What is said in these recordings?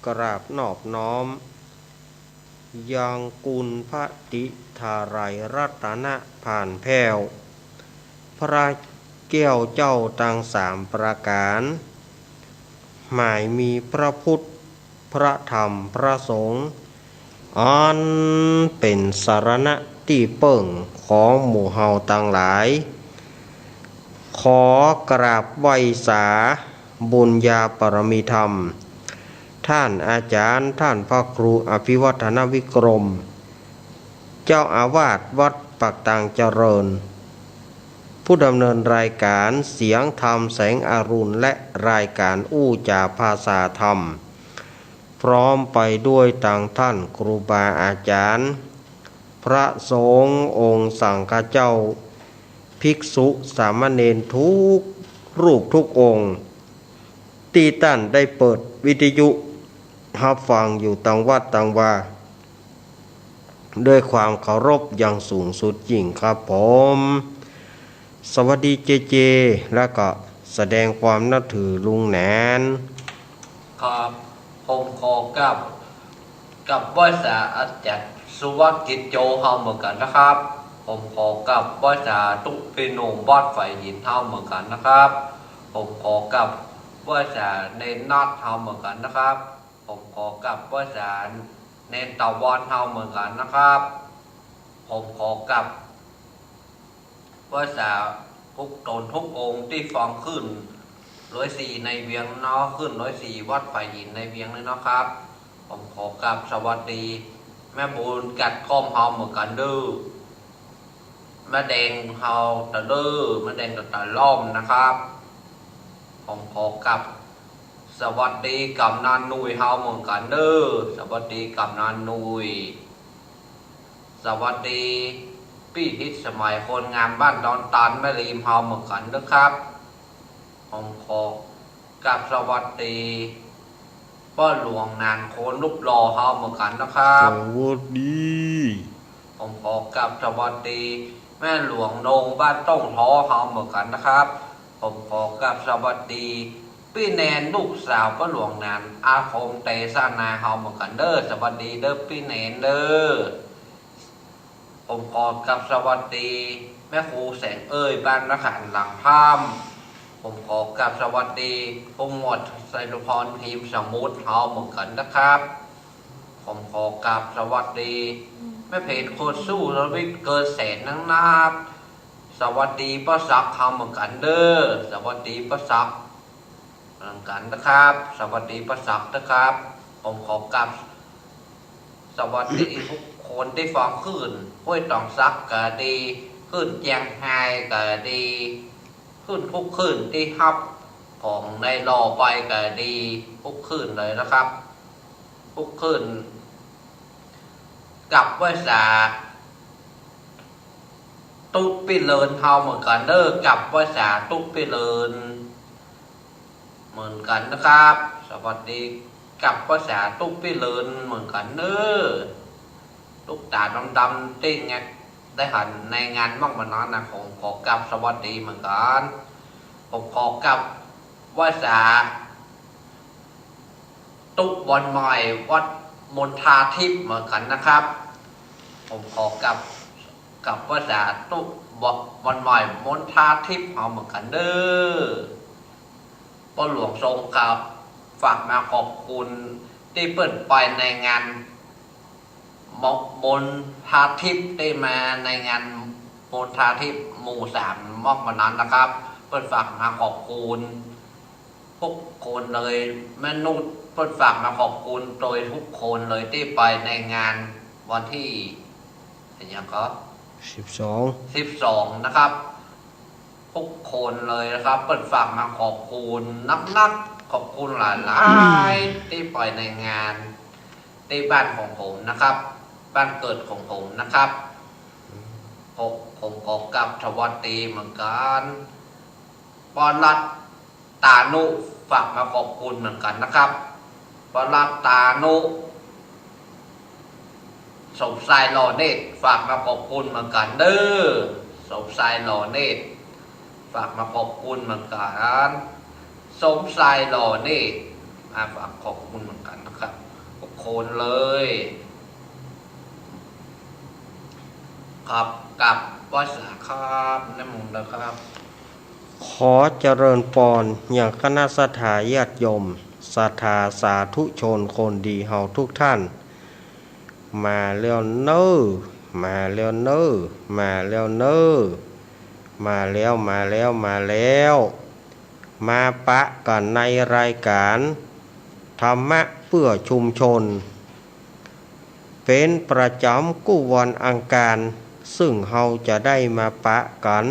กราบนอบน้อมยังกุลพระติธาไรรัตนะผ่านแผ้วพระแก้วเจ้าตังสามประการหมายมีพระพุทธพระธรรมพระสงฆ์อันเป็นสารณะที่เปิ่งของหมู่เฮาต่างหลายขอกราบไหว้สาบุญญาปรมิธรรมท่านอาจารย์ท่านพระครูอภิวัฒนวิกรมเจ้าอาวาสวัดปักตังเจริญผู้ดำเนินรายการเสียงธรรมแสงอรุณและรายการอู้จาภาษาธรรมพร้อมไปด้วยต่างท่านครูบาอาจารย์พระสงฆ์องค์สังฆเจ้าภิกษุสามเณรทุกรูปทุกองค์ที่ท่านได้เปิดวิทยุรับฟังอยู่ต่างวัดต่างว่าด้วยความเคารพอย่างสูงสุดยิ่งครับผมสวัสดีเจและก็แสดงความนับถือลุงแหนนครับผมขอกับบริษัทอาจารย์สุวัสดิ์กิจโจเฮาเหมือนกันนะครับผมขอกับบริษัทตุ๊กปีโนมบอดไฟหินเฮาเหมือนกันนะครับผมขอกับบริษัทเนนนัดเฮาเหมือนกันนะครับผมขอกับบริษัทเนนตะวันเฮาเหมือนกันนะครับผมขอกับบริษัททุกตนทุกองค์ที่ฟังขึ้น104ในเวียงเนาะขึ้น104วัดไฟหินในเวียงเลยเนาะครับผมขอกราบสวัสดีแม่บุญกัดข้อมเฮาเหมือนกันดื้อแม่แดงเฮาตะดื้อแม่แดงตะล่อมนะครับผมขอกราบสวัสดีกำนันนุยเฮาเหมือนกันเด้อสวัสดีกำนันนุยสวัสดีพี่ฮิตสมัยคนงานบ้านดอนตาลแม่ริมเฮาเหมือนกันเด้อครับผมขอกราบสวัสดีป้าหลวงนานโคนรูปหล่อเฮาเหมือนกันนะครับสวัสดีผมขอกราบสวัสดีแม่หลวงนงบ้านต้งท้อเฮาเหมือนกันนะครับผมขอกราบสวัสดีพี่แนนลูกสาวป้าหลวงนานอาคมเตสานาเฮาเหมือนกันเด้อสวัสดีเด้อพี่แนนเด้อผมขอกราบสวัสดีแม่ครูแสงเอ้ยบ้านระขันหลังพามผมขอกราบสวัสดีผู้หมวดไซรุพรทีมสมุทรเฮาเหมือนกันนะครับผมขอกราบสวัสดีแม่เพจโคตรสู้ระวิเกินแสนนังนาบสวัสดีป้าซักเฮาเหมือนกันเด้อสวัสดีป้าซักเหมือนกันนะครับสวัสดีป้าซักนะครับผมขอกราบสวัสดีทุกคนที่ฟังขึ้นห้วยตองซักก็ดีขึ้นแจงไฮก็ดีขึ้นทุกขึ้นที่ฮับของในรอไปก็ดีทุกขึ้นเลยนะครับทุกขึ้นกับภาษาตุ๊กปีเลินเฮาเหมือนกันเด้อกับภาษาตุ๊กปีเลินเหมือนกันนะครับสวัสดีกับภาษาตุ๊กปีเลินเหมือนกันเด้อตุ๊กตาดำๆที่ไงได้หันในงานมั่งมันนั้นนะผมขอกับสวัสดีเหมือนกันผมขอกับภาษาตุ๊กบอลใหม่วัดมณฑาทิพย์เหมือนกันนะครับผมขอกับภาษาตุ๊กบอลใหม่มณฑาทิพย์เอาเหมือนกันเด้อป้าหลวงทรงกับฝากมาขอบคุณที่เปิดไปในงานมณฑาทิพย์ได้มาในงานมณฑาทิพย์หมู่3มอกวันนั้นนะครับเปิดฝากมาขอบคุณทุกคนเลยแม่นุชเปิดฝากมาขอบคุณโดยทุกคนเลยที่ไปในงานวันที่อย่างก็12นะครับทุกคนเลยนะครับเปิดฝากมาขอบคุณนักขอบคุณหลายๆที่ไปในงานที่บ้านของผมนะครับบ้านเกิดของผมนะครับผมขอกราบสวัสดีเหมือนกันปอรัตตานุฝากมาขอบคุณเหมือนกันนะครับปอรัตตานุสมชายหล่อเนตรฝากมาขอบคุณเหมือนกันเด้อสมชายหล่อเนตรฝากมาขอบคุณเหมือนกันสมชายหล่อเนตรฝากขอบคุณเหมือนกันนะครับ คนเลยครับกับวาสาครับน้ำมนต์นะครับ ขอเจริญพรอย่างคณะสัตยาญาติโยมศรัทธาสาธุชนคนดีเฮาทุกท่านมาแล้วเน้อมาแล้วเน้อมาแล้วเน้อมาแล้วมาแล้วมาแล้วมาปะกันในรายการธรรมะเพื่อชุมชนเป็นประจำกู้วันอังคารซึ่งเฮาจะได้มาปะกัน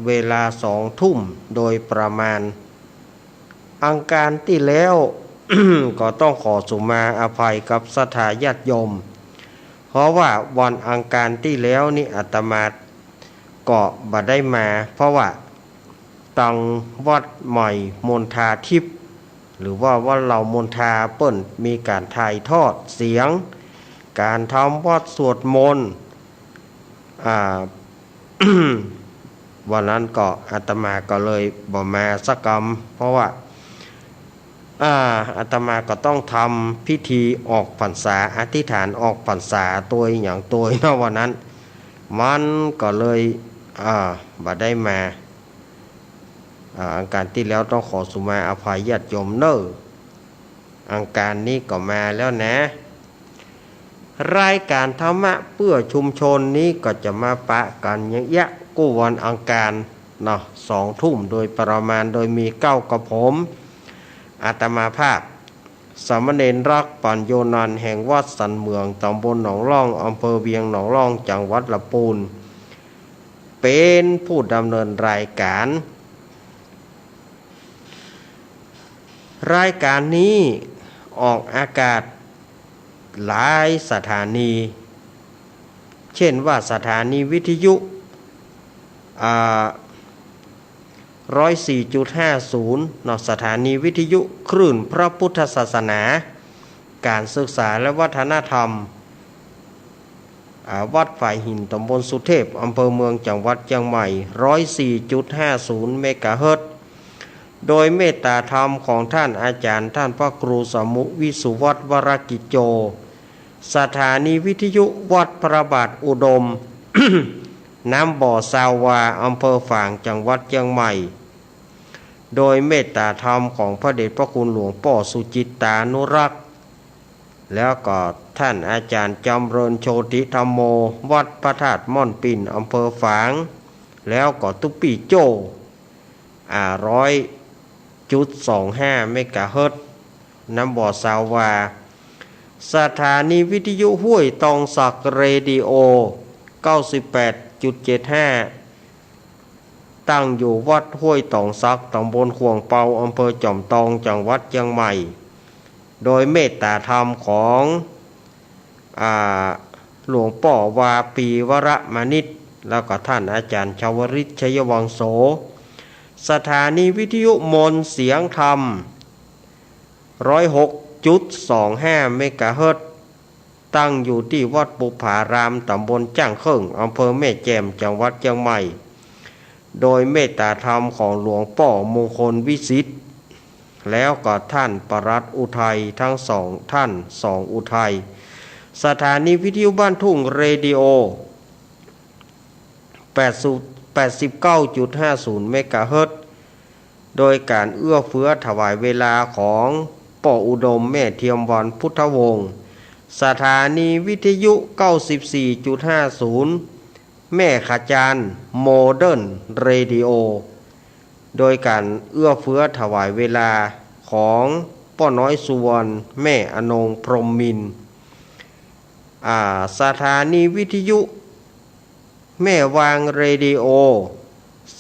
เวลา20:00 นโดยประมาณอังคารที่แล้ว ก็ต้องขอสุมาอภัยกับศรัทธาญาติโยมเพราะว่าวันอังคารที่แล้วนี่อาตมาก็บ่ได้มาเพราะว่าตังวัดใหม่มณฑาทิพย์หรือว่าวัดเหล่ามณฑาเปิ้นมีการถ่ายทอดเสียงการทำวัดสวดมนต์วันนั้นก็อาตมาก็เลยบ่มาสักกรรมเพราะว่าอาตมาก็ต้องทำพิธีออกพรรษาอธิษฐานออกพรรษาตัวอย่างตัวเนาะวันนั้นมันก็เลยบ่ได้มาอังคารที่แล้วต้องขอสุมาอภัยญาติโยมเน้ออังคารนี้ก็มาแล้วนะรายการธรรมะเพื่อชุมชนนี้ก็จะมาปะกันอย่างเงี้ยกู้วันอังคารเนาะ20:00 นโดยประมาณโดยมีกับผมอาตมาภาพสามเณรรักปัญโยนันท์แห่งวัดสันเมืองตำบลหนองล่องอำเภอเวียงหนองล่องจังหวัดลำพูนเป็นผู้ดำเนินรายการนี้ออกอากาศหลายสถานีเช่นว่าสถานีวิทยุ104.50 น.สถานีวิทยุคลื่นพระพุทธศาสนาการศึกษาและวัฒนธรรมวัดฝ่ายหินตำบลสุเทพอำเภอเมืองจังหวัดเชียงใหม่ 104.50 เมกะเฮิรตซ์โดยเมตตาธรรมของท่านอาจารย์ท่านพระครูสมุวิสุวัฒน์วรกิจโจสถานีวิทยุวัดพระบาทอุดม น้ำบ่อซาวาอำเภอฝางจังหวัดเชียงใหม่โดยเมตตาธรรมของพระเดชพระคุณหลวงพ่อสุจิตตานุรักษ์แล้วก็ท่านอาจารย์จำเริญโชติธรรมโมวัดพระธาตุม่อนปิ่นอำเภอฝางแล้วก็ตุปีโจ100.25 เมกะเฮิรตซ์น้ำบ่อซาวาสถานีวิทยุห้วยตองสักเรดิโอ 98.75 ตั้งอยู่วัดห้วยตองสักตำบลขวงเปาอำเภอจอมทองจังหวัดเชียงใหม่โดยเมตตาธรรมของหลวงพ่อวาปีวรมานิตแล้วก็ท่านอาจารย์ชวริตชัยวังโสสถานีวิทยุมนต์เสียงธรรม 106.25 เมกะเฮิรตซ์ตั้งอยู่ที่วัดบุพารามตำบลจ้างเคิ่งอำเภอแม่แจ่มจังหวัดเชียงใหม่โดยเมตตาธรรมของหลวงพ่อมงคลวิสิทธิ์แล้วก็ท่านปรัตอุทัยทั้งสองท่าน2อุทัยสถานีวิทยุบ้านทุ่งเรดิโอ 89.50 เมกะเฮิรตซ์โดยการเอื้อเฟื้อถวายเวลาของป่ออุดมแม่เทียมวันพุทธวงศ์สถานีวิทยุ 94.50 แม่ขจารโมเดิร์นเรดิโอโดยการเอื้อเฟื้อถวายเวลาของป้อน้อยสุวรรณแม่อนงพรหมมินทร์สถานีวิทยุแม่วางเรดิโอ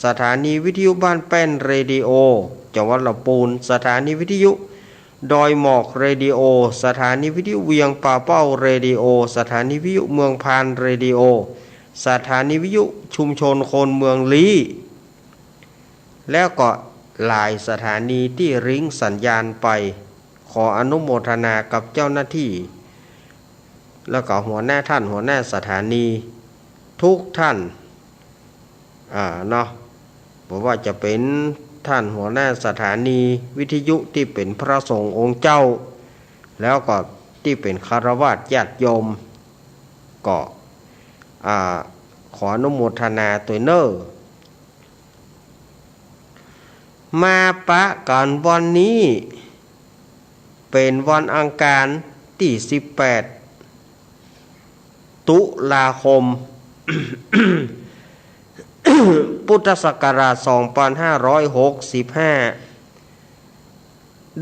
สถานีวิทยุบ้านแป้นเรดิโอจังหวัดลำพูนสถานีวิทยุดอยหมอกเรดิโอสถานีวิทยุเวียงป่าเป้าเรดิโอสถานีวิทยุเมืองพานเรดิโอสถานีวิทยุชุมชนคนเมืองลี้แล้วก็หลายสถานีที่ริงสัญญาณไปขออนุโมทนากับเจ้าหน้าที่แล้วก็หัวหน้าสถานีทุกท่านเนาะบอกว่าจะเป็นท่านหัวหน้าสถานีวิทยุที่เป็นพระสงฆ์องค์เจ้า แล้วก็ที่เป็นคฤหัสถ์ญาติโยมก็ขออนุโมทนาตัวเนอมาปะกันวันนี้เป็นวันอังคารที่18ตุลาคม พุทธศักราช2565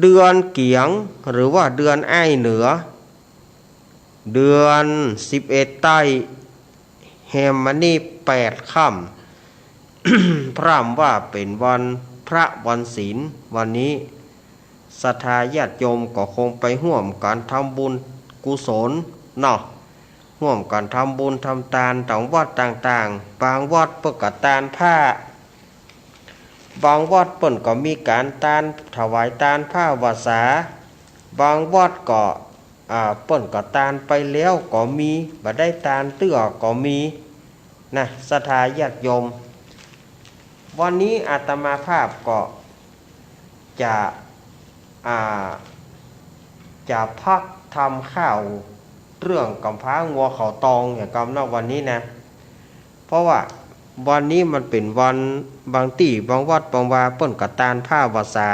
เดือนเกียงหรือว่าเดือนอ้ายเหนือเดือน11ใต้แฮมมันนี่8ค่ำ พร่ำว่าเป็นวันพระวันศีลวันนี้ศรัทธาญาติโยมก็คงไปร่วมการทำบุญกุศลเนาะร่วมกันทำบุญทำทานต่างวัดต่างๆบางวัดเปิดกทานผ้าบางวัดเปิ่นก็มีการทานถวายทานผ้าวาสาบางวัดก็เปิ่นก็ทานไปแล้วก็มีบ่ได้ทานเตื้อก็มีนะศรัทธาญาติโยมวันนี้อาตมาภาพก็จะพักทำข้าวเรื่องกำพร้างัวเขาตองอย่างกำนอกวันนี้นะเพราะว่าวันนี้มันเป็นวันบางที่บางวัดบางวาเปิ้นกตานผ้าวาสา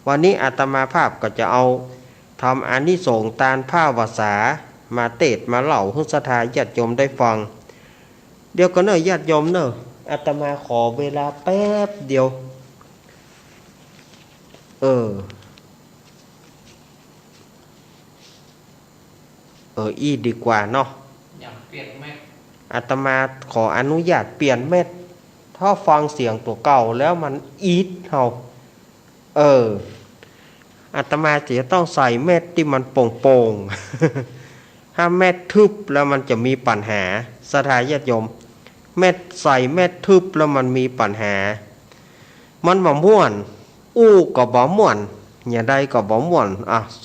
วันนี้อาตมาภาพก็จะเอาทำอานิสงส์ตานผ้าวาสามาเทศมาเล่าให้ศรัทธาญาติโยมได้ฟังเดี๋ยวก็เนอะญาติโยมเนอะอาตมาขอเวลาแป๊บเดียวอีดีกว่าเนาะอยากเปลี่ยนไหมอาตมาขออนุญาตเปลี่ยนเม็ดถ้าฟังเสียงตัวเก่าแล้วมันอีดเฮาอาตมาจะต้องใส่เม็ดที่มันโป่งๆ ถ้าเม็ดทึบแล้วมันจะมีปัญหาศรัทธาญาติโยมเม็ดใส่เม็ดทึบแล้วมันมีปัญหามันบ่ม่วนก็บ่ม่วนอย่าใดก็บ่ม่วน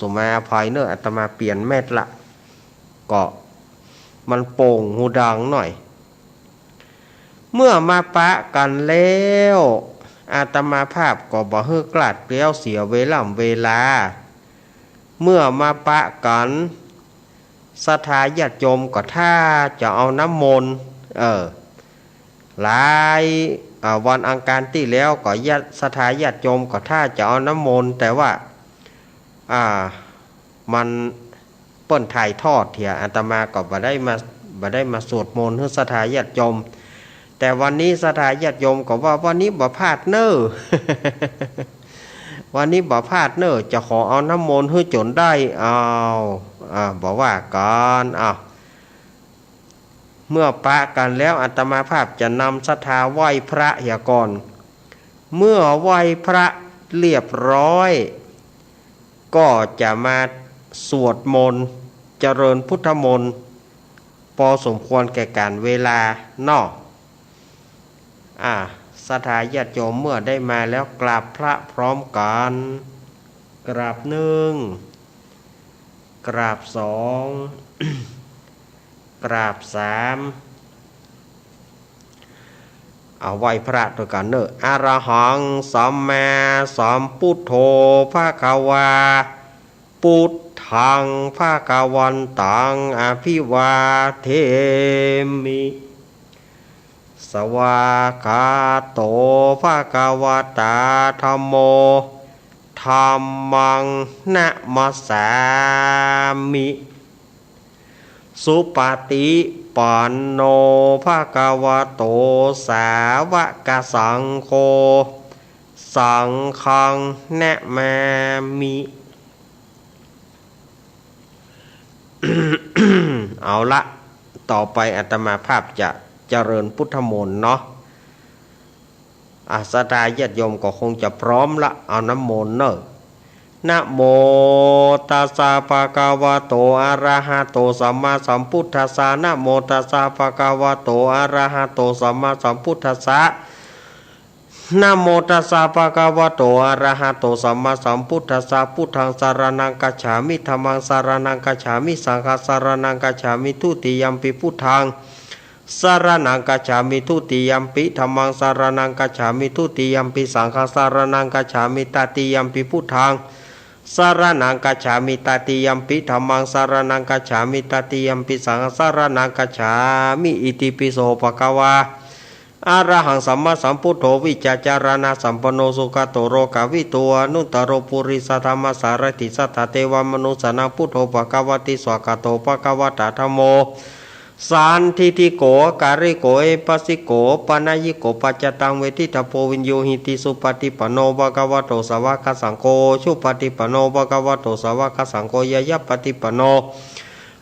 สมัยอภัยเนอะอาตมาเปลี่ยนเม็ดละก็มันโป่งหูดังหน่อยเมื่อมาปะกันแล้วอาตมาภาพก็บ่ฮื้อกลัดเกลียวเสียเวลาเมื่อมาปะกันศรัทธาญาติโยมก็ถ้าจะเอาน้ำมนต์หลายวันอังคารที่แล้วก็ศรัทธาญาติโยมก็ถ้าจะเอาน้ำมนต์แต่ว่ามันเปิ้นถ่ายทอดเถียอาตมาก็บ่ได้มาสวดมนต์ให้ศรัทธาญาติโยมแต่วันนี้ศรัทธาญาติโยมก็ว่าวันนี้บ่พลาดเน้อ วันนี้บ่พลาดเน้อจะขอเอาน้ำมนต์ให้จนได้บอกว่ากันเมื่อปะกันแล้วอาตมาภาพจะนำศรัทธาไหว้พระเหียก่อนเมื่อไหว้พระเรียบร้อยก็จะมาสวดมนต์เจริญพุทธมนต์พอสมควรแก่การเวลานอกศรัทธาญาติโยมเมื่อได้มาแล้วกราบพระพร้อมกันกราบหนึ่งกราบสอง กราบสามเอาไหว้พระตัวกันเนอะอะระหังสัมมาสัมพุทโธภควาพุทธังภควันตังอภิวาเทมิสวากขาโตภควตาธัมโมธัมมังนะมัสสามิสุปฏิปันโนภควโตสาวกสังโฆสังฆังนะมามิ เอาละต่อไปอาตมาภาพจะเจริญพุทธมนต์เนาะศรัทธาญาติโยมก็คงจะพร้อมละเอาน้ำมนต์เนอะนะโมตัสสะภะคะวะโตอะระหะโตสัมมาสัมพุทธัสสะนะโมตัสสะภะคะวะโตอะระหะโตสัมมาสัมพุทธัสสะนะโมตัสสะภะคะวะโตอะระหะโตสัมมาสัมพุทธัสสะพุทธังสรณังกัจฉามิธัมมังสรณังกัจฉามิสังฆังสรณังกัจฉามิทุติยัมปิพุทธังสรณังกัจฉามิทุติยัมปิธัมมังสรณังกัจฉามิทุติยัมปิสังฆังสรณังกัจฉามิตติยัมปิพุทธัง สารนังกัจฉามิตติยัมปิธัมมังสารนังกัจฉามิตติยัมปิสังฆสารนังกัจฉามิอิติปิโสภะคะวาอะระหังสัมมาสัมพุทโธวิจจารณะสัมปันโนสุขโตโรกาวิตัวนุตตโรปุริสธรรมสารติสัทธเทวมนุสนาพุทโธภะคะวติสวากาโตภะคะวตาธัมโมสานทิติโกการิโกเอปัสสิโกปนายิโกปัจจตังเวทิตาโพวินโยหิติสุปฏิปันโนภะคะวะโตสาวกสังโฆชุปฏิปันโนภะคะวะโตสาวกสังโฆยะยะปฏิปันโน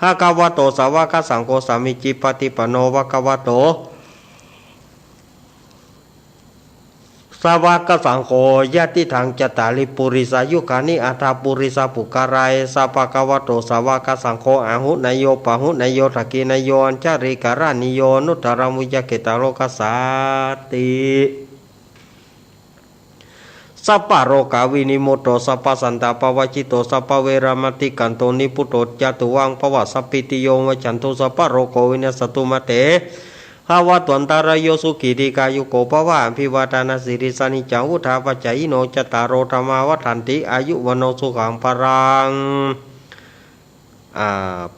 ภะคะวะโตสาวกสังโฆสามิจิปฏิปันโนภะคะวะโตสาวกสังโฆยะติถังจตาลิปุริสายุคานิอัฏฐปุริสาปุการายสัพพะคะวะโตสาวกสังโฆอาหุนายโยปะหุนายโยทักขินายโยอัญชาริการานิโยนุตตรมุจเกตโรกัสสาติสัพพะโรกาวินิโมโตสัพพะสันตปวจิโตสัพพะเวรมติกันโตนิพุตโตจตุวังภวสัพพิติโยวัจฉันตุสัพพะโรโกวินัสสตุมะเตภาวะตวันตารโยสุขีติกายุโกภวะอภิวาทานาสิริสานิจังอุทาปัจจายโนจตารโรธรรมาวัฏันติอายุวโนสุขังภรัง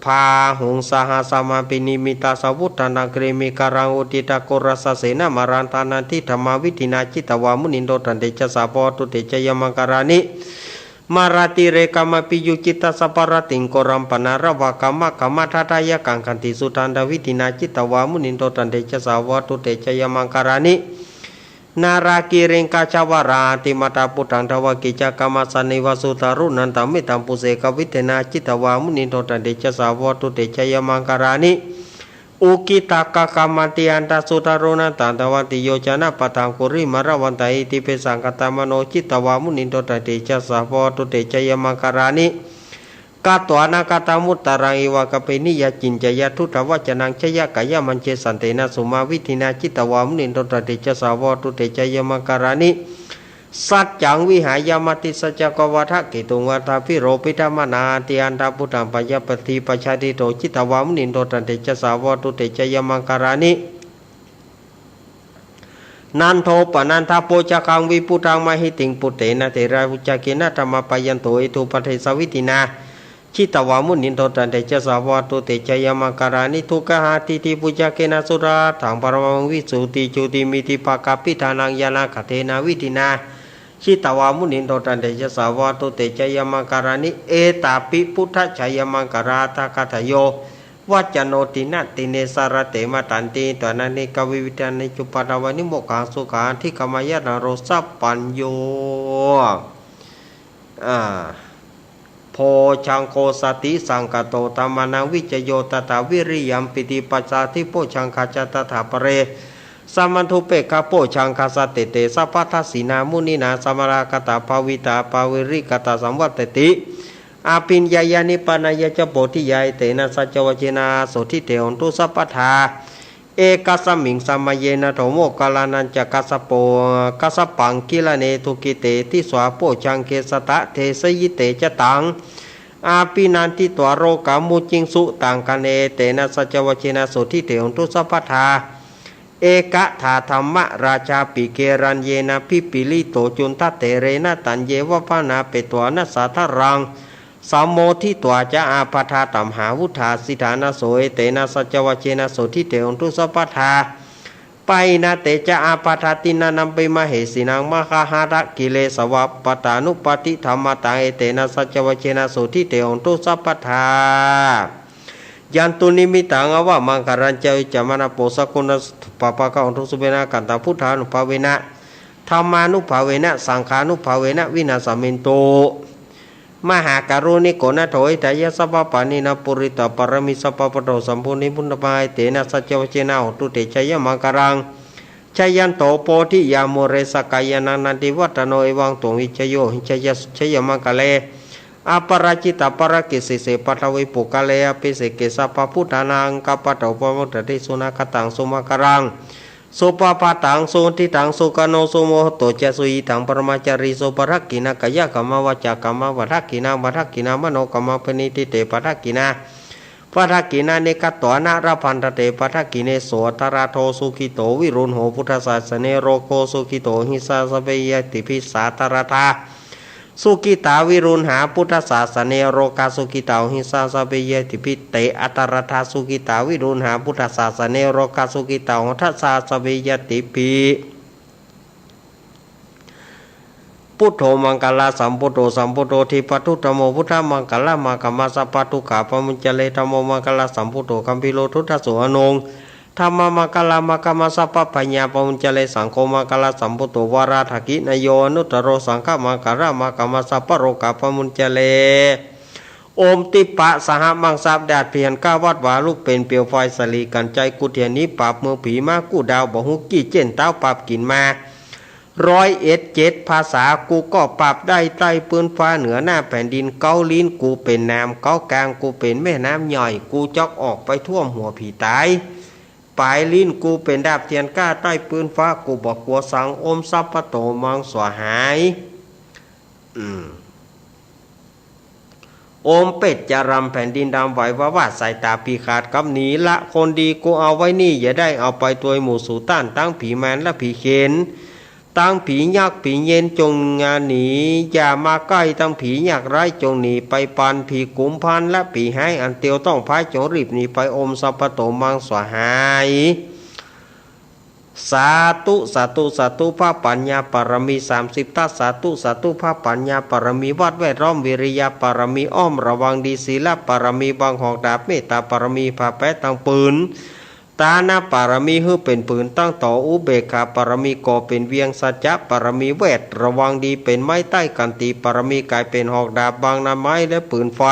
พาหุงสหสมาปินิมิตาสวุฒนาเกรมิการังอุติตาโกรสเสนามารันตานันทิธรรมาวิธินาจิตวามุนินโดตันเตชะสาปตุเตชะยมังการานิมาราติเรกามปิยุจิตาสปารติงโกรัมปนารวะกามะกามะทัตายะกังคันติสุตันดาวิธินาจิตวามุนินโดตันเตชะสาวตุเตชะยมังการานินารากิเรงกาชาวราติมาตาปุตังทวกิจกรรมสันนิวสุตารุนันตมิตัมปุเสกวิเทนาจิตวามุนินโดตันเตชะสาวตุเตชะยมังการานิอุกิตากะกรรมติอันตสุตารุนันตันตวันติโยจนะปะทังกุริมารวันตาอิติเปสังกตามโนจิตวามุนินโดตันเตชะสาวตุเตชะยมังการานิกาตวานากาตามุตตารังอิวากเปนิยจินจยทุตวัจนังชยกายมันเชสันเตนะสุมาวิธินาจิตวามุนินโดตันเตชะสาวตุเตชะยมังการานิสัจจังวิหายามติสัจจกวัฏกิตุงวัฏพิโรปิธรรมนาติอันตาพุทธังปัญญปฏิปัชาติโตจิตวามุนินโดตันเตชะสาวตุเตชะยมังการานินันโทปนันทโปจกังวิปุตังมหิติงปุเตนะเทราวุจกินะธรรมปยันโตอิทุปเทสวิตินาจิตวามุนินโดตันเตชะสาวตุเตชะยมังการานิทุกขหาติติปุจกินะสุราถังปรมังวิสุติจุติมิติปะกาปิธานังยานาคเทนาวิตินาชิตวามุนินโดตันเตชะสาวตุเตชะยมังการานิเอตาปิพุทธชัยมังการาตาคัตโยวัจโนตินะติเนสารเตมตันติตวนันนิกวิวิตานิจุปตาวานิโมกังสุขาทิกามายะนโรสัพปัญโยโพชังโคสติสังกโตตมานังวิจโยตถาวิริยัมปิติปัจจาทิโพชังคาจตถาปเรสัมมันทุเปกะโพชังคาสติเตสัพพทัสสินามุนินาสมรากตาภาวิตาภาวิริกตาสัมวัตติอาปิญญายานิปานายะจโพธิยายเตนะสัจวเจนะโสทิเตอนตุสัพพทาเอกัสมิงสัมมเยนะโธโมกาลานันจะกัสโปกัสปังกิลเนทุกิเตทิสวาโพชังเกสตะเทสยิเตจตังอาปินันติตวโรกามุจิงสุตังกันเอเตนะสัจวเจนะโสทิเตอนตุสัพพทาเอกะถาธรรมราชาปิเกรันเยนะพิปิลิโตจุนทัตเตเรนะตันเยวะพานาเปตวนะสาทรังสามโมทิตัวจะอาปทาตัมหาวุธาสิธานะโสเอเตนะสัจวเจนะโสทิเตอนตุสัพพทาไปนะเตจะอาปทาตินานัมเปมเหสินังมหาหาระกิเลสวะปตานุปติธรรมตังเอเตนะสัจวเจนะโสทิเตอนตุสัพพทายันตุนิมิตังอวะมังคารัญเจวิจามนาโปสกุณปปะกะอุทุสุเบนะกันตาพุทธานุภาเวนะธรรมานุภาเวนะสังขานุภาเวนะวินาสมินโตมหาการุณิโกนะโถยตายะสัพพปานินะปุริตปรมิสัพพปโตสัมพุนิพุทธมาเตนะสัจวเจนะหุตุเตชยมังคารังชยันโตโพธิยาโมเรสกายานันติวัตโนเอวังตววิชโยหิชยชยมังคะเลอปราจิตาปรกิสิเสปัทวิปุกะเลอภิเสกิสัพพพุทธานังกัปปะโตปมุตติสุนัขตังสุมังคารังสุปปะตังสุทิตังสุกโนสุโมโตเจสุยิตังปรมาจาริสุปรักกินะกายกรรมวจากรรมวัฏกินะวัฏกินะมโนกรรมปณิทิเตปัฏกินะปัฏกินะเนกัตตวนาราพันตเตปัฏกิเนโสตราโทสุขิโตวิรุณโหพุทธศาสเนโรโกสุขิโตหิสาสเปยติพิสาตระธา สุกิตาวิรุณหาพุทธศาสเนโรกาสุกิตาหิสาสเปเยติพิเตอัตรธาสุกิตาวิรุณหาพุทธศาสเนโรกาสุกิตาหัทสาสเปยติพิพุทโธมังกลาสัมพุทโธสัมพุทโธทิปทุตโมพุทธมังกลามากัมมาสัพพทุขาปมุญจเลธรรมมังกลาสัมพุทโธคัมภิโลทุตโสอนงธรรมมังกลามากัมมาสัพพปัญญาปมุญจเลสังโฆมังกลาสัมพุทโธวาราภกินโยอนุตตโรสังฆมังกลามากัมมาสัพพโรกาปมุญจเลโอมติปะสหมังสับแดดเพียนก้าวัดวาลูกเป็นเปียวไฟสลีกันใจกุเทียนนี้ปราบเมืองผีมากู้ดาวบ่ฮุกกี้เจนเต้าปราบกินมา101ภาษากูก็ปรับได้ใต้ปืนฟ้าเหนือหน้าแผ่นดินเกาลิ้นกูเป็นน้ำเกากลางกูเป็นแม่น้ำย่อยกูจอกออกไปท่วมหัวผีตายปลายลิ้นกูเป็นดาบเทียนก้าใต้ปืนฟ้ากูบอกกัวสังอมซับปะโตมังสวหายโอมเป็ดจะรำแผ่นดินดำไหวว่าสายตาปีขาดกับหนีละคนดีกูเอาไว้นี่อย่าได้เอาไปตัวหมู่สูต้านตั้งผีแมนและผีเข็นตั้งผียักษ์ผีเย็นจงงานหนีอย่ามาใกล้ตั้งผียักษ์ร้ายจงหนีไปปันผีกุมพันและผีให้อันเตียวต้องพายจงรีบหนีไปอมสัพพโตมังสวหายสาธุสาธุสาธุพระปัญญาปรมี30ทัศสาธุสาธุพระปัญญาปรมีวัดแวดล้อมวิริยะปรมีอ้อมระวังดีศีลปรมีบางหอกดาบเมตตาปรมีพาแปะตังปืนตานาปารมีฮือเป็นปืนตั้งต่ออุเบกขาปารมีก่อเป็นเวียงสัจจะปารมีเวทระวังดีเป็นไม้ใต้กันตีปารมีกลายเป็นหอกดาบบางนาไม้และปืนไฟ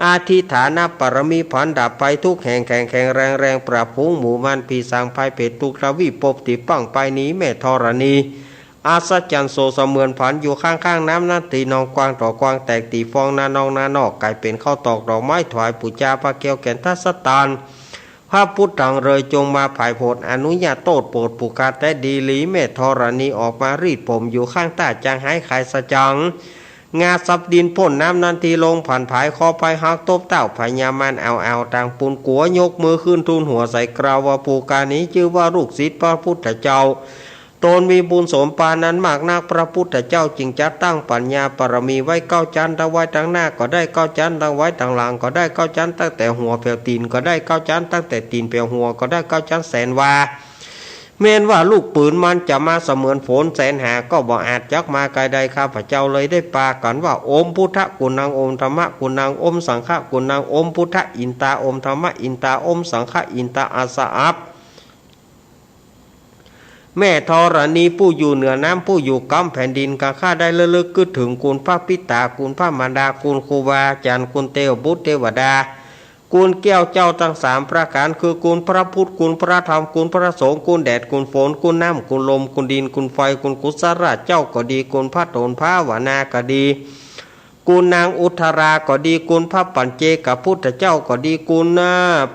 อาทิฐานะปารมีผันดับไปทุกแห่งแข็งแข็งแรงแรงปราบพุงหมู่มันพีสังภายเพชรทุกทวีปบติปังไปนี้แม่ธรณีอาสจันโซเสมือนผันอยู่ข้างๆน้ำนั้นตีนองกวางต่อกวางแตกตีฟองนานองนานอกกลายเป็นข้าวตอกดอกไม้ถวายปุจจาพระเกียวแก่นทัศตานพระพุทธังเลยจงมาภายโพดอนุญาโตดโปรดปุกาแต่ดีลีเมธรณีออกมารีดผมอยู่ข้างใต้จางหายขายสะจังงาสับดินพ่นน้ำนันทีลงผ่านผายคอไปหักตบเต้าพญามันเอาต่างปูนกัวยกมือขึ้นทูลหัวใส่กราวว่าปูกานี้ชื่อว่าลูกศิษย์พระพุทธเจ้าตนมีบุญสมปานั้นมากนักพระพุทธเจ้าจึงจัดตั้งปัญญาปรมีไว้9 ชั้นตั้งไว้ตั้งหน้าก็ได้9 ชั้นตั้งไว้ตั้งหลังก็ได้9 ชั้นตั้งแต่หัวเปียวตีนก็ได้9 ชั้นตั้งแต่ตีนเปียวหัวก็ได้9 ชั้นแสนวาเมนว่าลูกปืนมันจะมาเสมือนฝนแสนหาก็บ่อาจจักมาไกลใดข้าพเจ้าเลยได้ปากันว่าโอมพุทธกุณังโอมธรรมะกุณังโอมสังฆะกุณังโอมพุทธอินตาโอมธรรมะอินตาโอมสังฆะอินตาอาสาอับแม่ธรณีผู้อยู่เหนือน้ำผู้อยู่กำแผ่นดินกะข้าได้ระลึกกึศถึงคุณพระปิตาคุณพระมารดาคุณครูบาอาจารย์คุณเทวบุตรเทวดาคุณแก้วเจ้าทั้ง3ประการคือคุณพระพุทธคุณพระธรรมคุณพระสงฆ์คุณแดดคุณฝนคุณน้ำคุณลมคุณดินคุณไฟคุณกุศลเจ้าก็ดีคุณพระโตนพระวนาก็ดีคุณนางอุทราก็ดีคุณพระปัญเจกพุทธเจ้าก็ดีคุณ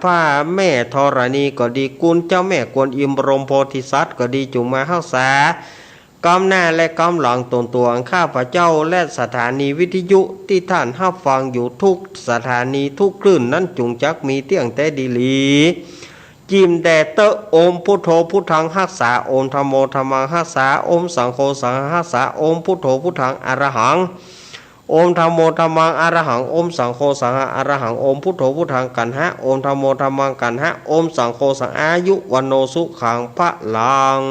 พระแม่ธรณีก็ดีคุณเจ้าแม่กวนอิมบรมโพธิสัตว์ก็ดีจุงมาเข้าสากำหน้าและกำหลังตนตัวข้าพระเจ้าและสถานีวิทยุที่ท่านห้าฟังอยู่ทุกสถานีทุกคลื่นนั้นจุงจักมีเตียงแต่ดีลีจิมแดเตอโอมพุทโธพุทธังหักษาโอมธรรมโมธรรมังหักษาโอมสังโฆสังฆหักษาโอมพุทโธพุทธังอรหังโอมธรรมโมธรรมังอรหังโอมสังโฆสังฆอรหังโอมพุทโธพุทธังกันหะโอมธรรมโมธรรมังกันหะโอมสังโฆสังอายุวันโนสุขังพระลัง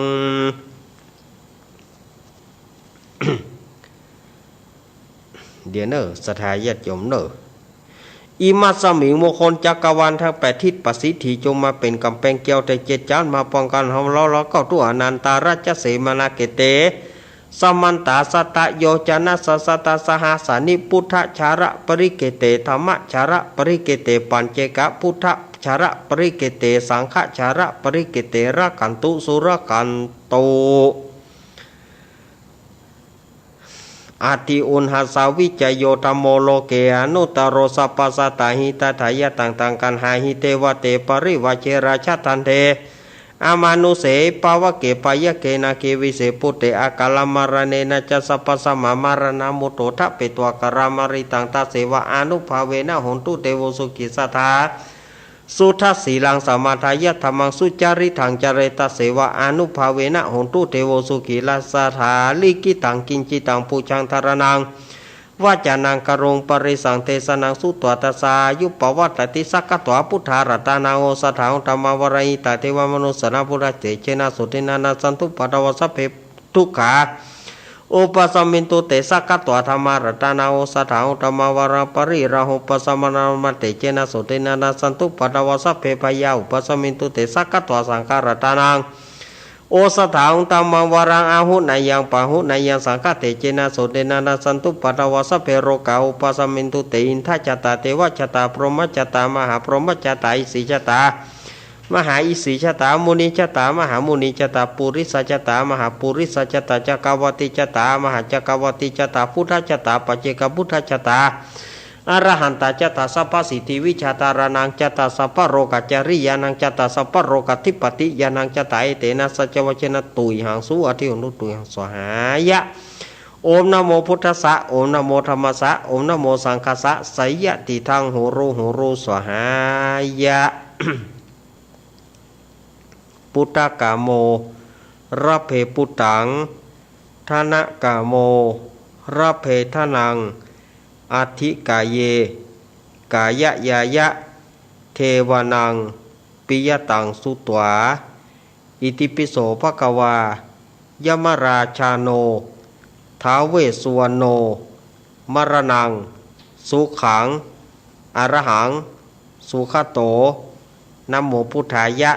เดี๋ยวเนอสถาญาติโยมเนออิมัสสมิงมงคลจักรวาลทั้ง8ทิศประสิทธิจงมาเป็นกำแพงเกี่ยวแต่7 จานมาป้องกันเราก็ตัวอนันตาราชเสมานาเกเตสมันตาสตะโยจนะสสตาสหสานิพุทธชาระปริเกเตธรรมชาระปริเกเตปัญเจกะพุทธชาระปริเกเตสังฆชาระปริเกเตระกันตุสุรกันโตอาทิอุนหาสาวิจโยธรรมโมโลเกอนุตโรสัพพสัตตาหิตถายะต่างๆกันหาหิเตวเตปริวเชราชทันเทอามานุเสปาวะเกปายะเกนาเกวิเสปุเตอากาลมารเนนะจะสัพพสมามารณมุตโตทะเปตวกรามาริตังตาเสวะอนุภาเวนะหนตุเตวสุกิสัทธา สุทัสสีลังสมาทายะธรรมังสุจาริถังจเรตเสวะอนุภาเวนะโหนตุเทโวสุขีลาสถาลิกิตังกินจิตังปูชังธารนังวาจานังกรงปริสังเทสนังสุตวตสายุปวัตติสักกตวพุทธารัตนาโอสถางธรรมวรายตาเทวมนุสนาภุระเตเจนะสุตินานาสันตุปตวสัพเพทุกขาอุปสมินตุเตสักกตวธรรมารัตนาโอสถางธรรมวรปริราหุปสมนามเตเจนะสุตินานาสันตุปตวสัพเพพยาอุปสมินตุเตสักกตวสังฆรัตนังโอสถาอุตมังวรังอาหุนายังปะหุนายังสังฆเตเจนะโสเดนานาสันตุปัตวะสะเพโรกาอุปสมินตุเตอินทจตาเทวจตาพรหมจตามหาพรหมจตาอิสิจตามหาอิสิจตามุนิจตามหามุนิจตาปุริสจตามหาปุริสจตาจักรวัติจตามหาจักรวัติจตาพุทธจตาปัจเจกพุทธจตาอรหันตจตาสัพพสิทธิวิชาตารานังจตาสัพพโรกัจจริยานังจตาสัพพโรกัติปติยานังจตาเอเตนะสัจวชนะตุยหังสุอธิอนุตุยหังสหายะโอมนะโมพุทธัสสะโอมนะโมธัมมัสสะโอมนะโมสังฆัสสะไสยะติทังโหรูสหายะ พุทธกาโมระเพปุตตังธนกาโมระเพทนังอธิกายเยกายะยายะเทวานังปิยตังสุตวาอิติปิโสภควายมราชาโนท้าวเวสสุวรรณโนมรณังสุขังอรหังสุขโตนะโมพุทธายะ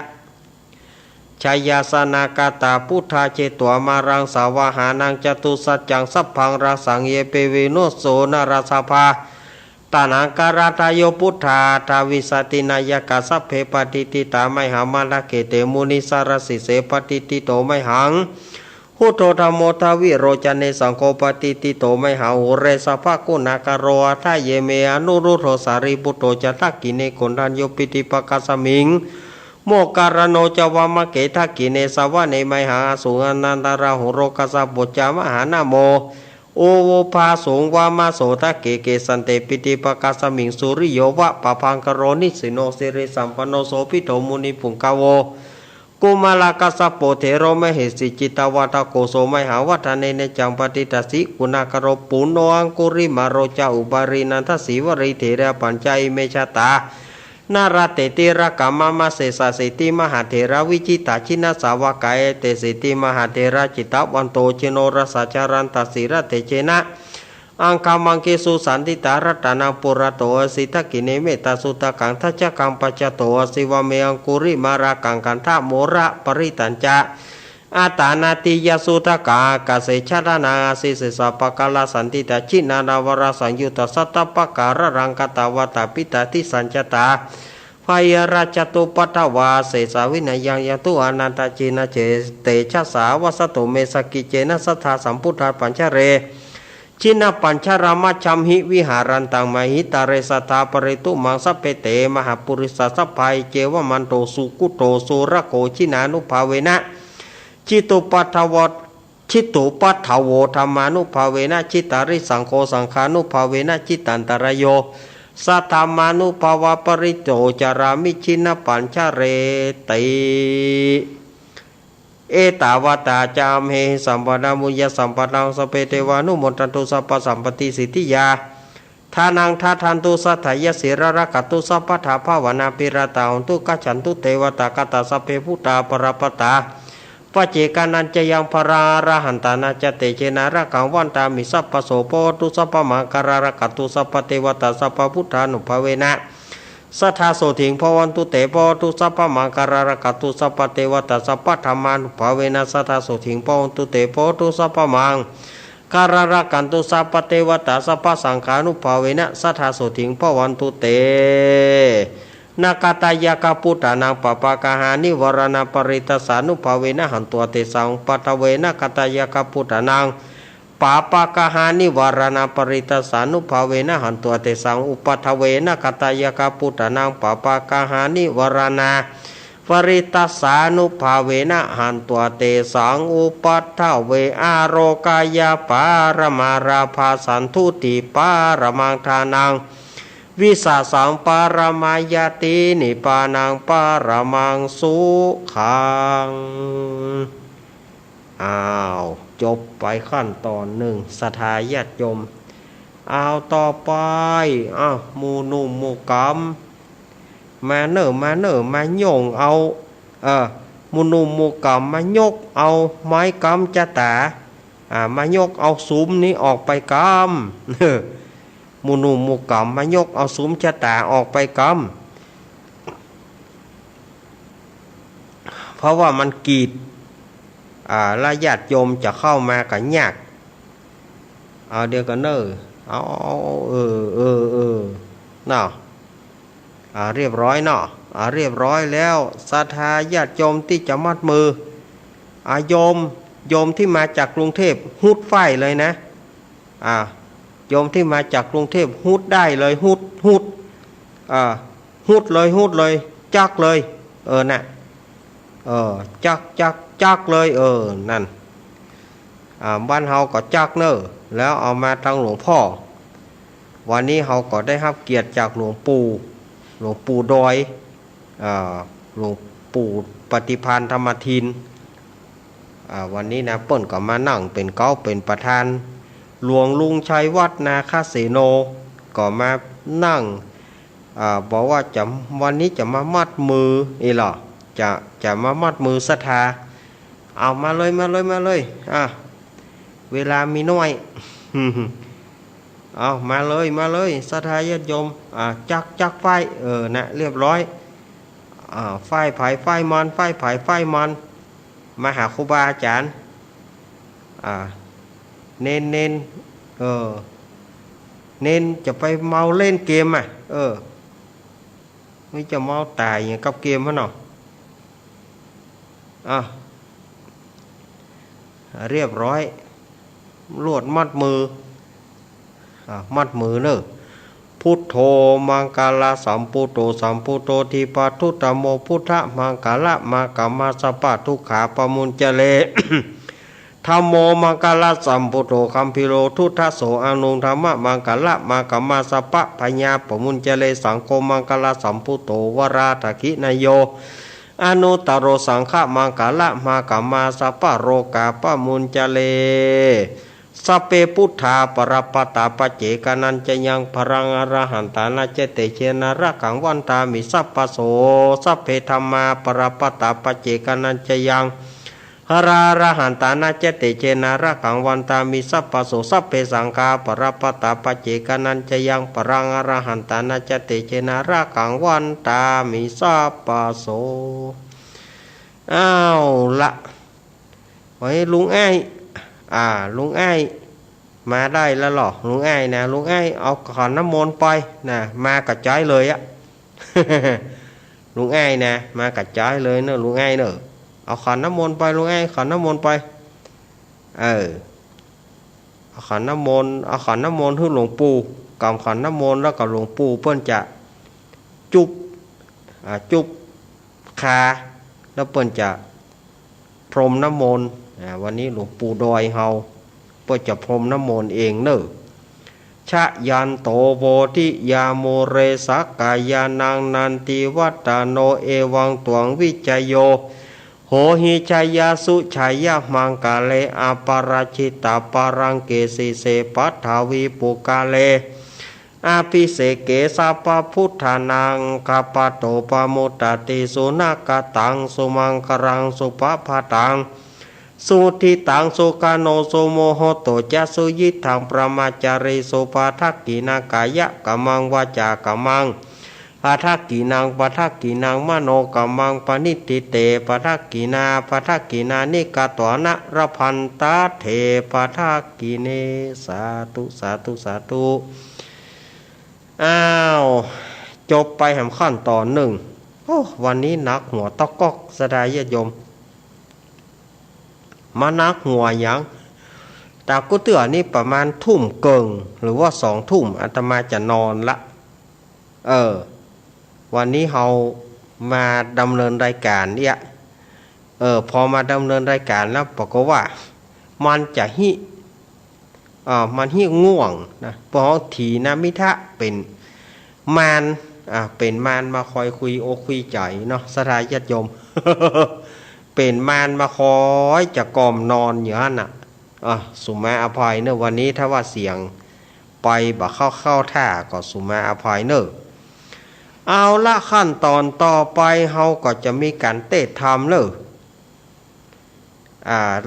ชายาสนากาตาพุทธาเจตัวมารังสาวหานังจตุสัจจังสัพพังราสังเยเปเวโนโสนราสภาตานังการาทายโยพุทธาทาวิสตินายกาสัพเพปฏิติตาไมหามาลเกเตมุนิสารสิเสปฏิติโตไมหังพุทโธธรรมโมทวิโรจเนสังโฆปฏิติโตไมหังโหเรสภะกุณากโรอัฏเยเมอนุรุโธสารีปุตโตจตักกิเนโกณัญโยปิติปกัสสมิงโมการโนจวามะเกทักกิเนสวะเนไมหาสุงอนันตาราหุโรกัสสะปุจจามหานาโมโอโวภาสงวามาโสทะเกเกสันเตปิติปกัสสมิงสุริโยวะปะพังกโรนิสิโนสิริสัมปันโนโสภิโตมุนิปุงกาโวกุมาลากัสสะโปเทโรมเหสิจิตาวาตโกโสไมหาวัฏเนเนจังปฏิตัสสิกุณากโรปุโนอังคุริมาโรจาอุบารินันทสีวริเถระปัญจอิเมชตานาราเตติระกามามาเสสะเสติมหาเถระวิจิตาชินาสาวกายเตเสติมหาเถระจิตวันโตเชโนรสาจารันตสีระเตเจนะอังคามังเกสุสันติตารัตนาปุระโตสิทกิเนเมตาสุตกังทัจกังปัจจโตสิวเมอังคุริมารากังกันทะโมระปริตัญจะอาตานาติยสุตกากาเสชาดานาสิเสสะปะกาลสันติตาชินานาวรสังยุตสัตตปะการรังกตาวตาปิตาทิสัญจตาพยราชตุปัตวาเสสาวินัยยังยตุอนันตจินาเจเตชะสาวสตุเมสกิเจนะสัทธาสัมพุทธาปัญชเรชินปัญชรามาชัมหิวิหารันตังมหิตาเรสตาปริตุมังสเปเตมหาปุริสสัพพายเจวมันโตสุกุโตสุระโกชินานุภาเวนะจิตุปัทวชิตุปัทโวธรรมานุภาเวนะจิตาริสังโฆสังขานุภาเวนะจิตันตรโยสัทธามานุภาวะปริโจจารามิชินปัญชเรติเอตาวตาจามเฮสัมปนามุยสัมปนังสเปเทวานุมนตันตุสัพพสัมปติสิทธิยาทานังทาทันตุสัทธายสิระระกตุสัพพทาภาวนาปิรตาหุนตุกัจฉันตุเทวตากตาสเพพุตาปรปตาปัจเจกานันจะยังพราระหันตานาจเตเจนาระกังวันตามิสัพพโสโพตุสัพพมังการะระกตุสัพพเทวตาสัพพพุทธานุภเวนะสัทธาโสถิงภวันตุเตภวตุสัพพมังการะระกตุสัพพเทวตาสัพพธรรมานุภเวนะสัทธาโสถิงภวันตุเตภวตุสัพพมังการะระกันตุสัพพเทวตาสัพพสังฆานุภเวนะสัทธาโสถิงภวันตุเตนากตายากาพุทธานังปปะกาหานิวรณปริตสานุภาเวนะหันตัวเตสังปัตเวนะกตายากาพุทธานังปปะกาหานิวรณปริตสานุภาเวนะหันตัวเตสังอุปัทเวนะกตายากาพุทธานังปปะกาหานิวรณปริตสานุภาเวนะหันตัวเตสังอุปัทเวอาโรกายาปารมาราภาสันทุติปารมังทานัง วิสาสังปารมายาตินิปานังปารมังสุขังอ้าวจบไปขั้นตอนหนึ่งศรัทธาญาติโยมเอาต่อไปอ้าวหมู่หนุ่มหมู่กำมาเนอมาโยงเอาหมู่หนุ่มหมู่กำมายกเอาไม้กำจะตามายกเอาซุ้มนี้ออกไปกำหมู่หนุ่มหมู่กำมายกเอาซุ้มจะตาออกไปกำเพราะว่ามันกีดและญาติโยมจะเข้ามากันยากเอาเดี๋ยวกันเนอเอาเนาะเรียบร้อยเนาะเรียบร้อยแล้วศรัทธาญาติโยมที่จะมัดมือโยมที่มาจากกรุงเทพฮุดไฟเลยนะโยมที่มาจากกรุงเทพฮุดได้เลยฮุดฮุดเลยจักเลยน่ะจักเลยนั่นบ้านเฮาก็จักเนอแล้วเอามาทางหลวงพ่อวันนี้เฮาก็ได้รับเกียรติจากหลวงปู่ดอยหลวงปู่ปฏิภาณธรรมทินวันนี้นะเปิ้นก็มานั่งเป็นเก้าเป็นประธานหลวงลุงชัยวัฒนาคเสโนก็มานั่งบอกว่าวันนี้จะมามัดมือหรอจะมามัดมือศรัทธาเอามาเลยเวลามีน้อยเอามาเลยศรัทธาญาติโยมจักไฟนะเรียบร้อยไฟไผ่ไฟมันมาหาครูบาอาจารย์เน้นจะไปเมาเล่นเกมไม่จะเมาตายอย่างกับเกมมั้งเนาะเรียบร้อยลวดมัดมือเนอะพุทโธมังกาลสัมปุโตทีปทุตโมพุทธมังกาละมากามาสปะทุกขาปมุญเจเล ธัมโมมังกาลสัมปุโตคัมพิโรทุทธโสอนุธรรมะมังกาละมากามาสปะพญาปมุญเจเลสังโฆมังกาลสัมปุโตวราทคินายโยอนุตตโรสังฆมังกาละมากามาสปะโรกาปมุญเจเลสัพเพพุทธาปรปตาปเจกานันจะยังพรังอรหันตานาเจเตเชนะระกังวันตามิสัพพโสสัพเพธรรมาปรปตาปเจกานันจะยังหราระหันตานาเจเตเชนะระกังวันตามิสัพพโสสัพเพสังฆาปรปตาปเจกานันจะยังปรังอรหันตานาเจเตเชนะระกังวันตามิสัพพโสอ้าวละไว้ลุงไอ้ลุงไอ้มาได้แล้วหรอลุงไอ้นะลุงไอ้เอาขันน้ำมนต์ไปนะมากระจายเลยลุงไอ้นะมากระจายเลยเนอะลุงไอ้เนอะเอาขันน้ำมนต์ไปลุงไอ้ขันน้ำมนต์ไปเอาขันน้ำมนต์ให้หลวงปู่กำขันน้ำมนต์แล้วกับหลวงปู่เพิ่นจะจุบคาแล้วเพิ่นจะพรมน้ำมนต์วันนี้หลวงปู่ดอยเฮาเพื่อจะพรมน้ำมนต์เองเนอะชะยันโตโพธิยาโมเรสักกายานังนันติวัตโนเอวังตวงวิจโยโหหิชายาสุชายามังกาเลอปาราชิตาปารังเกสิเสปัทาวีปุกาเลอาภิเสเกสาปพุทธานังคาปโตปมุตติสุนักตังสุมังครังสุปภาตังสุทิตังสุกาโนสุโมโหโตจะสุยิทังประมาจาริสุปาทักกินากายะกัมมังวาจากัมมังปัทักกินังมโนกัมมังปนิติเตปัทักกินานิกาตวนะระพันตาเทปัทักกิเนสาธุอ้าวจบไปแห่งขั้นตอนหนึ่งวันนี้นักหัวตะก๊อกสดายญาติโยมมานักหัวอย่างแต่ก็เตือนนี่ประมาณทุ่มเกิงหรือว่า2 ทุ่มอาตมาจะนอนละวันนี้เรามาดำเนินรายการเนี่ยพอมาดำเนินรายการแล้วบอกว่ามันจะมันง่วงนะเพราะถีนมิทะเป็น มารเป็นมารมาคอยคุยโอคุยใจเนาะสถานญาติโยม เป็นมารมาคอยจะกล่อมนอนอยู่นั่นน่ะสุมาอภัยเนอะวันนี้ถ้าว่าเสียงไปบ่เข้าท่าก็สุมาอภัยเนอะเอาละขั้นตอนต่อไปเฮาก็จะมีการเตะธรรมเนอะ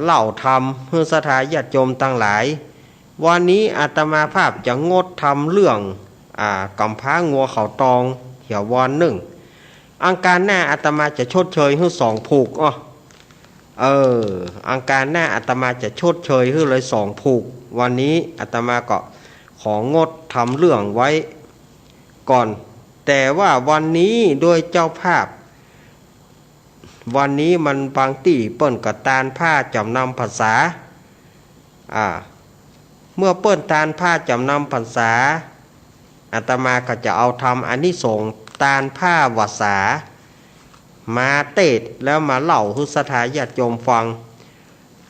เล่าธรรมเพื่อสถานญาติโยมตั้งหลายวันนี้อาตมาภาพจะงดทำเรื่องกำพร้างัวเขาตองเหี่ยววอนหนึ่งอังการหน้าอาตมาจะชดเชยให้2 ผูกอังการหน้าอาตมาจะชดเชยให้เลย2 ผูกวันนี้อาตมาก็ของดทำเรื่องไว้ก่อนแต่ว่าวันนี้โดยเจ้าภาพวันนี้มันบางที่เปิ้นกับตาลผ้าจำนำภาษาเมื่อเปิ้นตาลผ้าจำนำภาษาอาตมาก็จะเอาทำอานิสงส์ตาลผ้าวาสามาเตศแล้วมาเล่าให้สถานญาติโยมฟัง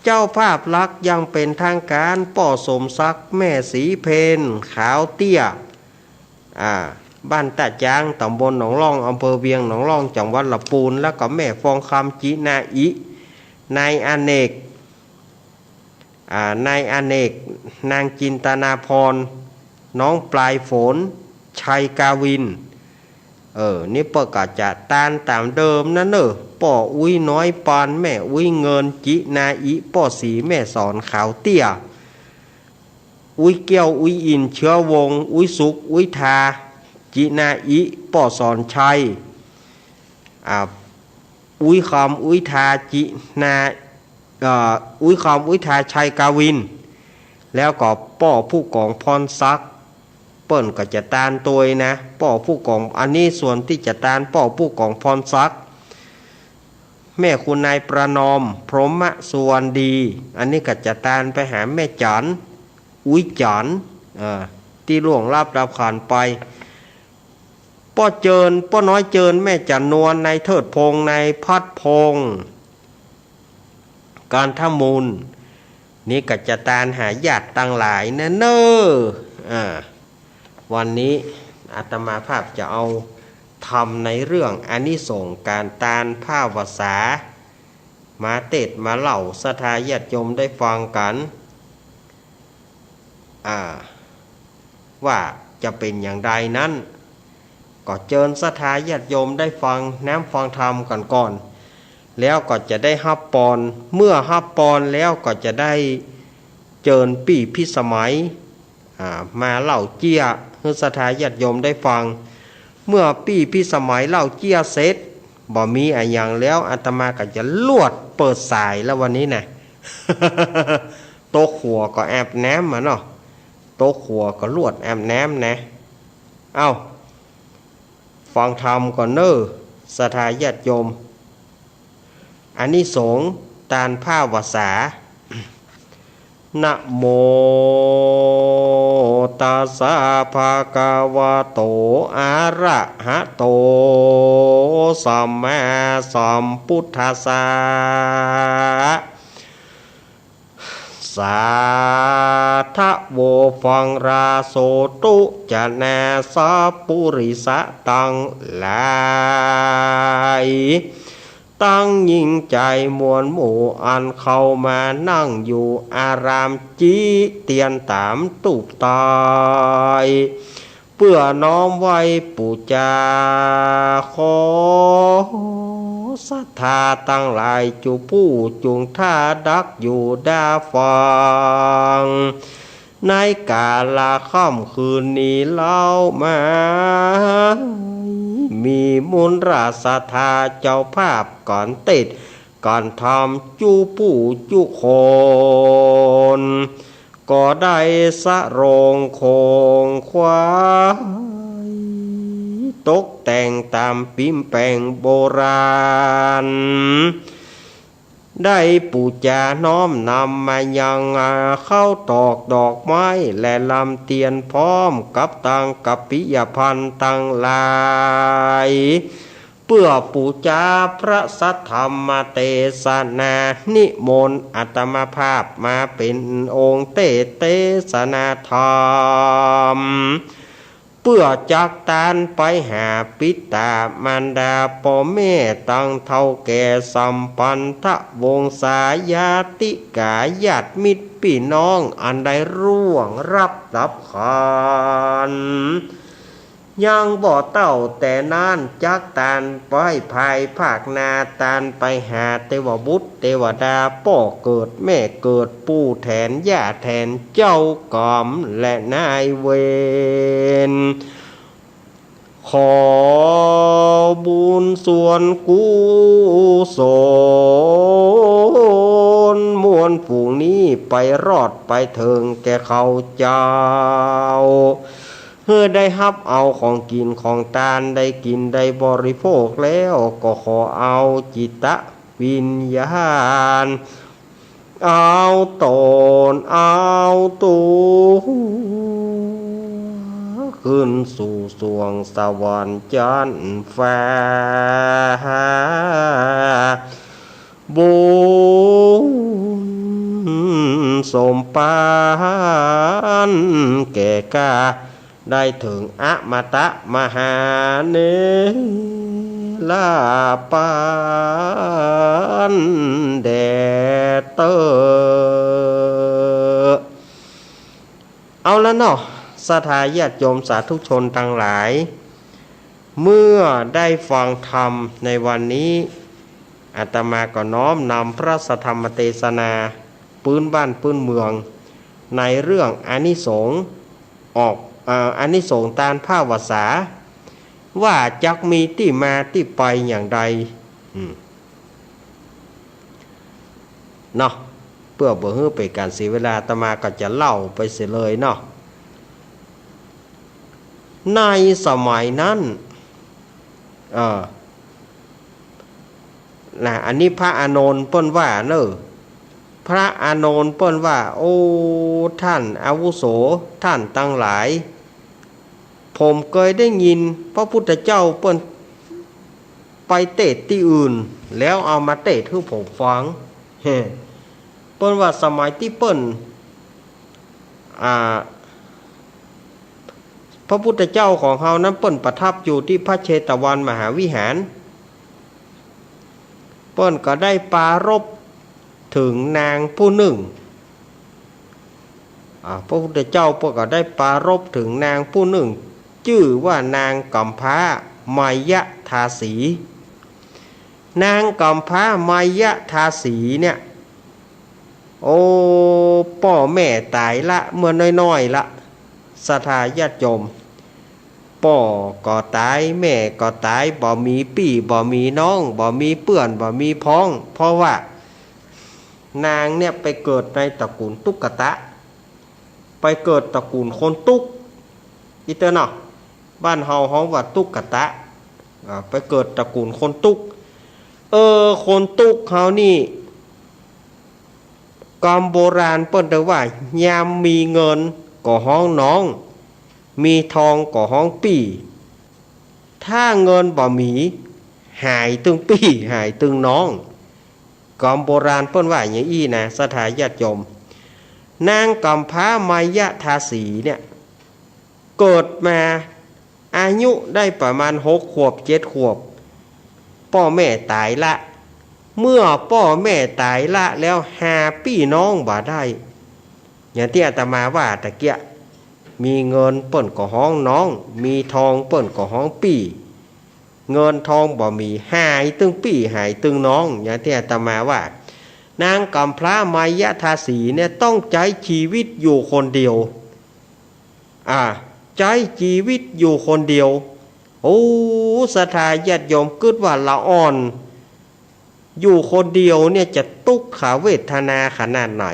เจ้าภาพลักษ์ยังเป็นทางการป่อสมศักดิ์แม่สีเพนขาวเตี้ยบ้านตะจางตำบลหนองล่องอำเภอเวียงหนองล่องจังหวัดลำพูนแล้วก็แม่ฟองคำจินาอินายอเนกนายอเนกนางจินตนาพรน้องปลายฝนชัยกาวินนี่เปิดก็จะตานตามเดิมนั่นเนอะป่ออุ้ยน้อยปานแม่อุ้ยเงินจินาอิป่อสีแม่สอนขาวเตี้ยอุ้ยแก้วอุ้ยอินเชื้อวงอุ้ยสุกอุ้ยทาจินาอิป่อสอนชัยอุ้ยคำอุ้ยทาจินาอุ้ยคำอุ้ยทาชัยกาวินแล้วก็ป่อผู้กองพรศักดิ์เปิ้นก็จะตานตัวนะป่อผู้กองอันนี้ส่วนที่จะตานป่อผู้กองพรศักดิ์แม่คุณนายประนอมพรหมสุวรรณดีอันนี้ก็จะตานไปหาแม่จันอุ้ยจันที่ล่วงลับขานไปป้อเจินป้อน้อยเจินแม่จันนวลในเทิดพงในพัดพงการทำมูลนี่ก็จะตานหาญาติตั้งหลายนะเนอวันนี้อาตมาภาพจะเอาทำในเรื่องอานิสงส์การตานผ้าวาสามาเตศมาเล่าสถานญาติโยมได้ฟังกันว่าจะเป็นอย่างใดนั้นก็เจิญสถานญาติโยมได้ฟังน้ำฟังธรรมก่อนแล้วก็จะได้ฮับปอนเมื่อฮับปอนแล้วก็จะได้เจิญปี่พิสมัยมาเล่าเจียให้สถานญาติโยมได้ฟังเมื่อปี่พิสมัยเล่าเจียเสร็จบ่มีอะไรอย่างแล้วอาตมาก็จะลวดเปิดสายแล้ววันนี้นะ โต๊ะขัวก็แอบแนมมาเนาะโต๊ะขัวก็ลวดแอบแนมนะฟังธรรมก่อนเนอสถานญาติโยมอานิสงส์ตานผ้าวาสานะโมตัสสะภะคะวะโตอะระหะโตสัมมาสัมพุทธัสสะสาธะโวฟังราโสตุจะนาสัพปุริสะตังหลายตั้งยิ่งใจมวลหมู่อันเข้ามานั่งอยู่อารามจีเตียนตามตูบตายเพื่อน้อมไว้ปูจาขอศรัทธาตั้งหลายจูผู้จุงท่าดักอยู่ดาฟังในกาลาค่ำคืนนี้เล่ามามีมุนราศธาเจ้าภาพก่อนติดก่อนทำจูผู้จุคนก็ได้สะโรงโคงควายตกแต่งตามปิมแปงโบราณได้ปูจาน้อมนำมายังเข้าตอกดอกไม้และลำเทียนพร้อมกับตังกับปิยพันธ์ตั้งหลายเพื่อปูจาพระสัทธรรมเทศนานิมนต์อาตมาภาพมาเป็นองค์เทศนาธรรม เพื่อจักตานไปหาปิตามารดาพ่อแม่ตั้งเท่าแก่สัมพันธวงศาญาติกาญาติมิตรพี่น้องอันใดร่วงรับขานยังบ่เต้าแต่นานจักตานไปภายภาคนาตานไปหาเทวบุตรเทวดาพ่อเกิดแม่เกิดปู่แทนย่าแทนเจ้ากรรมและนายเวรขอบุญส่วนกุศลมวลฝูงนี้ไปรอดไปถึงแก่เขาเจ้าเพื่อได้ฮับเอาของกินของทานได้กินได้บริโภคแล้วก็ขอเอาจิตวิญญาณเอาตนเอาตัวขึ้นสู่สวงสวรรค์จันทร์ฟ้าบุญสมปานแก่กาได้ถึงอมตะมหาเนลาปานแดเตอเอาแล้วเนาะสถาญาติโยมสาธุชนทั้งหลายเมื่อได้ฟังธรรมในวันนี้อาตมาก็น้อมนำพระสัทธรรมเทศนาปื้นบ้านปื้นเมืองในเรื่องอานิสงส์อานิสงส์ตามภาษาษาว่าจักมีที่มาที่ไปอย่างใดเนาะเพื่อบ่ให้เป็นการเสียเวลาอาตมาก็จะเล่าไปเสียเลยเนาะในสมัยนั้นอันนี้พระอานนท์เปิ้นว่าเนอะพระอานนท์เปิ้นว่าโอ้ท่านอาวุโสท่านทั้งหลายผมเคยได้ยินพระพุทธเจ้าเปิ้นไปเทศที่อื่นแล้วเอามาเทศให้ผมฟังเปิ้นว่าสมัยที่เปิ้นพระพุทธเจ้าของเขานั้นเปิ้นประทับอยู่ที่พระเชตวันมหาวิหารเปิ้นก็ได้ปรารภถึงนางผู้หนึ่งพระพุทธเจ้าเปิ้นก็ได้ปรารภถึงนางผู้หนึ่งชื่อว่านางกัมพามายะทาสีนางกัมพามายะทาสีเนี่ยโอ้พ่อแม่ตายละเมื่อน้อยๆละศรัทธาญาติโยมพ่อก็ตายแม่ก็ตายบ่มีพี่บ่มีน้องบ่มีเพื่อนบ่มีพ้องเพราะว่านางเนี่ยไปเกิดในตระกูลตุ๊กตะไปเกิดตระกูลคนตุ๊กอีเตอร์เนาะบ้านเฮาฮ้องว่าตุ๊กตะไปเกิดตระกูลคนตุ๊กคนตุ๊กเขานี่กรรมโบราณเปิ้นแต่ว่ายามมีเงินก็ฮ้องน้องมีทองก็ฮ้องปี่ถ้าเงินบ่มีหายตึงปี่หายตึงน้องกรรมโบราณเปิ้นว่าอย่างอี้นะสถาญาติโยมนางกัมพามายะทาสีเนี่ยเกิดมาอายุได้ประมาณ6 ขวบ 7 ขวบพ่อแม่ตายละเมื่อพ่อแม่ตายละแล้วหาพี่น้องบ่ได้อย่างที่อาตมาว่าตะเกียมีเงินเปิ้นก็ฮ้องน้องมีทองเปิ้นก็ฮ้องปี่เงินทองบ่มีหายตึงปี่หายตึงน้องอย่างที่อาตมาว่านางกัมพลามายะทาสีเนี่ยต้องใช้ชีวิตอยู่คนเดียวใช้ชีวิตอยู่คนเดียวโอ้ศรัทธาญาติโยมคิดว่าละอ่อนอยู่คนเดียวเนี่ยจะทุกขเวทนาขนาดไหน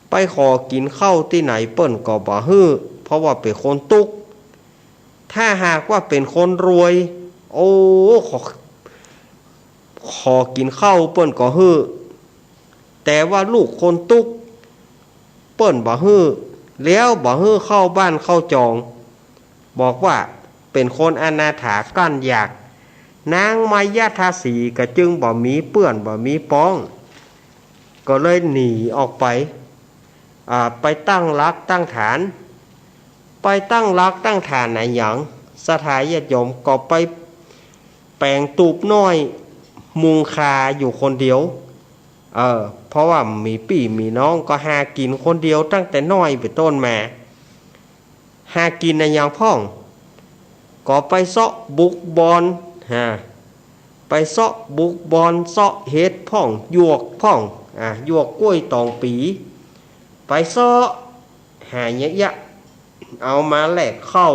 ไปขอกินข้าวที่ไหนเปิ้นก็บ่ฮื้อเพราะว่าเป็นคนทุกข์ถ้าหากว่าเป็นคนรวยโอ้ขอกินข้าวเปิ้นก็ฮื้อแต่ว่าลูกคนทุกข์เปิ้นบ่ฮื้อแล้วบ่ฮื้อเข้าบ้านเข้าจองบอกว่าเป็นคนอนาถากั้นอยากนางมายาทาสีก็จึงบ่มีเปื้อนบ่มีป้องก็เลยหนีออกไปไปตั้งรักตั้งฐาน ไปตั้งรักตั้งฐานไหนหยังสถาญาติโยมก็ไปแปลงตูบน้อยมุงคาอยู่คนเดียวเพราะว่ามีพี่มีน้องก็หากินคนเดียวตั้งแต่น้อยไปต้นมาหากินในอย่างพ่องก็ไปเซาะบุกบอลไปเซาะบุกบอลเซาะเฮ็ดพ่องหยวกพ่องหยวกกล้วยตองปีไปเซาะหาเยอะๆเอามาแลกเข้า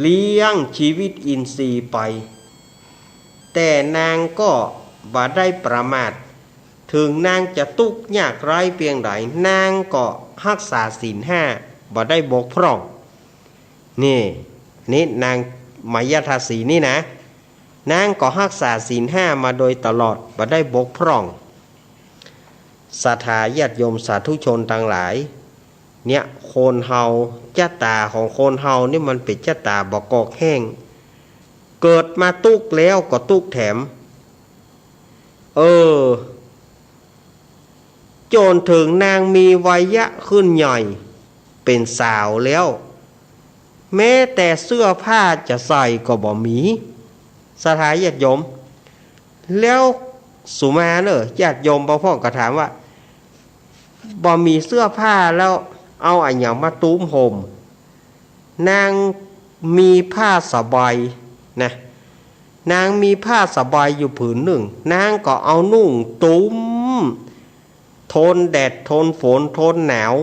เลี้ยงชีวิตอินทรีย์ไปแต่นางก็บ่ได้ประมาทถึงนางจะทุกข์ยากไร้เพียงใดนางก็รักษาศีลห้าบ่ได้บกพร่องนี่นางมายาทาสีนี่นะนางก็รักษาศีลห้ามาโดยตลอดบ่ได้บกพร่องศรัทธาญาติโยมสาธุชนทั้งหลายเนี่ยโคนเฮาชะตาของโคนเฮานี่มันเป็นชะตาบ่กอกแห้งเกิดมาตุกแล้วก็ตุกแถมจนถึงนางมีวัยะขึ้นใหญ่เป็นสาวแล้วแม้แต่เสื้อผ้าจะใส่ก็บ่มีสถาญาติโยมแล้วสุมาเนอะญาติโยมบางพ่อก็ถามว่าบ่มีเสื้อผ้าแล้วเอาอันอย่างมาตุ้มห่มนางมีผ้าสบายนะนางมีผ้าสบายอยู่ผืนหนึ่งนางก็เอานุ่งตุ้มทนแดดทนฝนทนหนาว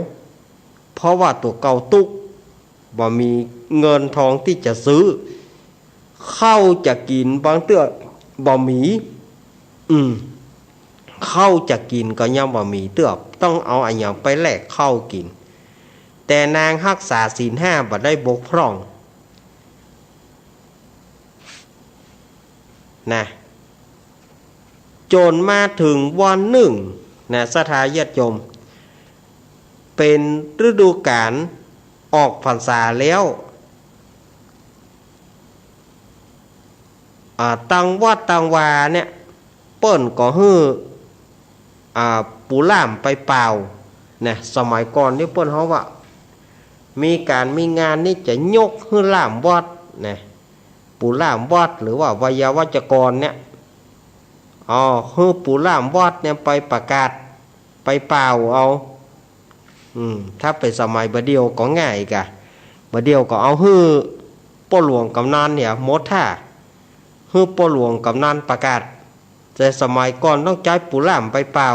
เพราะว่าตัวเก่าตุกบ่มีเงินทองที่จะซื้อเข้าจะกินบางเตื้อบ่มีเข้าจะกินก็ยังบ่มีเตื้อต้องเอาอันอย่างไปแลกเข้ากินแต่นางรักษาศีลห้าบ่ได้บกพร่องนะจนมาถึงวันหนึ่งนะศรัทธาญาติโยมเป็นฤดูกาลออกพรรษาแล้วตังวัดตังวาเนี่ยเปิ้นก็ฮื้อปูล่ามไปเป่านะสมัยก่อนนี่เปิ้นเฮาว่ามีการมีงานนี่จะยกฮื้อล่ามวัดนะปูล่ามวัดหรือว่าวิยาวัจกรเนี่ยฮื้อปูล่ามวัดเนี่ยไปประกาศไปเป่าเอาถ้าไปสมัยบะเดียวก็ง่ายกะบะเดียวก็เอาฮื้อป้อหลวงกำนันเนี่ยหมดท่าฮื้อป้อหลวงกำนันประกาศแต่สมัยก่อนต้องใช้ปูล่ามไปเป่า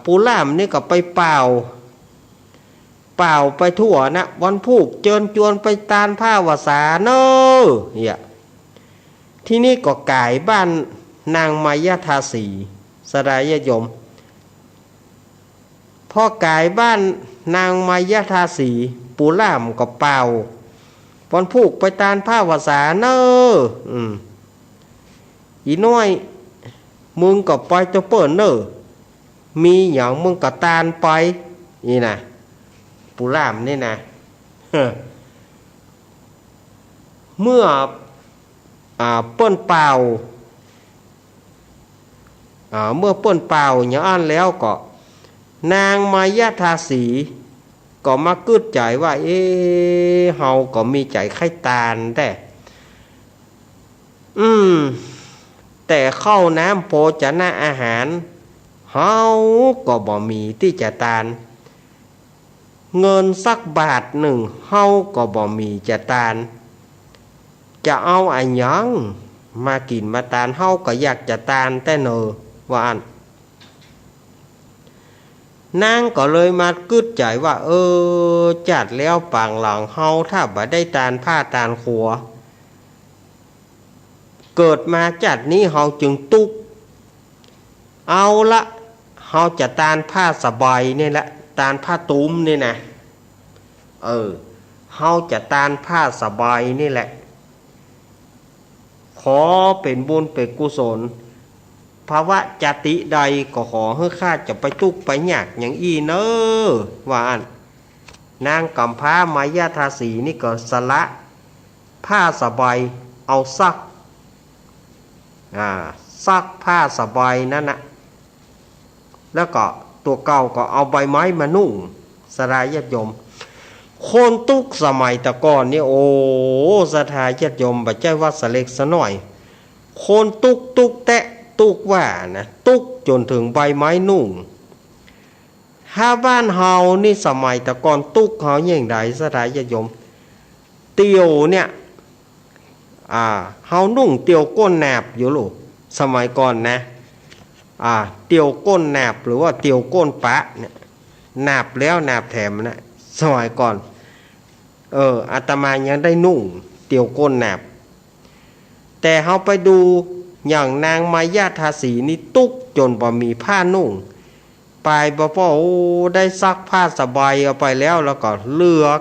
ปูล่ามนี่ก็ไปเป่าไปทั่วนะวันพูกเจิญจวนไปตานผ้าวสาเนอเนี่ยที่นี่ก็กายบ้านนางมายาทาสีสดายยมพ่อกายบ้านนางมายาทาสีปูล่ามก็เป่าวันพูกไปตานผ้าวสาเนออีน้อยมึงก็ไปตัวเปิ้นเนอมีอย่างมึงก็ตานไปนี่นะปูล่ามนี่นะเมื่อเปิ้นเป่าเมื่อเปิ้นเป่าอย่างอันแล้วก็นางมายาทาสีก็มากึดใจว่าเฮาก็มีใจไข่ตาลแต่เข้าน้ำโภชนะอาหารเฮาก็บ่มีที่จะตานเงินสักบาทหนึ่งเฮาก็บ่มีจะตานจะเอาอันหยังมากินมาตานเฮาก็อยากจะตานแต่เนอว่าอันนางก็เลยมากึดใจว่าจัดแล้วปางหลังเฮาถ้าบ่ได้ตานผ้าตานขัวเกิดมาจัดนี้เฮาจึงตุกเอาละเฮาจะตานผ้าสบายนี่แหละตานผ้าตุ้มนี่นะเฮาจะตานผ้าสบายนี่แหละขอเป็นบุญเป็นกุศลภาวะจติใดก็ขอให้ข้าจะไปทุกข์ไปยากอย่างอีเนอว่าอันนางกำพร้ามายาทาสีนี่ก็สละผ้าสบายเอาซักผ้าสบายนั่นนะแล้วก็ ตัวเก่าก็เอาใบไม้มานุ่งสลายญาติโยมคนตุกสมัยตะก่อนนี่โอ้สถาญาติโยมบัดใจว่าสะเล็กสะหน่อยคนตุกแตะตุกว่านะตุกจนถึงใบไม้นุ่งถ้าบ้านเฮานี่สมัยตะก่อนตุกเฮาอย่างใดสถาญาติโยมเตียวเนี่ยเฮานุ่งเตียวก้นแหนบอยู่ลูกสมัยก่อนนะเตียวก้นแหนบหรือว่าเตียวก้นปะเนี่ยแหนบแล้วแหนบแถมนะสมัยก่อนอาตมายังได้นุ่งเตียวก้นแหนบแต่เฮาไปดูอย่างนางมายาทาสีนี่ตุกจนบ่มีผ้านุ่งไปบ่พอได้ซักผ้าสบายเอาไปแล้วก็เลือก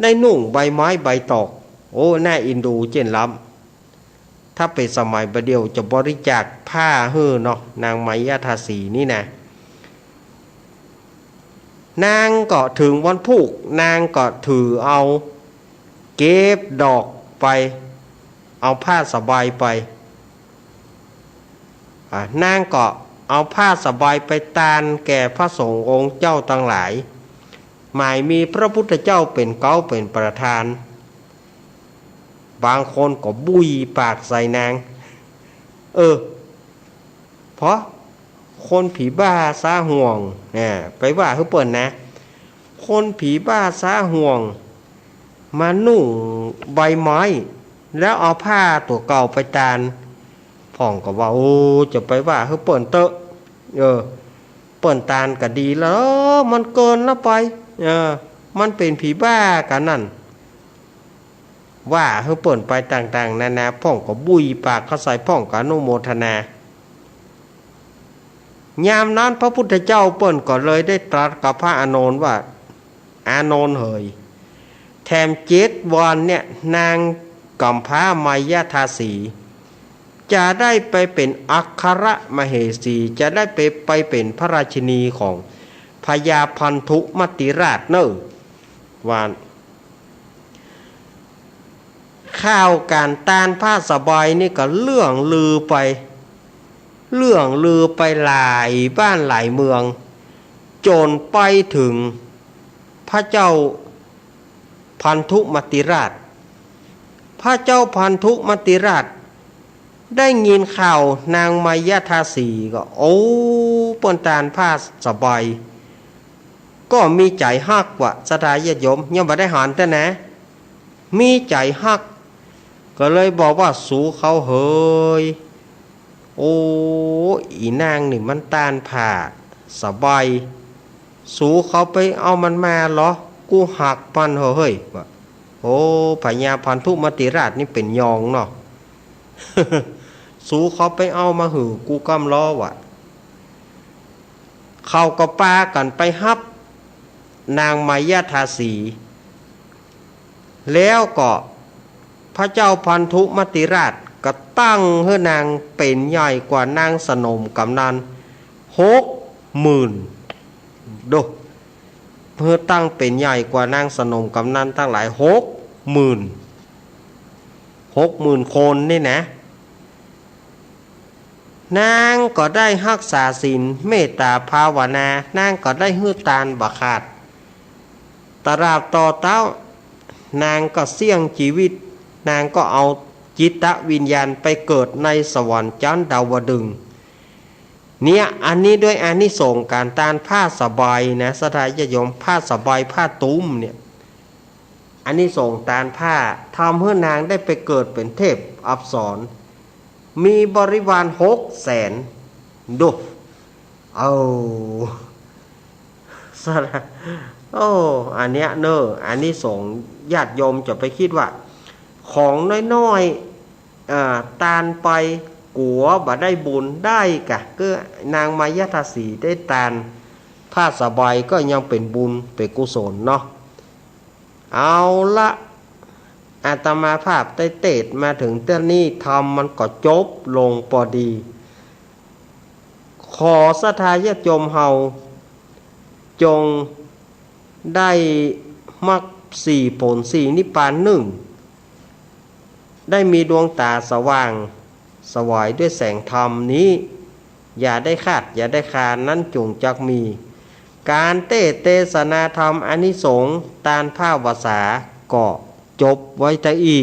ได้นุ่งใบไม้ใบตอกโอ้น่าอินดูเจนล้ำถ้าเป็นสมัยประเดียวจะบริจาคผ้าเฮ้อเนาะนางมายาทาสีนี่นะนางก็ถึงวันพุกนางก็ถือเอาเก็บดอกไปเอาผ้าสบายไปนางก็เอาผ้าสบายไปตานแก่พระสงฆ์องค์เจ้าทั้งหลายหมายมีพระพุทธเจ้าเป็นเก้าเป็นประธานบางคนก็บุยปากใส่นางเพราะคนผีบ้าซาห่วงเนี่ยไปว่าเขาเปิดนะคนผีบ้าซาห่วงมานุ่งใบไม้แล้วเอาผ้าตัวเก่าไปตานพ่องก็ว่าโอ้จะไปว่าเขาเปิดเตอะเปิดตานก็ดีแล้วมันเกินแล้วไปมันเป็นผีบ้ากันนั่นว่าเขาเปิดไปต่างๆนานาพ่องก็บุยปากเขาใส่พ่องก็อนุโมทนายามนั้นพระพุทธเจ้าเปิ้นก็เลยได้ตรัสกับพระอานนท์ว่าอานนท์เฮยแถม7 วันเนี่ยนางกัมพามายาทาสีจะได้ไปเป็นอัครมเหสีจะได้ไปเป็นพระราชินีของพญาพันธุมติราชเนอวานข้าวการตานผ้าสบายนี่ก็เรื่องลือไปหลายบ้านหลายเมืองจนไปถึงพระเจ้าพันธุมติราชพระเจ้าพันธุมติราชได้ยินข่าวนางมายาทาสีก็โอ้ปนตานผ้าสบายก็มีใจฮักว่าสถาญาติโยมยังบ่ได้หารแต่นะมีใจฮักก็เลยบอกว่าสู่เขาเฮยโอ้อีนางนี่มันตานผ้าสบายสู่เขาไปเอามันมาเหรอกูหักมันเฮ้ยว่าโอ้พญาพันธุมติราชนี่เป็นยองเนาะ สู่เขาไปเอามาหือกูกำล้อว่ะเขาก็ปากันไปฮับนางมายาทาสีแล้วก็พระเจ้าพันธุมติราชก็ตั้งให้นางเป็นใหญ่กว่านางสนมกำนัน60,000ดูเพื่อตั้งเป็นใหญ่กว่านางสนมกำนันทั้งหลาย60,000 คนนี่นะนางก็ได้รักษาศีลเมตตาภาวนานางก็ได้ฮื้อตานบะขาดตราบต่อเต้านางก็เสี่ยงชีวิตนางก็เอาจิตวิญญาณไปเกิดในสวรรค์ชั้นดาวดึงส์เนี่ยอันนี้ด้วยอานิสงส์การตานผ้าสบายนะสถาญาติโยมผ้าสบายผ้าตุ้มเนี่ยอานิสงส์ตานผ้าทำให้นางได้ไปเกิดเป็นเทพอัปสรมีบริวาร600,000ดูอันเนี้ยอันนี้สงญาติโยมจะไปคิดว่าของน้อยๆตานไปกัวบ่ได้บุญได้กะก็นางมายาทาสีได้ตานผ้าสบายก็ยังเป็นบุญเป็นกุศลเนาะเอาละอาตมาภาพได้เตดมาถึงเต้นนี้ทำมันก็จบลงพอดีขอศรัทธาญาติโยมเฮาจงได้มรรค4 ผล 4นิพพาน1ได้มีดวงตาสว่างสวายด้วยแสงธรรมนี้ อย่าได้ขาดอย่าได้ขาดนั้นจงจักมี การเทศนาธรรมอานิสงส์ตานภาภาษาก็จบไว้แต่อี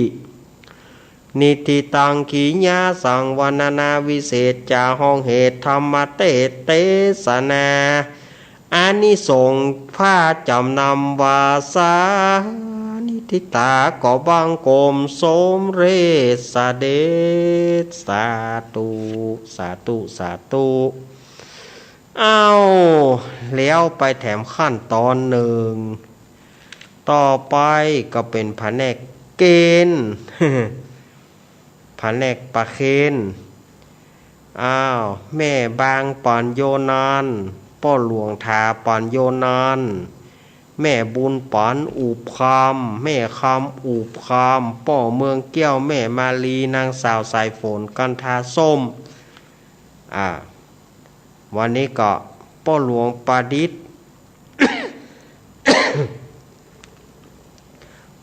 นิติตังขีญาสังวรนาวิเศษจาห้องเหตุธรรมเทศนาอานิสงส์พาจำนำวาสานิติตาก็บังกรมสมเรศเดชสาธุสาธุสาธุเอาแล้วไปแถมขั้นตอนหนึ่งต่อไปก็เป็นแผนกเกณฑ์ แผนกประเคนอ้าวแม่บางปอนโยนานพ่อหลวงทาปอนโยนานแม่บุญปอนอูบคำแม่คำอูบคำป่อเมืองแก้วแม่มาลีนางสาวสายฝนกันทาส้มวันนี้ก็พ่อหลวงประดิษฐ์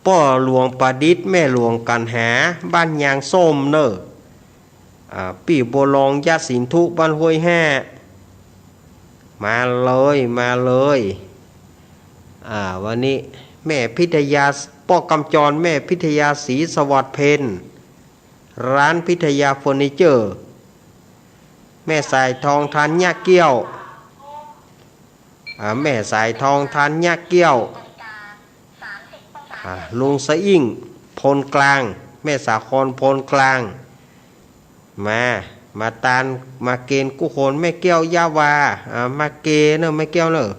พ่อหลวงประดิษฐ์แม่หลวงกันหาบ้านยางส้มเนอปี่โบลองญาติสินทุบ้านห้วยแห่มาเลยมาเลยวันนี้แม่พิทยาป้อกำจรแม่พิทยาศรีสวัสดิ์เพนร้านพิทยาเฟอร์นิเจอร์แม่สายทองทันยะเกี้ยวแม่สายทองทันยะเกี้ยวลุงสะอิ่งพลกลางแม่สาครพลกลางมาตานมาเกณฑ์กุโคนแม่แก้วยาวามาเกเนอะแม่แก้วเนอะ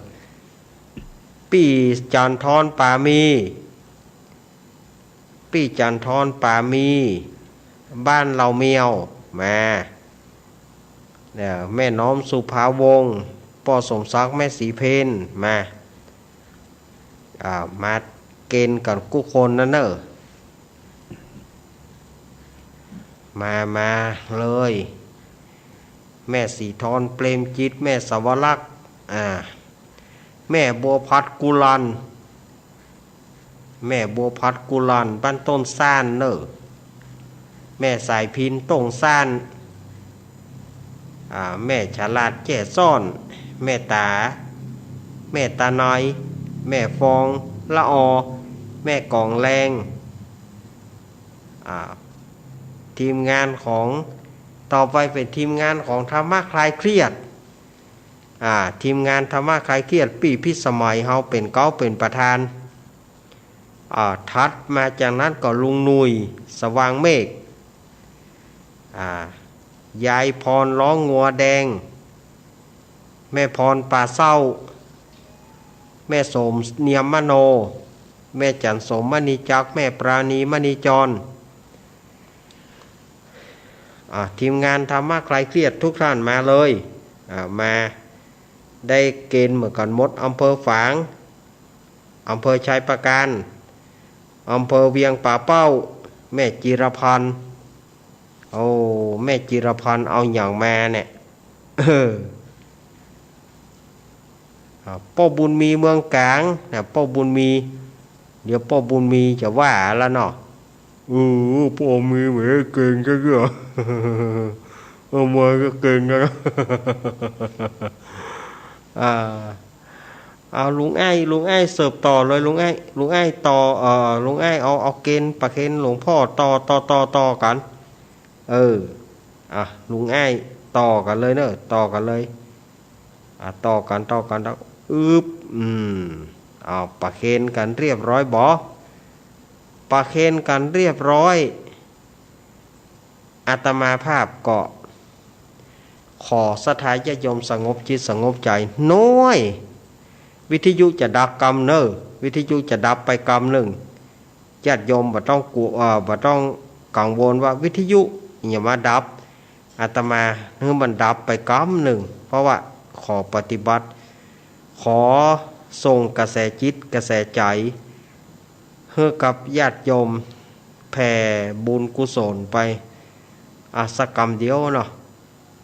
ปี่จันทรป่ามีปี่จันทรป่ามีบ้านเราเมียวมาเนี่ยแม่น้อมสุภาวงศ์พ่อสมศักดิ์แม่สีเพนมาเกณฑ์กับกุคนนั่นเนอะมาเลยแม่สีทรเปรมจิตแม่สวรักษ์แม่บัวพัดกุลันแม่บัวพัดกุลันบ้านต้นซ่านเนอะแม่สายพินตงซ่านแม่ฉลาดแจ่ซ่อนแม่ตาน้อยแม่ฟองละอแม่กองแรงทีมงานของต่อไปเป็นทีมงานของธรรมะคลายเครียดทีมงานธรรมะคลายเครียดปีพิสมัยเฮาเป็นเก้าเป็นประธานทัดมาจากนั้นก็ลุงนุยสว่างเมฆยายพรร้องงัวแดงแม่พรป่าเศร้าแม่สมเนียมมโนแม่จันสมมณีจักแม่ปราณีมณีจรทีมงานธรรมะคลายเครียดทุกท่านมาเลยมาได้เกณฑ์เหมือนกันหมดอำเภอฝางอำเภอชัยประการอำเภอเวียงป่าเป้าแม่จิรพันธ์แม่จิรพันธ์เอาอย่างมาเนี่ยพ่อบุญมีเมืองกลางพ่อบุญมีเดี๋ยวพ่อบุญมีจะว่าแล้วเนาะพ่อมีเหมือนเก่งก็เหรอมาก็เก่งนะเอาลุงไอ้เสิร์ฟต่อเลยลุงไอ้ต่อลุงไอ้เอาเกณฑ์ประเคนหลวงพ่อต่อกันลุงไอ้ต่อกันเลยเนอะต่อกันเลยต่อกันเอาประเคนกันเรียบร้อยบ่ประเคนกันเรียบร้อยอาตมาภาพก็ขอสถานญาติโยมสงบจิตสงบใจน้อยวิทยุจะดับกรรมเนอะวิทยุจะดับไปกรรมหนึ่งญาติโยมบ่ต้องกลัวบ่ต้องกังวลว่าวิทยุอย่ามาดับอาตมาเนื่อมันดับไปกรรมหนึ่งเพราะว่าขอปฏิบัติขอส่งกระแสจิตกระแสใจให้กับญาติโยมแผ่บุญกุศลไปสักกรรมเดียวเนาะ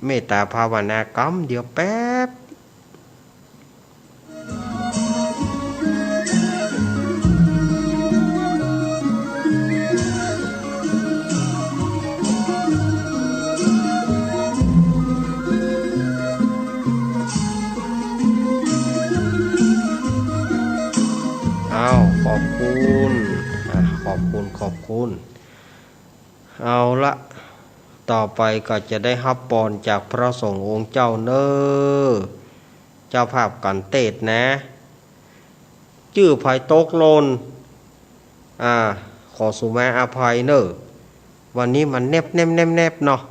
เมตตาภาวนากรรมเดียวแป๊บ อ้าวขอบคุณขอบคุณขอบคุณเอาละต่อไปก็จะได้รับพรจากพระสงฆ์องค์เจ้าเนอเจ้าภาพกันเตดนะชื่อภายตกโลนขอสุมาอภัยเนอวันนี้มันแนบเนาะ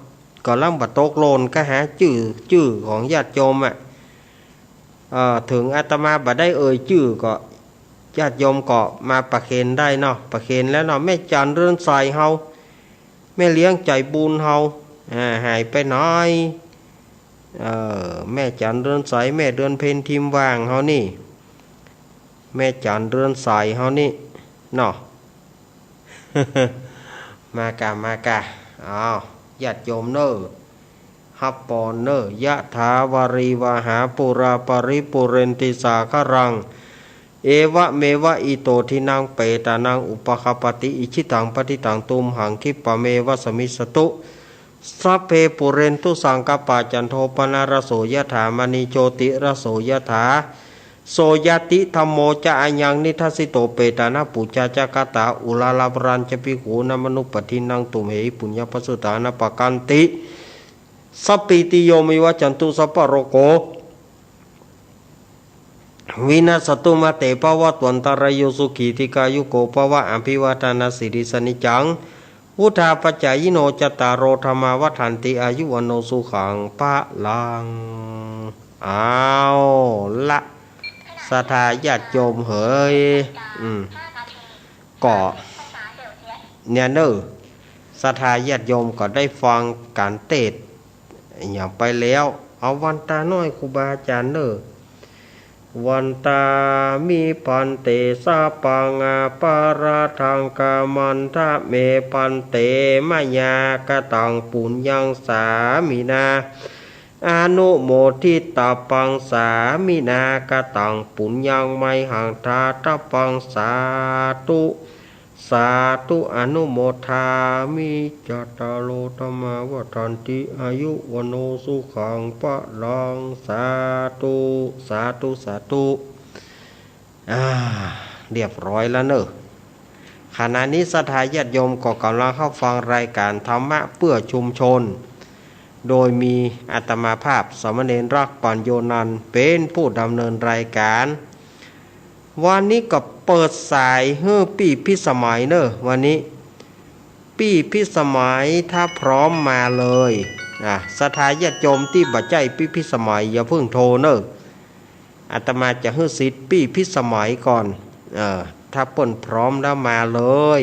ก็ล่ำบัดตกโลนก็หาชื่อของญาติโยมถึงอาตมาบัดได้ชื่อก็ญาติโยมก็มาประเคนได้เนาะประเคนแล้วเนาะแม่จันเรือนใสเฮาแม่เลี้ยงใจบุญเฮาหายไปน้อยแม่จันเรือนใสแม่เดือนเพ็ญทิมว่างเฮานี่แม่จันเรือนใสเฮานี่เนาะ มากะอ้าวญาติโยมเนอฮับปอนเนอยะถาวารีวาหาปุราปริปุเรนติสาครังเอวะเมวะอิโตทินังเปตานังอุปคปติอิชิตังปฏิตังตุมหังคิปะเมวะสมิสตุสัพเพปุเรนตุสังกปาจันโทปนารโสยถามณีโจติรโสยถาโสยติธรรมโมจะอัญญังนิทัสสิโตเปตานะปุจจาจักตาอุลาลาบรันจะปิโขนมนุปทินังตุมเหปุญญปสุตานะปกันติสัพพิติโยมิวะจันตุสัพพะโรโกวินาสตุมาเตปวะตวันตรายโยสุขีติกายุโกปวะอภิวาทนาสิริสนิจังวุธาปัจจายโนจตารโรธรรมาวัฏันติอายุวโนสุขังพะลังเอาละศรัทธาญาติโยมเฮ้ยก็เนี่ยเนอศรัทธาญาติโยมก็ได้ฟังการเทศน์อย่างไปแล้วเอาวันตาน้อยครูบาอาจารย์เนอวันตามีปันเตสาปังอาปาราทังกามันทะเมปันเตมายากตังปุญญังสามินาอนุโมทิตาปังสามินากตังปุญญังไมหังทาตปังสาธุอนุโมทามิจัตตาโลธรรมาวัฏันติอายุวโนสุขังปะลังสาธุเรียบร้อยแล้วเนอะขณะนี้ศรัทธาญาติโยมก็กำลังเข้าฟังรายการธรรมะเพื่อชุมชนโดยมีอาตมาภาพสามเณรรักปัญโยนันท์เป็นผู้ดำเนินรายการวันนี้ก็เปิดสายปีพิสมัยเนอะวันนี้ปีพิสมัยถ้าพร้อมมาเลยศรัทธาญาติโยมที่บัจใจปีพิสมัยอย่าเพิ่งโทรเนอะอาตมาจะให้สิทธิ์ปีพิสมัยก่อนถ้าเปิ้นพร้อมแล้วมาเลย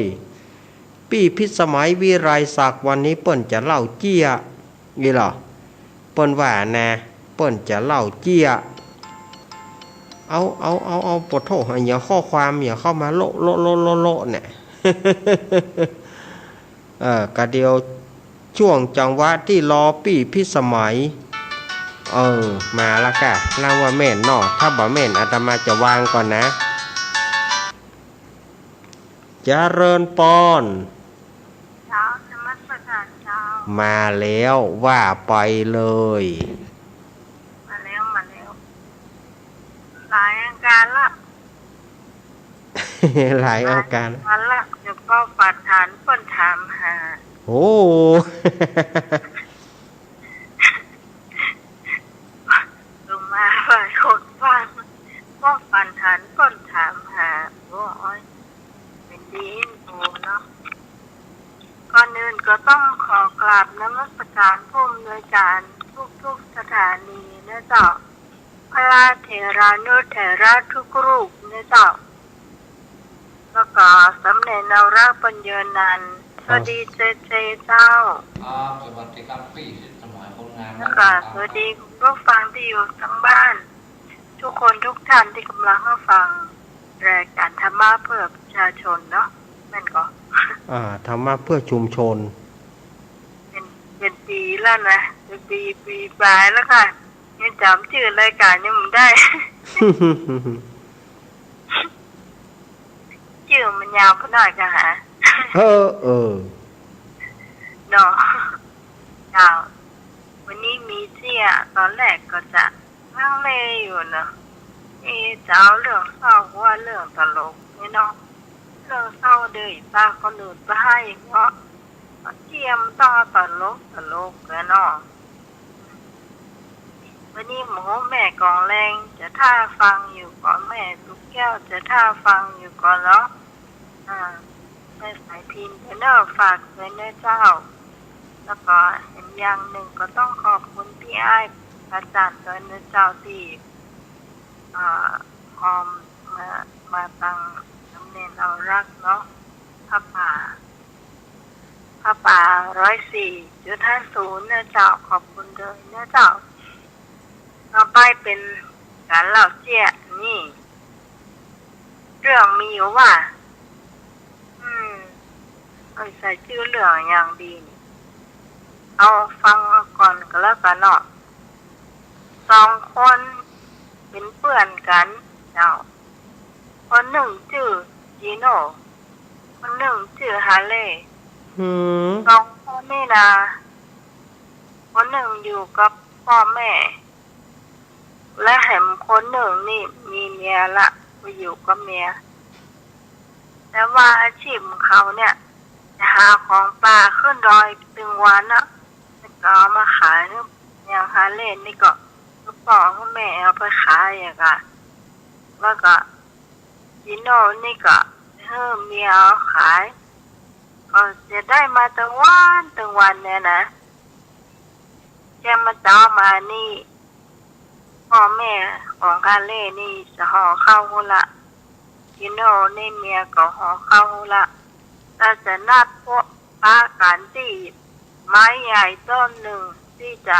ปีพิสมัยวิไรศักดิ์วันนี้เปิ้นจะเล่าเจี้ยนี่หรอเปิ้นว่านะเปิ้นจะเล่าเจี้ยเอาปวดโทษอย่าข้อความอย่าเข้ามาโละเนี่ย กะเดียวช่วงจังหวะที่รอปีพิสมัยมาละกะเล่าว่าแม่นเนาะถ้าบ่แม่นอาตมาจะวางก่อนนะเจริญปอนมาแล้วว่าไปเลยมาแล้วหลายอาการละ หลายอาการวันละเดี๋ยวก็ปัดฐานเปิ้นถามหาโอ้ลงมาหลายคนฟังก็ปัดฐานเปิ้นถามหาโอ้ยเป็นดีโอ้เนาะก่อนอื่นก็ต้องขอกราบนมัสการผู้อำนวยการทุกสถานีนะเจ้าพระเถรานุเถระทุกรูปนะเจ้าแล้วก็สำเร็จนรักปัญญานันท์สวัสดีเจเจ้าสวัสดีครับพี่สมัยคนงานแล้วก็สวัสดีคุณผู้ฟังที่อยู่ทั้งบ้านทุกคนทุกท่านที่กำลังฟังรายการธรรมะเพื่อประชาชนเนาะแม่นก็ธรรมะเพื่อชุมชนเป็นปีแล้วนะเป็นปีปลายแล้วค่ะยังจำชื่อรายการยังไม่ได้ ชื่อมันยาวพอหน่อยค่ะฮะเนาะยาววันนี้มีเสียตอนแรกก็จะนั่งเล่อยู่เนาะเจ้าเรื่องเศร้าว่าเรื่องตลก เนี่ยเนาะเรื่องเศร้าเดยปลาคนอื่นไปให้เนาะเทียมต่อตลกแล้วเนาะวันนี้หมูแม่กองแรงจะท่าฟังอยู่ก่อนแม่ลูกแก้วจะท่าฟังอยู่ก่อนเนาะแม่สายพินเนอร์ฝากไว้เนื้อเจ้าแล้วก็เห็นอย่างหนึ่งก็ต้องขอบคุณพี่อ้ายอาจารย์ด้วยเนื้อเจ้าที่พร้อมมาตั้งน้ำเนรเรารักเนาะพระป่า104.50เนื้อเจ้าขอบคุณเลยเนื้อเจ้าต่อไปเป็นการเล่าเจี๊ยนี่เรื่องมีอยู่ว่าใส่ชื่อเรื่องอย่างดีเอาฟังก่อนก็แล้วกันเนาะ2 คนเป็นเพื่อนกันเจ้าคนหนึ่งชื่อจีโน่คนหนึ่งชื่อฮาเล่2 คนนี่นะคนหนึ่งอยู่กับพ่อแม่และแถมคนหนึ่งนี่มีเมียละไปอยู่กับเมียแต่ว่าอาชีพของเขาเนี่ยจะหาของป่าขึ้นดอยตึงวันนะแล้วก็เอามาขายอย่างฮาเล่นี่ก็พ่อกับแม่เอาไปขายอย่างก็แล้วก็จิโน่นี่ก็เมียเอาขายก็จะได้มาตั้งวันเนี่ยนะแกมาต่อมานี่พ่อแม่ของฮาเล่นี่จะห่อข้าวหุละจิโน่นี่เมียก็ห่อข้าวหุละแต่จะนัดพวกป้ากันที่ไม้ใหญ่ต้นหนึ่งที่จะ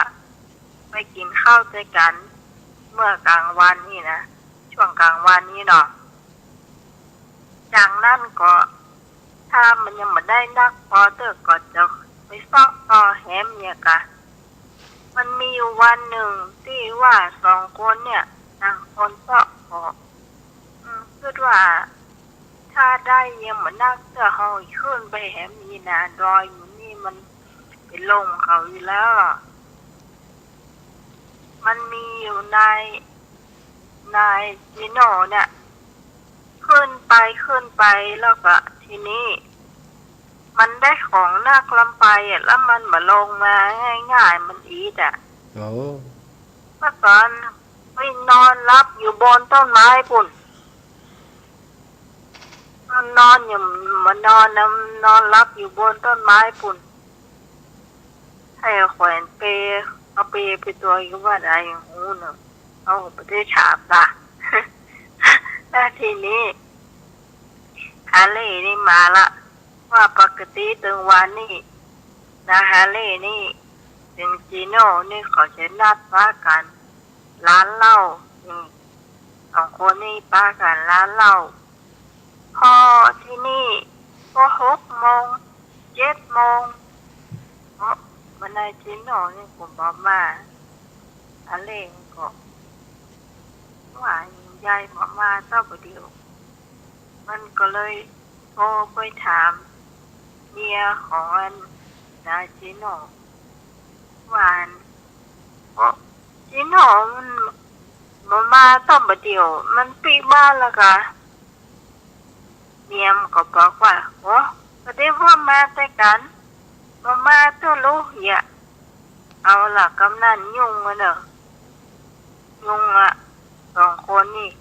ไปกินข้าวด้วยกันเมื่อกลางวันนี่นะช่วงกลางวันนี้เนาะจากนั้นก็ถ้ามันยังไม่ได้นักพอเตอร์ก็จะไปซอกต่อแฮมเนี่ยกะมันมีอยู่วันหนึ่งที่ว่า2 คนเนี่ยต่างคนก็ขอคิดว่าถ้าได้ยังมานักเสื้อเขาขึ้นไปแหมมีนาดอยมันนี่มันเป็นลงเขาอยู่แล้วมันมีอยู่ในจิโน่เนี่ยขึ้นไปแล้วก็ทีนี้มันได้ของนักลำไปแล้วมันมาลงมาง่ายๆมันอีดเมื่อก่อนไปนอนรับอยู่บนต้นไม้ปุ่นนอนอยู่นอนรับอยู่บนต้นไม้ปุ่นให้แขวนเปเอาเปไปตัวอยู่ว่าได้หูเนาะเอาไปได้ฉาบละแล้วทีนี้ฮาเล่นี่มาละว่าปกติตึงวันนี่นะฮาเล่นี่ถึงจีโน่นี่ขอจะนัดป้ากันร้านเหล้า2 คนนี่ป้ากันร้านเหล้าพอที่นี่ก็6 โมง 7 โมงวันนายจีโน่นี่ผมบอกมาฮาเล่ก็ว่าใหญ่บอกมาเจ้าประเดี๋ยวมันก็เลยโทรไปถามเมียของนายจิโน่ว่าจิโน่มันมาต้องประเดี๋ยวมันปีบ้านแล้วก็เมียมก็บอกว่าก็ได้ว่ามาแต่กันมาตัวลูกอย่าเอาล่ะกำนันยุ่งเนอะยุ่ง2 คนนี่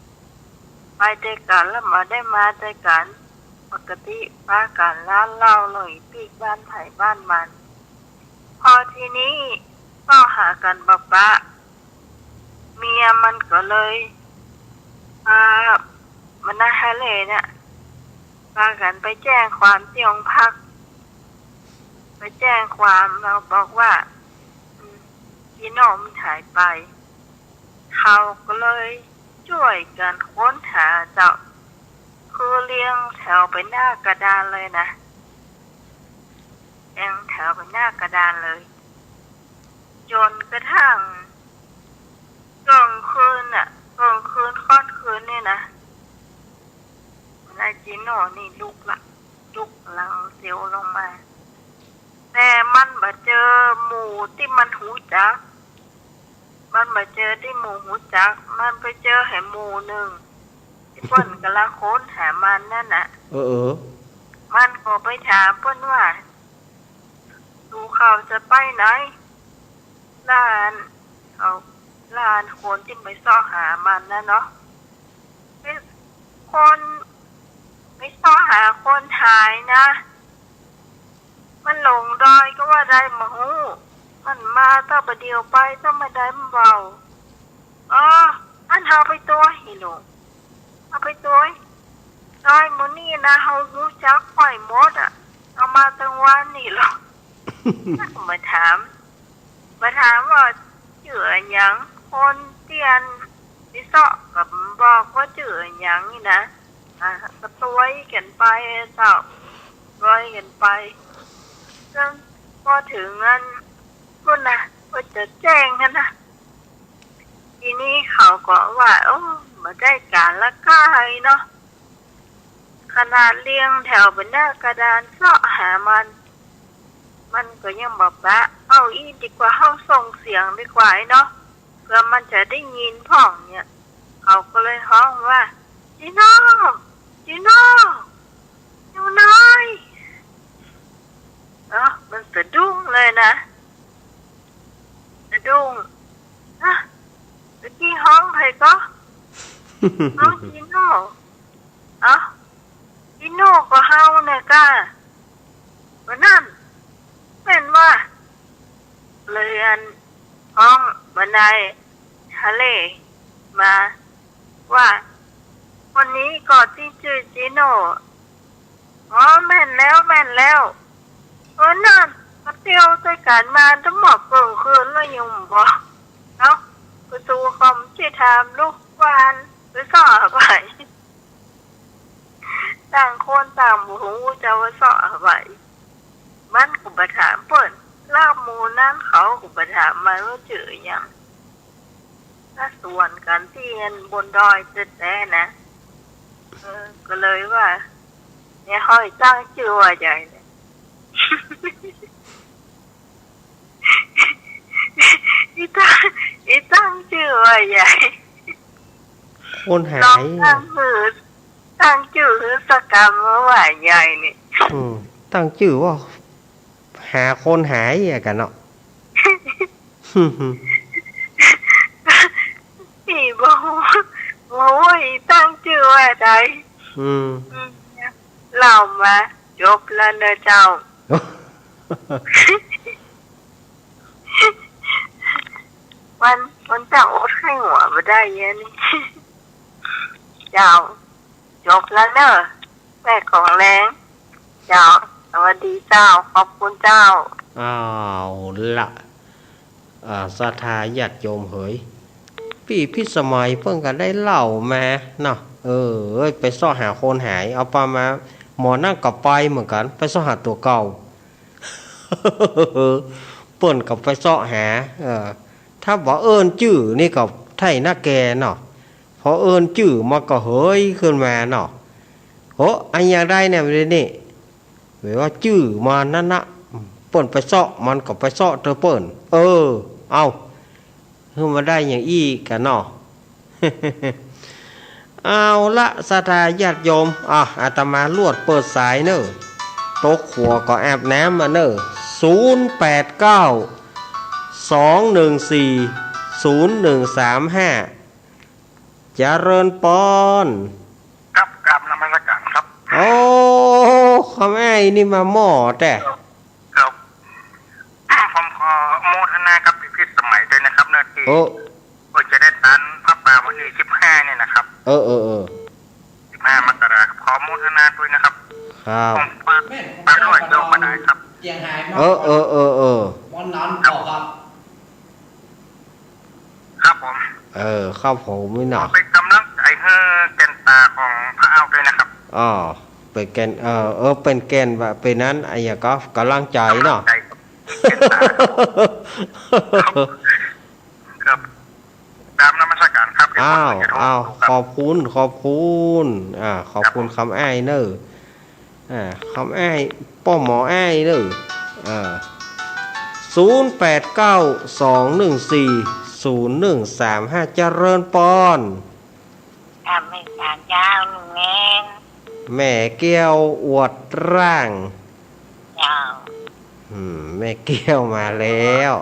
ไปด้วยกันแล้วมาได้มาด้วยกันปกติป้ากันร้านเหล้าเลยปีกบ้านไผ่บ้านมันพอทีนี้ก็หากันป้าเมียมันก็เลยมันน่าให้เลยเนี่ยพากันไปแจ้งความที่โรงพักไปแจ้งความเราบอกว่าพี่น้องมันหายไปเขาก็เลยช่วยกันค้นหาเจ้าคือเรียงแถวไปหน้ากระดานเลยนะเรียงแถวไปหน้ากระดานเลยจนกระทั่งกลางคืนค่อนคืนนี่นะนายจิโน่นี่ลุกหลังเสียวลงมาแต่มันมาเจอหมูที่มันหูจักมันมาเจอที่หมูหูจักมันไปเจอให้หมูหนึ่ง เปิ้นกำลังค้นหามันนั่นน่ะ เออ มันก็ไปถามเปิ้นว่าดูเขาจะไปไหนล้านเขาล้านคนที่ไปซ่อหามันนะเนาะเป็นคนไปซ่อหาคนหายนะมันหลงดอยก็ว่าได้มาหูมันมาต้องประเดียวไปต้องมาได้มันเบาอ๋ออันเอาไปตัวหิหลงเอาไปตัวดอยมื้อนี้นะเฮารู้จักข่อยหมดอ่ะเอามาตั้งวันนี่หรอก มาถามว่าชื่อหยังคนเตียนดิเซาะกับบอกว่าชื่อหยังนี่นะก็ตัวกันไปเจ้าร้อยกันไปจนพอถึงนั้นก็นะก็จะแจ้งกันนะทีนี้เขาก็ว่าโอ้มาได้การละค่ายเนาะขนาดเรียงแถวเป็นหน้ากระดานเสาะหามันก็ยังบอกว่าเอาอีดีกว่าเฮาส่งเสียงดีกว่าเนาะเพื่อมันจะได้ยินพ่องเนี่ยเขาก็เลยฮ้องว่าจีโน่อยู่ไหนมันสะดุ้งเลยนะสะดุ้งเมื่อกี้ฮ้องใครก็น้องจีโน่จีโน่ก็เฮาเนี่ยก้าวันนั้นเป็นว่าเรือนห้องบันไดทะเลมาว่าคนนี้ก่อนที่ชื่อจีโน่แม่นแล้วนั่นมาเที่ยวด้วยกันมาทั้งหมดเกินคืนแล้วยังบอกประตูคอมที่ทำลูกวานไปซ่อไปต่างคนต่างหูจะว่าซ่อไปมันก็ไปถามเปิดลาบมูนั้นเขาก็ไปถามมาว่าจื่อยังถ้าส่วนกันที่บนดอยจะแต่นะก็เลยว่าเนี่ยห้อยตั้งชื่อว่าใหญ่เนี่ย อีตั้งชื่อว่าใหญ่ คนหา น้อง ย ตั้งชื่อสกรรมว่าใหญ่นี่ ตั้งชื่อว่าหาคนหายกันเนาะ อีบอกว่าตั้งชื่อว่าใดเล่ามาจบแล้วนะเจ้า มันจะอดให้หัวมาได้เยอะนี่ เจ้าจบแล้วเนอะแม่ของแรงเจ้าสวัสดีเจ้าขอบคุณเจ้าอ้าวละศรัทธาญาติโยมเหยพี่พิสมัยเพิ่งก็ได้เล่ามาเนาะไปซ่อหาคนหายเอาปลามาหมอนั่งกับไปเหมือนกันไปซ่อหาตัวเก่า เปิ่นกับไปซ่อหาถ้าบอกจื้อนี่กับไทยหน้าแกเนาะพอจื้อมาก็เฮ้ยขึ้นมาเนาะโหอันยังได้เนี่ยไปนี่หรือว่าจื้อมานั่นนะเปิ่นไปซ่อมันก็ไปซ่อเธอเปิ่นเอาคือมาได้อย่างอี้กันเนาะ เอาละศรัทธาญาติโยมอาตมาลวดเปิดสายเนอะโต๊ะขัวก็แอบน้ำมาเนอะ089-214-0135เจริญปอนครับกราบนมัสการครับโอ้คำไอ้นี่มาหม้อแต่ครับผมขอโมทนากับพี่พิสมัยด้วยนะครับเนื้อที่ก็จะได้ตันพระป่าวันที่15เนี่ยนะครับ15 มกราคมขอโมทนาด้วยนะครับครับผมฝากด้วยโยมมาได้ครับเจียงหายวันนั้นต่อครับครับผม เข้าผมไม่หนักเป็นกำลังใจให้แกนตาของพระเอาด้วยนะครับเป็นแกนเป็นแกนแบบเป็นนั้นไอ้ยาก็กำลังใจเนาะครับตามนมัสการครับขอบคุณขอบคุณคำอ้ายเนอะคำอ้ายป้อหมออ้ายเนอะ0892140135เจริญปอนไม่ตามญ จ้าลุงเน้น แม่แก้วอวดร่าง เจ้า แม่แก้วมาแล้ว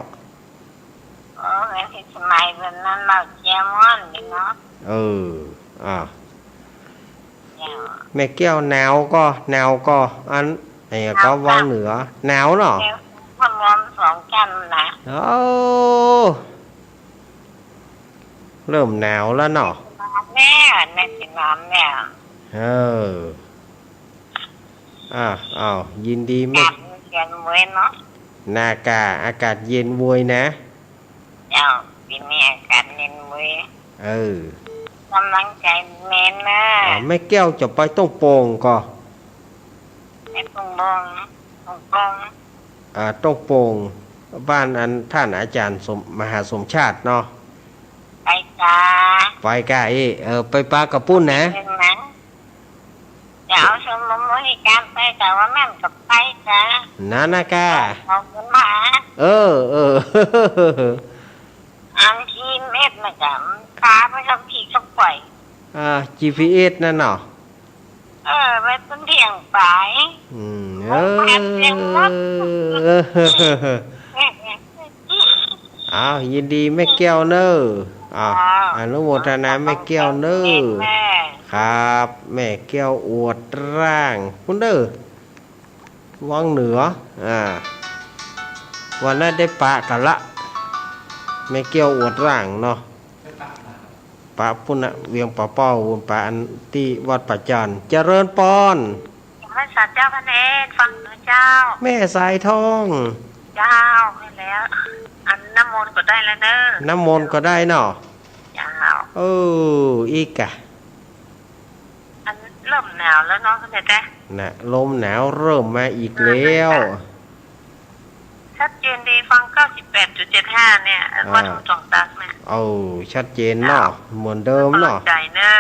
โอ้แม่ที่สมัยวันนั้นเราเจียมอนดิเนาะ อ่า เจ้า แม่แก้วหนาวก็อันไอ้ก็วางเหนือหนาวเนาะ เดี๋ยวพ่อมอมสองกันนะ โอ้เริ่มหนาวแล้วเนาะ แม่ในสิน้ำเนี่ย อ้าวยินดีไม่ จับเขียนไว้เนาะ นากาอากาศเย็นบวยนะ เจ้าปีนี้อากาศเน้นไว้ กำลังใจเน้นนะ แม่แก้วจะไปต้องโป่งก็ ไอ้ตรงบงต้องโป่งบ้านอันท่านอาจารย์มหาสมชาติเนาะ ไปจ้า ไปกะไปปลากระปุ้นนะ เป็นนะจะเอาสมมติการไปแต่ว่าแม่กับไปจ้า นากา เอาเงินมา เออ อันที่เม็ดนะจ๊ะตาไปกับพี่กับปล่อย GPS นั่นเนาะ ไปต้นเที่ยงไป อ้าวยินดีแม่แก้วเนออนุโมทนาแม่แก้วเนอครับ แม่แก้วอวดร่างคุณเด้อวังเหนือวันนั้นได้ปะกันละแม่แก้วอวดร่างเนาะปะปุ่นนะเวียงปะเป้าปะอันที่วัดปัจจันเจริญปอน พระสัตว์เจ้าพระเนตรฟังเนื้อเจ้า แม่สายทอง เจ้าให้แล้ว อันน้ำมนต์ก็ได้แล้วเนอะ น้ำมนต์ก็ได้เนาะ เจ้า อีกอะ อันเริ่มหนาวแล้วเนาะคุณเด็ก นะลมหนาวเริ่มมาอีกแล้ว ชัดเจนดีฟัง 98.75 เนี่ยวัดหูจองตักเนี่ย ชัดเจนเนาะเหมือนเดิมเนาะ ใจเนอ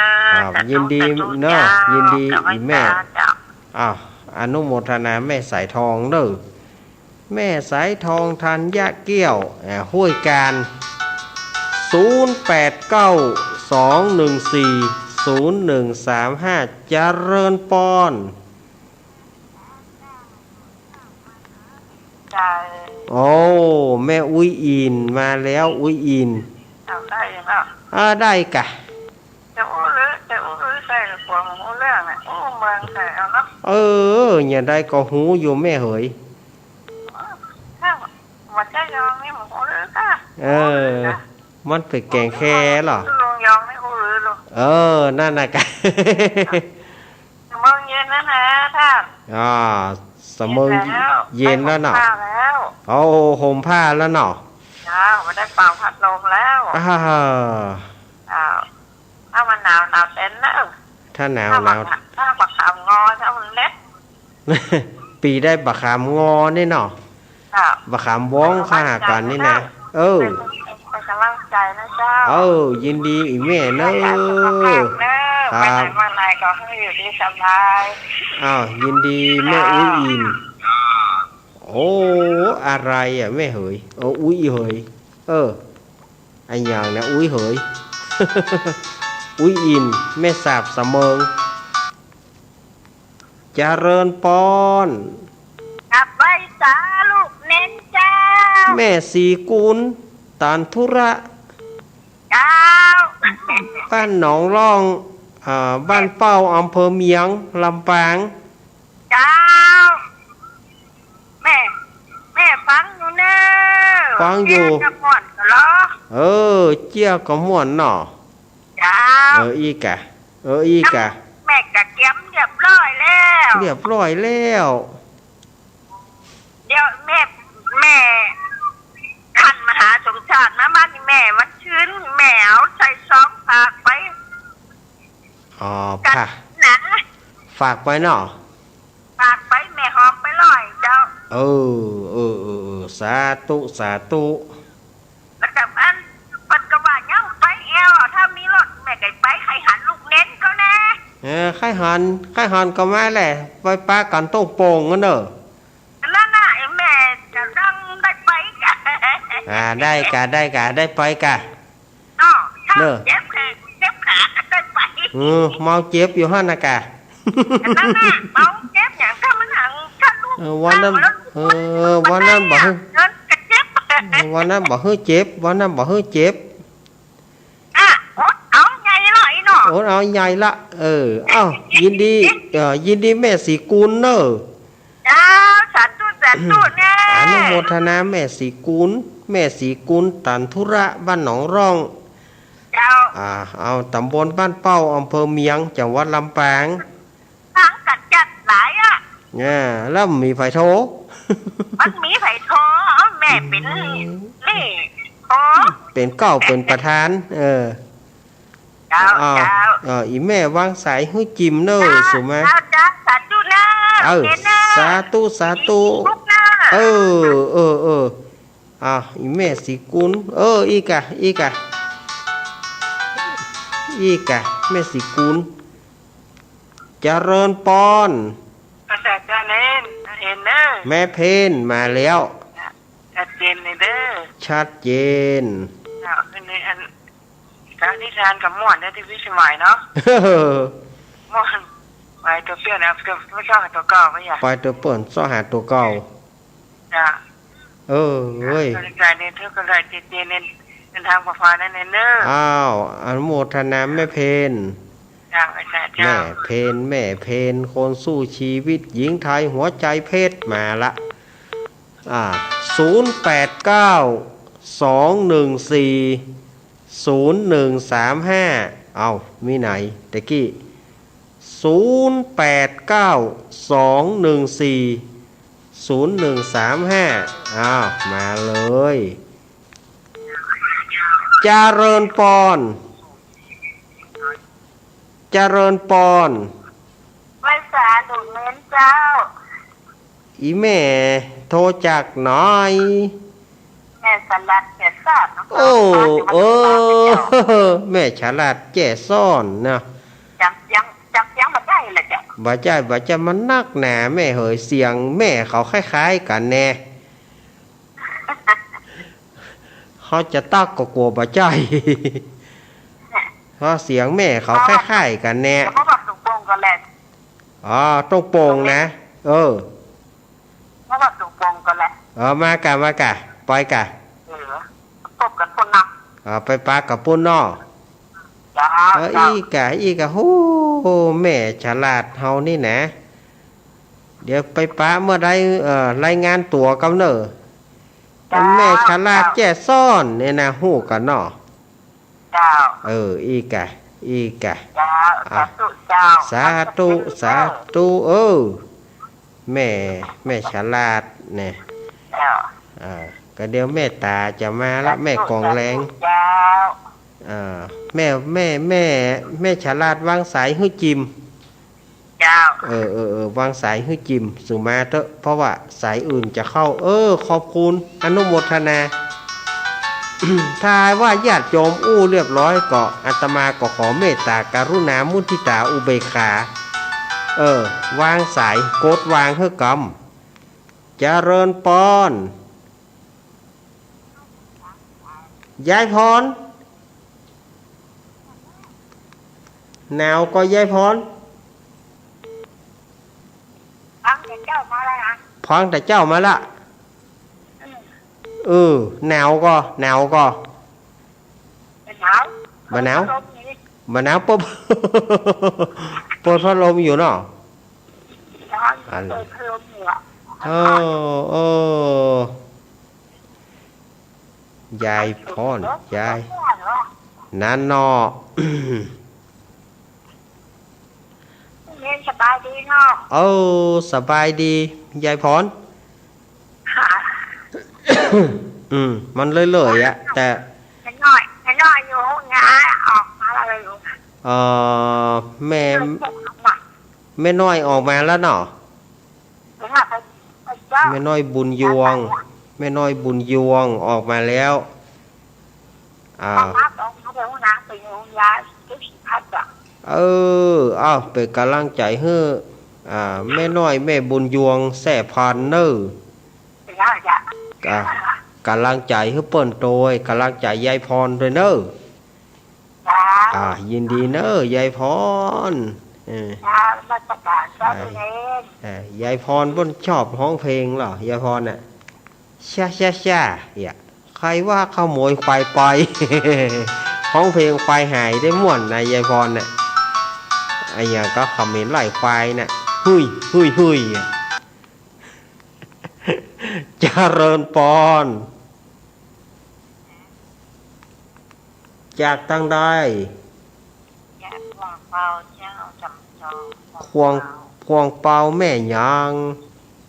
ะ ยินดีเนาะยินดีอีแม่ เจ้า อนุโมทนาแม่สายทองเด้อแม่สายทองทันยะเกี้ยวห้วยการ0892140135เจริญปอน ใจ แม่อุ้ยอินมาแล้วอุ้ยอิน เอาได้เนาะ ได้กะ จะอู้หรือใส่หรือปวงอู้เรื่องเนี่ยอู้เมืองใส่เอาเนาะ อย่าได้ก็หูอยู่แม่เหย ถ้าวัดเจ้ายองนี่หมูอู้หรือค่ะ มันเป็นแกงแค่หรอ ลุงยองนี่อู้หรือลุง นั่นนะกะ เมืองเย็นนะฮะท่าน เสมอเย็นแล้วเนาะ แล้ว ห่มผ้าแล้วเนาะ จ้าไม่ได้เป่าพัดลมแล้วถ้ามันหนาวเต็นแล้ว ถ้าหนาว ถ้าบักขามงอถ้ามันเล็ก ปีได้บักขามงอนี่เนาะบักขามบ้องข้าหากันนี่นะเป็นกำลังใจนะเจ้ายินดีอีแม่เนอะครับวันไหนก็ให้อยู่ดีสบาย ยินดีแม่อุ้ยอินอะไรอ่ะแม่เหยอุ้ยเหยไอ้อย่างนะอุ้ยเหย อุ้ยอินแม่สาบเสมอเจริญปอนกลับไปจ้าลูกเน้นเจ้าแม่สีกุลตานธุระเจ้าบ้านหนองร่องบ้านเป้าอำเภอเมียงลำปางเจ้าแม่ฟังอยู่เนอะฟังอยู่จะม่วนก็เหรอเจี้ยก็ม่วนเนาะเจ้าอีกะแม่กะเก็บเรียบร้อยแล้ว เดี๋ยวแม่ท่านมหาสมชาติมาบ้านนี่แม่มันชื้นแม่เอาใส่ซองฝากไปค่ะนะ ฝากไปเนาะฝากไปแม่หอมไปลอยเจ้าสาธุแล้วกับอันปัดกระบะยังไปแอลถ้ามีรถแม่ไก่ไปใครหันลูกเน้นก็แน่ใครหันก็มาแหละไปปากันต้องโป่งกันเนอะนั่นน่ะแม่จะต้องได้ไปกะได้ไปกะเนาะเจ็บขาได้ไป เมาเจ็บอยู่หั่นน่ะกะ นั่นน่ะเมาเจ็บอย่างถ้ามันหังถ้าลูก วันนั้นวันนั้นบ่ฮึ เงินกระเจ็บ วันนั้นบ่ฮึเจ็บวันนั้นบ่ฮึเจ็บ อ่ะเอาไงหน่อยเนาะ โอ้เอาใหญ่ละเอ้ายินดียินดีแม่สีกุลเนอะ จ้าสาธุแน่ อนุโมทนาแม่สีกุลแม่สีกุลตันธุระบ้านหนองร่อง เจ้า เอาตำบลบ้านเป้าอำเภอเมียงจังหวัดลำปาง ทางกัดจัดหลายอ่ะ เนี่ยแล้วมีไฟโทร มันมีไผ่ทอแม่เป็นนี่ทอ เป็นเก้าเป็นประธานเจ้า อีแม่วางสายให้จิมเนอะสุมา จ้าสาธุนะ สาธุสาธุ ทุกนะ อีแม่สีกุลอีกะแม่สีกุลเจริญปอน ภาษาจ้าเน้นเห็นเนอะ แม่เพนมาแล้ว ชัดเจนเลยเด้อ ชัดเจน คือในอันการที่ทานกับม่วนได้ที่วิชหมายเนาะม่วนไปตัวเปรี้ยวนะไม่ชอบตัวเก่าไม่อยาก ไปตัวเปิ่นซ้อหาตัวเก่า จ้า เว้ย ใจเนี่ยเธอก็เลยเจนในทางประฟ้านั่นเนอะ อ้าวอนุโมทนาแม่เพน จ้าอาจารย์เจ้า แม่เพนคนสู้ชีวิตหญิงไทยหัวใจเพชรมาละ089-214-0135มีไหนตะกี้089-214-0135มาเลยเจริญปอนไม่สาดุเม้นเจ้า อีแม่โทรจากหน่อย แม่สลัดแก่ซาด แม่ฉลาดแจ่ซ่อนนะ จับยังมาได้เลยจ้ะ บ่ใจมันนักหนาแม่เหยเสียงแม่เขาคล้ายๆกันแน่เขาจะตักก็กลัวบ่ใจเพราะเสียงแม่เขาคล้ายๆกันแน่ เพราะว่าตรงโป่งก็แหละ ต้องโป่งนะเพราะว่าตรงโป่งก็แหละ มากะไปกะ ตบกันคนนัก ไปปากับปุ่นนอ จ้า อีกะโหแม่ฉลาดเฮานี่นะเดี๋ยวไปป้าเมื่อใดรายงานตัวกำเนอแม่ฉลาดแจ้ซ่อนเนี่ยนะฮู้กันเนาะ เจ้า อีกะ จ้าสาธุเจ้า สาธุแม่ฉลาดเนี่ย เจ้า ก็เดี๋ยวแม่ตาจะมาละแม่กองแรง เจ้า แม่ฉลาดวางสายให้จิม เจ้าว างสายให้จิมสุมาเถอะเพราะว่าสายอื่นจะเข้าขอบคุณอนุโมทนา ถ้าว่าญาติโยมเรียบร้อยก็อาตมาก็ขอเมตตากรุณามุทิตาอุเบกขาวางสายกดวางเพื่อกรรมเจริญปอนยายพรหนาวก็ยายพร ฟังเจ้ามาแล้วนะ ฟังแต่เจ้ามาละหนาวก็ เป็นหนาว บ่หนาวปุ๊บ เปิดพัดลมอยู่เนาะ เปิดพัดลมอยู่อ่ะ ยายพรยายนั่นเนาะ เรียนสบายดีเนาะ สบายดียายพร มันเลื่อยๆอะแต่น้อยอยู่ห้องงานออกมาอะไรอยู่แม่น้อยออกมาแล้วเนาะแม่น้อยบุญยวงออกมาแล้วเป็นกำลังใจให้แม่น้อยแม่บุญยวงแส่พันเนอร์กำลังใจให้เปิ้นโดยกำลังใจยายพรด้วยเนอร์ ยินดีเนอะยายพรเจ้าราชการเจ้าเอง ยายพรบ่นชอบร้องเพลงเหรอยายพรน่ะชาใครว่าขโมยควายไป ร้องเพลงควายหายได้ม่วนนะยายพรน่ะไอ้อย่างก็คอมเมนต์ไล่ควายน่ะหุยเจริญปอนจากตั้งได้ อยากควงเปาเจ้าจำจอง ควงเปาแม่ยาง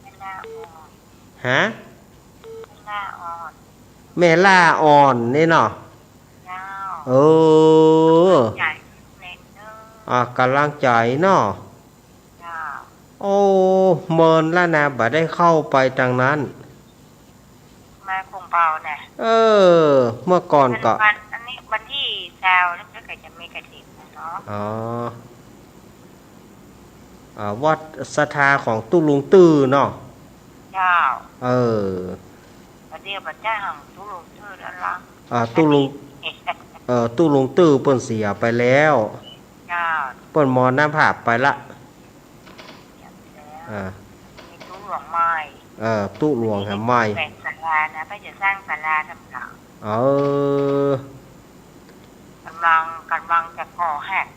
ไม่น่าอ่อน ฮะ ไม่น่าอ่อน แม่ล่าอ่อนนี่เนาะ เจ้า เออ ใหญ่เล็กเนอะ กำลังใจเนาะ เจ้า โอ้เมินแล้วนะบ่ได้เข้าไปทางนั้น มาควงเปาเนี่ย เมื่อก่อนก็ อันนี้วันที่แซวแล้วก็จะมีกระถิ่นนะเนาะวัดศรัทธาของตุลุงตื้อเนาะ เจ้า ประเดี๋ยวบัดเจ้าหังทุลุงชื่อแล้วล่ะตุลุงตื้อเปิ้นเสียไปแล้ว เจ้า เปิ้นมรณภาพไปละ มีตู้หลวงไม้ ตู้หลวงแห่งใหม่ แบ่งศาลานะก็จะสร้างศาลาทำหลังกำลังจะก่อแหก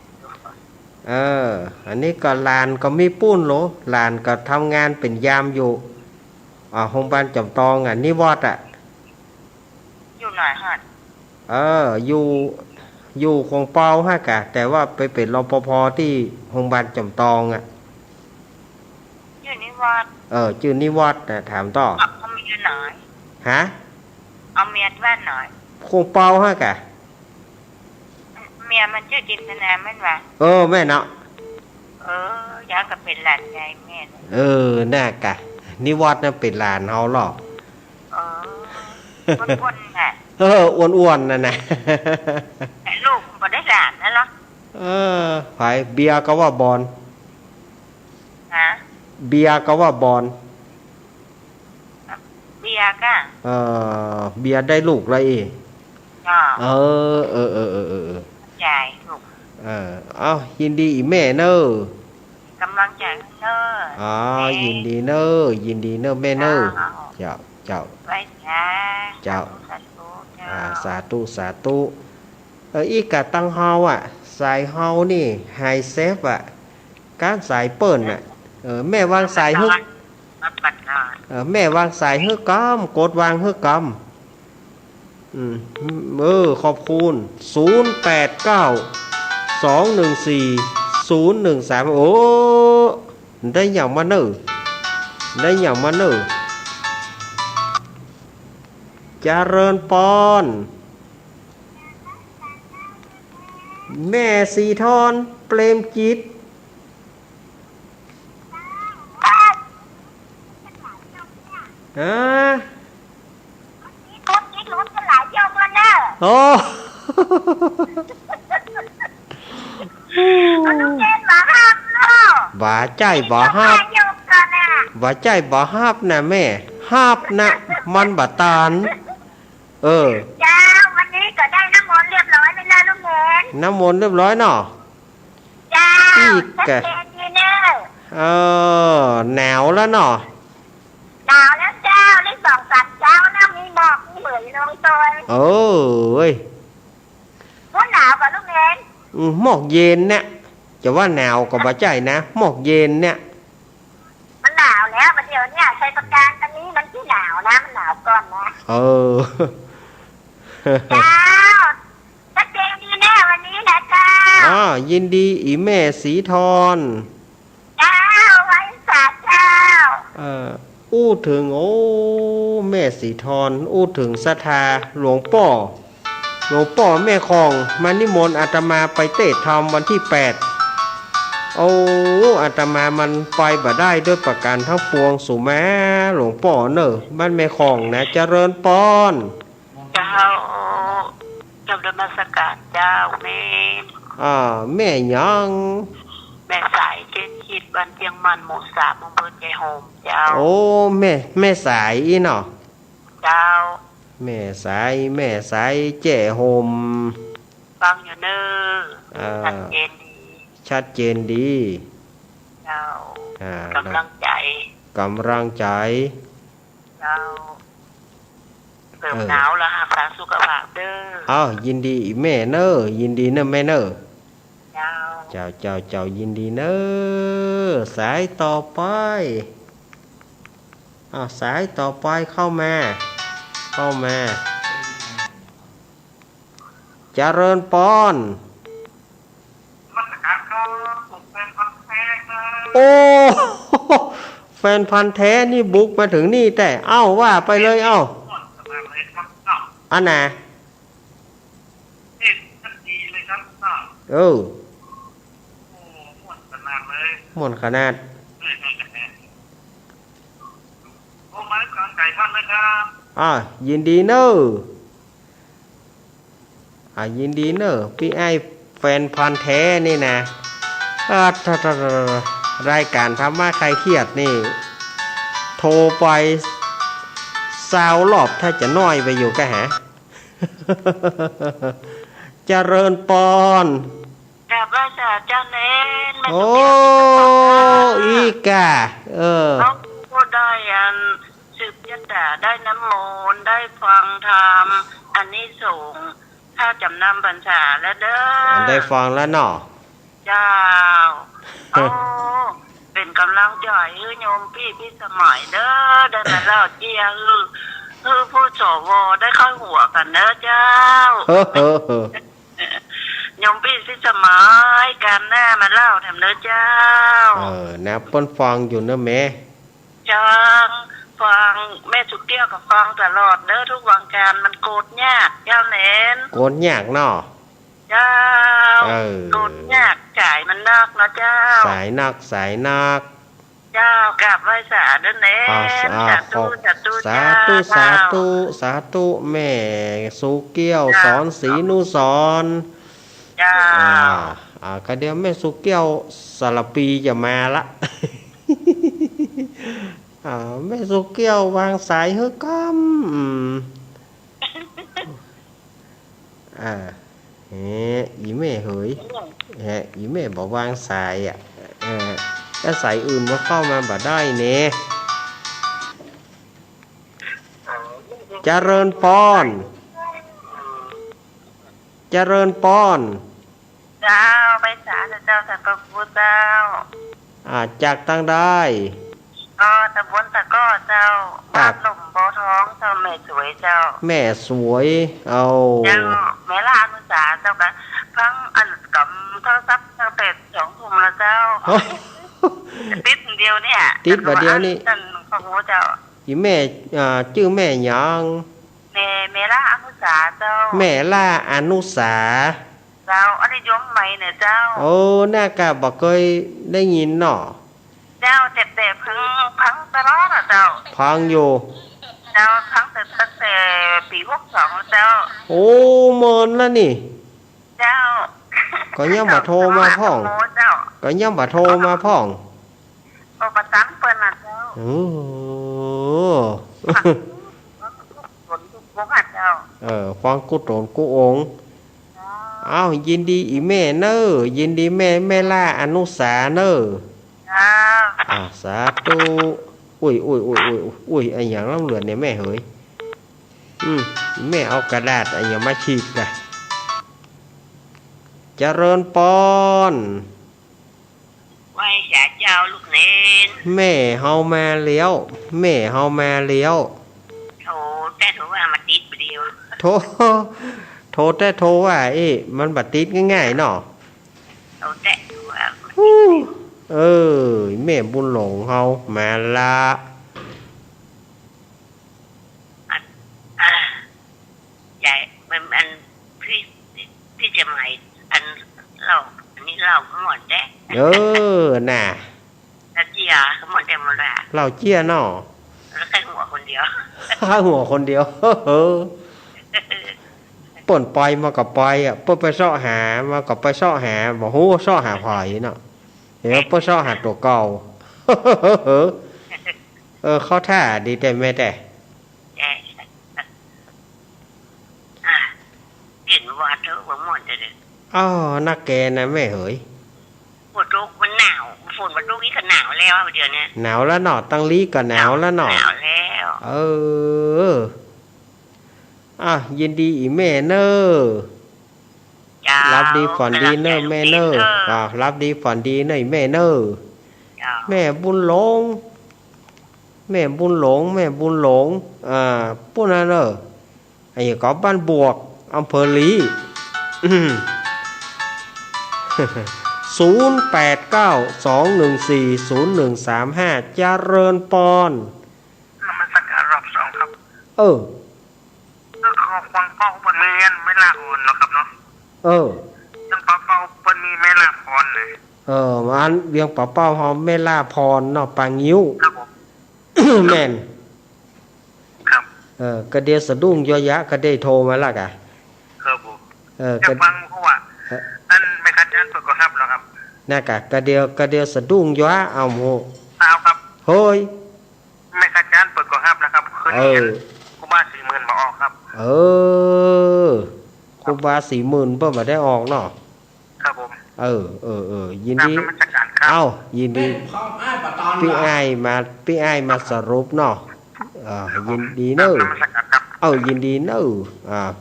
อันนี้ก็ลานก็มีปุ้นโหลลานก็ทำงานเป็นยามอยู่โรงพยาบาลจำตองนิวอดอยู่ไหนฮะอยู่คงเป้าฮะกะแต่ว่าไปเป็นรปภที่โรงพยาบาลจำตองอยู่นิวัดชื่อนิวอดนะถามต่อเอาเมียหน่อยฮะเอาเมียแว่นหน่อยคงเป้าฮะกะเมียมันชื่อจินตนาแม่นวะแม่เนาะอยากกับเป็นหลานยายแม่น่ากะนิวอดน่ะเป็นหลานเฮาหรอกอ้วนๆน่ะอ้วนๆนั่นน่ะแต่ลูกบ่ได้หลานนะเหรอไผเบียร์ก็ว่าบอลเบียร์ก็ว่าบอลเบียร์ก็เบียร์ได้ลูกไรใหญ่ลูกยินดีอีแม่เนอะกำลังใจเนอะยินดีเนอะแม่เนอะเจ้าไว้เจ้าสาธุอีกกะตั้งเฮาสายเฮานี่ไฮเซฟการสายเปิ้นแม่วางสายฮึกแม่วางสายฮึกกำกดวางฮึกกำขอบคุณ0892140113โอ้ได้อย่างมาเนอะเจริญปอนแม่สีทอนเปรมจิตโอ้บ่ใจบ่ฮับนะแม่ฮับนะมันบ่ตานจ้าวันนี้ก็ได้น้ำมนต์เรียบร้อยแล้วนะลูกเอ๋ยน้ำมนต์เรียบร้อยเนาะจ้าชัดเจนดีเนอะหนาวแล้วเนาะหนาวแล้วเจ้าได้2-3เจ้านะมีหมอกมีเหมยลงตัวว่าหนาวกว่าลูกเอ๋ยหมอกเย็นเนี่ยจะว่าหนาวก็บ่ใจนะหมอกเย็นเนี่ยมันหนาวแล้วเดี๋ยวเนี่ยใช้ประการตอนนี้มันที่หนาวนะมันหนาวก่อนนะเจ้าชัดเจนดีแน่วันนี้นะเจ้ายินดีอีแม่สีทอนเจ้าไว้สาเจ้าถึงแม่สีทอนถึงศรัทธาหลวงพ่อแม่คองมานิมนต์อาตมาไปเทศน์ธรรมวันที่8อาตมามันไปบ่ได้ด้วยประการทั้งปวงสู่แม่หลวงพ่อเนอะบ้านแม่คองนะเจริญปอนเจ้าธรรมสการเจ้าแม่แม่ยังแม่สายเจนคิดบ้านเพียงมันหมู่3อำเภอใจโฮมเจ้าแม่สายเนาะเจ้าแม่สายเจ้โฮม ฟังอยู่เนอชัดเจนดี ชัดเจนดี เจ้าก ำลังใจ กำลังใจ เจ้าเติมหนาวแล้วรักษาสุขภาพเด้อ อ้าวยินดีแม่เนอยินดีเนอแม่เนอ เจ้า เจ้ายินดีเนอสายต่อไปสายต่อไปเข้ามาเจริญปอนโอ้ แฟนพันธุ์แท้นี่บุกมาถึงนี่แต่ว่าไปเลยอันน่ะม่วนขนาดยินดีเนอยินดีเนอพี่ไอแฟนพันธุ์แท้นี่นะรายการธรรมะใครเครียดนี่โทรไป20 รอบถ้าจะน้อยไปอยู่ก็หา เจริญปอนกราบไหว้เจ้าเน้นแม่ โอ้อีกาน้องก็ได้สืบยศได้น้ำมนต์ได้ฟังธรรมอันนี้ส่งถ้าจำนำพรรษาแล้วเด้อได้ฟังแล้วเนาะเจ้าเป็นกำลังใจให้โยมพี่สมัยเด้อได้มาเล่าเจียผู้สวได้เข้าหัวกันเด้อเจ้าโยมพี่สมัยกันหน้ามาเล่าทำเด้อเจ้านะเปิ้นฟังอยู่นะแม่ฟังแม่สุกเกี้ยวกับฟังตลอดเด้อทุกวันการมันโกรธยากเจ้าเน้นโกรธยากเนาะเจ้าโกรธยากจ่ายมันนักนะเจ้าสายนักเจ้ากราบไหว้สาธุเน้นสาธุแม่สุเกี้ยวสอนศรีนุสรเจ้าก็เดี๋ยวแม่สุเกี้ยวสารปีจะมาละแม่สุเกี้ยววางสายเฮ้ยก้มอีแม่เฮ้ยอีแม่บอกวางสายถ้าสายอื่นมาเข้ามาบ่ได้เนี่ยเจริญปอนเจ้าไปสาเจ้าสักกุเจ้าจากตั้งได้ตะบนตะก้อเจ้าบ้านหนุ่มบ่อท้องเจ้าแม่สวยเจ้าแม่สวยเจ้าแม่ลาอนุสาเจ้ากันพังอันกับโทรศัพท์ตั้งแต่2 ทุ่มแล้วเจ้าติดเดียวเนี่ยติดแบบเดียวนี่ท่านพระโหเจ้าอีแม่ชื่อแม่ยังแม่ลาอนุสาเจ้าแม่ลาอนุสาเจ้าอันนี้ยมใหม่เนี่ยเจ้าน่ากะบอกเคยได้ยินเนาะเจ้าเจ็บพังตลอดอ่ะเจ้าพังอยู่เจ้าพังตั้งแต่ปี62เจ้าเมินแล้วนี่เจ้าก็ยังบ่โทรมาพ่องประจันเปิ้นน่ะเจ้าฟังกูโตนกูองยินดีอีแม่เนอยินดีแม่ล่าอนุสาเนอสาธุอุ้ยไอ้อย่างล่ำเหลือเนี่ยแม่เฮ้ยแม่เอากระดาษไอ้อย่างมาฉีกเลยเจริญปอนไหว้สาเจ้าลูกเน้นแม่เฮามาเลี้ยวโถแต่โถว่ามาติดเดียวโถแต่โทรว่ามันบัดติดง่ายๆเนาะโถแต่ว่าแม่บุญหลงเฮามาละใหญ่มันพี่จะหมายอันนี้เราหมดแด้น่ะแล้วเจียหมดแด้หมดแล้วเราเจียเนาะแล้วแค่หัวคนเดียวป่นปล่อยมากับปล่อยป่นไปซ่อหามากับไปซ่อหาบ่ฮู้ซ่อหาไผเนาะเดี๋ยวป่นซ่อหาตัวเก่าเข้าท่าดีแต่แม่แต่เห็นว่าเธอบ่หมดเด้อ อ้อนักแกนะแม่เหย ฝนตกมันหนาวฝนมันตกนี่ก็หนาวแล้วเดือนนี้ หนาวแล้วเนาะตั้งลีก็หนาวแล้วเนาะ หนาวแล้ว เอออ่ะยินดีอีแม่เนอ เจ้า รับดีฝันดีเนอแม่เนออ่ะรับดีฝันดีเนอแม่เนอ เจ้า แม่บุญหลงแม่บุญหลงแม่บุญหลงปุ่นนั่นเนอไอ้ก็บ้านบวกอำเภอลี0892140135เจริญปอน นมัสการรอบสองครับ เออ ก็ขอฟังเป้าเปิ้นมีอันไม่ละอ่อนเนาะครับเนาะ เออ ยังเป้าเปิ้นมีไม่ละอ่อนเลย มันเวียงป่าเป้าหอมแม่ล่าพรเนาะปางงิ้ว ครับผม แม่น ครับ กระเดียวสะดุ้งย่อยะก็ได้โทรมาและกะ ครับผม ก จะ ระ ฟังเพราะว่าอันไม่คัดจันเปิดก็ครับแล้วครับ น่ากะกระเดียวสะดุ้งย่อเอาโห เอาครับ เฮ้ย ไม่คัดจันเปิดก็ครับนะครับคืนนี้กูบ้า40,000มาออกครับ เออครูบา40,000เพิ่นบ่ได้ออกเนาะ ครับผม ยิน นำ ดี นมัสการครับ เอ้ายินดี เขาอ้ายปะตอน พี่อ้ายมาสรุปเนาะยินดีเนอะ นมัสการครับ ยินดีเนอะ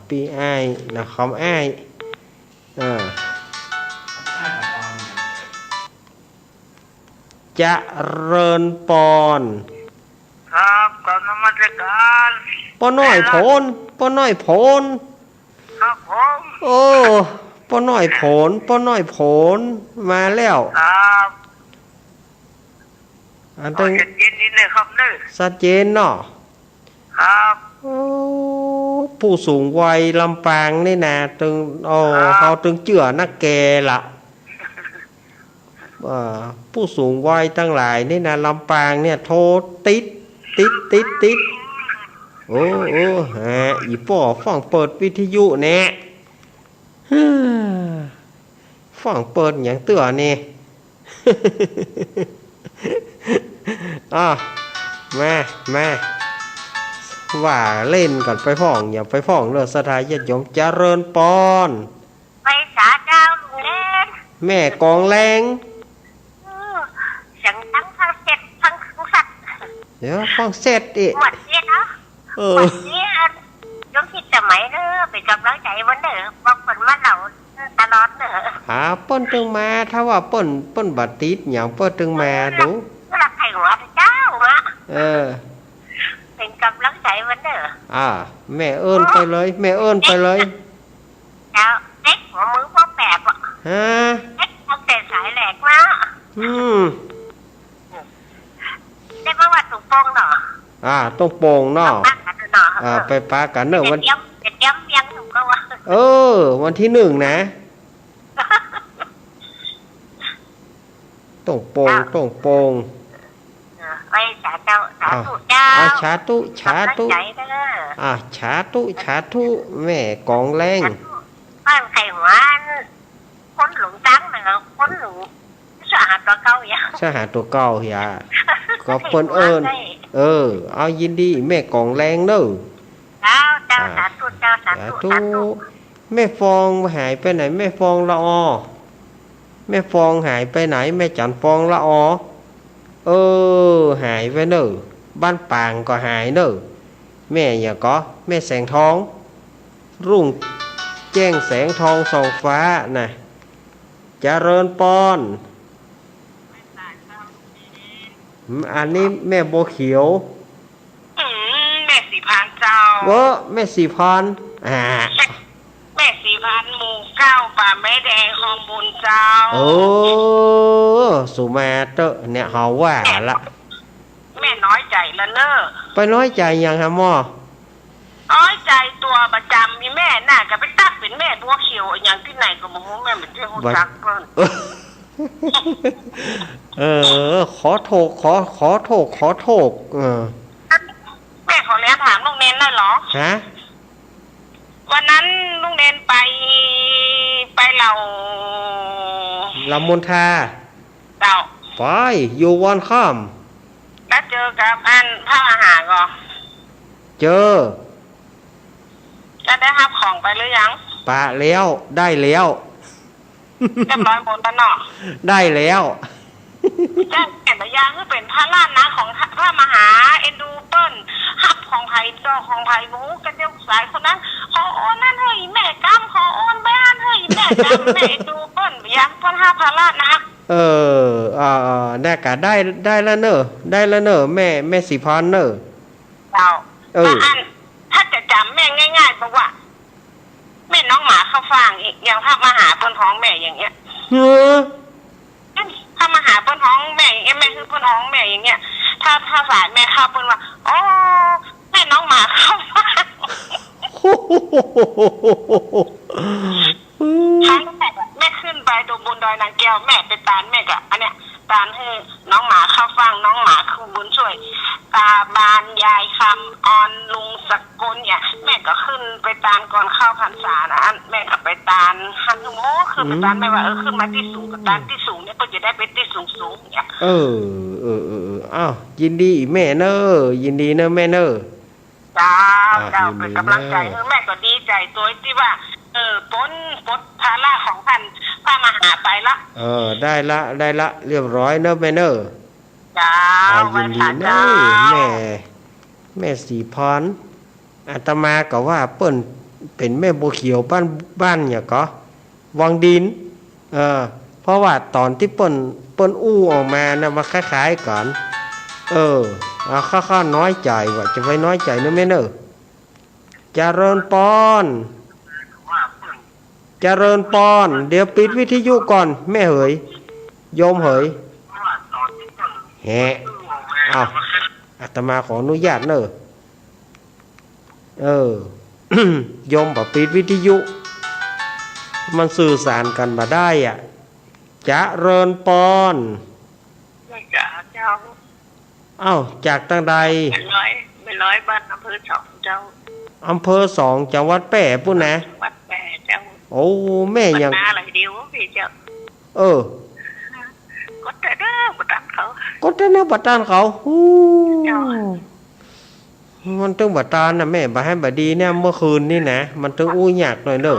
พี่อ้ายนะคอมอ้ายอ้ายปะตอน จะเริญปอน ครับกับนมัสการ ป้อน้อยโผล ครับผม โอ้ป้อน้อยโผลมาแล้ว ครับ อัน ต้ ตึ อง ง เย็นนิดเลยครับเด้อ ชัดเจนเนาะ ครับ โอ้ผู้สูงวัยลำปางนี่นะตึงเขาตึงเจือนักแกละผู้สูงวัยตั้งหลายนี่นะลำปางเนี่ยโทรติดโอ้อีป่อฟังเปิดวิทยุแน่ฟังเปิดอย่างเตือนี่ มาว่าเล่นกันไปพ่องอย่าไปพ่องเลือสถายญาติโยมเจริญปอน ไปสาเจ้าลุงเล่น แม่กองแรง เสียงทั้งเสร็จทั้งสัตว์ เดี๋ยวฟังเสร็จอีก หมดเนี่ยเนาะหมดเนี่ยยกที่สมัยเด้อเป็นกำลังใจวันเด้อบางคนมาเหล่าตลอดเด้อ เปิ้นตึงมาถ้าว่าเปิ้นบัดติดอย่างเปิ้นตึงมาดู หลักไข่หัวเจ้ามะ เป็นกำลังใจวันเด้อ แม่เอิ้นไปเลย เจ้าเด็กหัวมือพ่อแปบอ่ะ ฮะ เด็กตั้งแต่สายแหลกมา ได้มาวัดถูกโป่งเนาะ ต้องโป่งเนาะ ปักกันเนาะ ไปปากันเนอะวัน เดี๋ยวยังถูกก็ว่า วันที่1นะต้องโป่ง ไปสาเจ้าสาธุเจ้า ชาตุ กำลังใจเด้อ ชาตุแม่กองแรง บ้านไข่หัวคนหลงตั้งเนาะคนหลงสะอาดตัวเก่าอย่าง สหาตัวเก่าเฮียก็เปิ้นเอิ้นเอายินดีแม่กองแรงเด้อ เจ้าสาธุเจ้าสาธุ แม่ฟองหายไปไหนแม่ฟองละอแม่ฟองหายไปไหนแม่จันฟองละอหายไปเนอะบ้านปางก็หายเนอะแม่อย่าก็แม่แสงทองรุ่งแจ้งแสงทองส่องฟ้าน่ะเจริญปอนอันนี้แม่โบเขียว แม่สีพานเจ้า แม่สีพรแม่สีพานหมู่9ป่าแม่แดงคลองบุญเจ้า สุมาเตอเนี่ยเขาว่าละ แม่น้อยใจละเนอะ ไปน้อยใจยังฮะหมอ น้อยใจตัวประจำมีแม่น่าจะไปตักเป็นแม่บัวเขียวอย่างที่ไหนก็บอกว่าแม่เป็นเจ้าหูจักเพิ่น ขอโทษแม่ขอเลี้ยงถามลุงเน้นได้เหรอ ฮะ วันนั้นลุงเน้นไปเรา ลำมนทา เรา ไปอยู่วันข้าม แล้วเจอกับอันพระอาหารก็ เจอ จะได้รับของไปหรือยัง ปะแล้วได้แล้ว เรียบร้อยหมดแล้วเนาะ ได้แล้ว แจ้งแก่นยาคือเป็นพระล้านนะของพระมหาเอ็นดูเปิ้ลฮับของไผ่จอของไผ่บูกันเดียวสายคนนั้นขอโอนนั่นเฮ้ยแม่กำขอโอนบ้านเฮ้ยแม่กำแม่เอ็นดูเปิ้ลยังเปิ้ลห้าพระล้านนะ ได้กะได้แล้วเนอะได้แล้วเนอะแม่สีพรเนอะ เราอันถ้าจะจำแม่ง่ายๆบอกว่าแม่น้องหมาเข้าฟางอีกอย่างพระมหาเปิ้ลท้องแม่อย่างเงี้ย เฮ้อ ถ้ามาหาเปิ้ลท้องแม่อย่างเงี้ยแม่คือเปิ้ลท้องแม่อย่างเงี้ยถ้าสายแม่เข้าเปิ้ลว่าอ๋อแม่น้องหมาเข้าฟางครั้งแรกแม่ขึ้นไปดูบนดอยนางแก้วแม่ไปตานแม่กะอันเนี้ยตานให้น้องหมาเข้าฟางน้องหมาคือบุญช่วยตาบานยายคำออนลุงสกุลเนี่ยแม่ก็ขึ้นไปตานก่อนเข้าพรรษานะแม่ก็ไปตานฮันโมคือไปตานแม่ว่าขึ้นมาที่สูงกับตานที่สูงเนี่ยก็จะได้ไปที่สูงเนี่ย อ้าวยินดีแม่เนอะยินดีเนอะแม่เนอะ เจ้าเป็นกำลังใจแม่ก็ดีใจตัวที่ว่าพ้นภาระของท่านพระมหาไปละได้ละเรียบร้อยเนอะแม่เนอะ เจ้า ยินดีเนอะแม่สีพรอาตมาก็ว่าเปิ้นเป็นแม่บัวเขียวบ้านเนี่ยก็วังดินเพราะว่าตอนที่เปิ้นอู้ออกมานะมาคล้ายๆก่อนข้าน้อยใจว่าจะไปน้อยใจเนอะแม่เนอะเจริญปอนเจริญปอนเดี๋ยวปิดวิทยุก่อนแม่เหยโยมเหยแฮะเอาอาตมาขออนุญาตเนอะโยมบอกปิดวิทยุมันสื่อสารกันมาได้อ่ะเจริญปอนเจ้าจากตั้งใดเป็นร้อยบ้านอำเภอสองเจ้าอำเภอสองจังหวัดแปร่ปุ่นนะวัดแปร่เจ้าโอ้แม่ยังนาอะไรเดียวพี่เจ้าก็แต่เด้อบัดตันเขามันต้องบัดตานนะแม่บัดให้บัดดีเนี่ยเมื่อคืนนี่นะมันต้องอู้ยากหน่อยเด้อ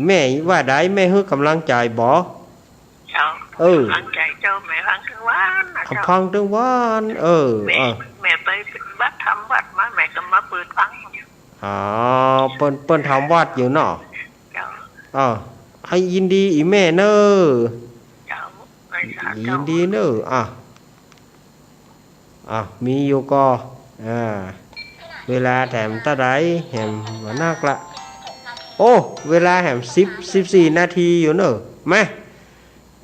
แม่ว่าได้แม่ให้กำลังใจบ่กำลังใจเจ้าแม่ฟังทั้งวันฟังทั้งวันแม่ไปวัดทำวัดมาแม่ก็มาเปิดฟังเปิ้นทำวัดอยู่เนาะให้ยินดีอีแม่เนอะยินดีเนอะมีอยู่ก็เวลาแถมตะไดแหมว่านักละโอ้เวลาแหม14 นาทีอยู่เนอะมา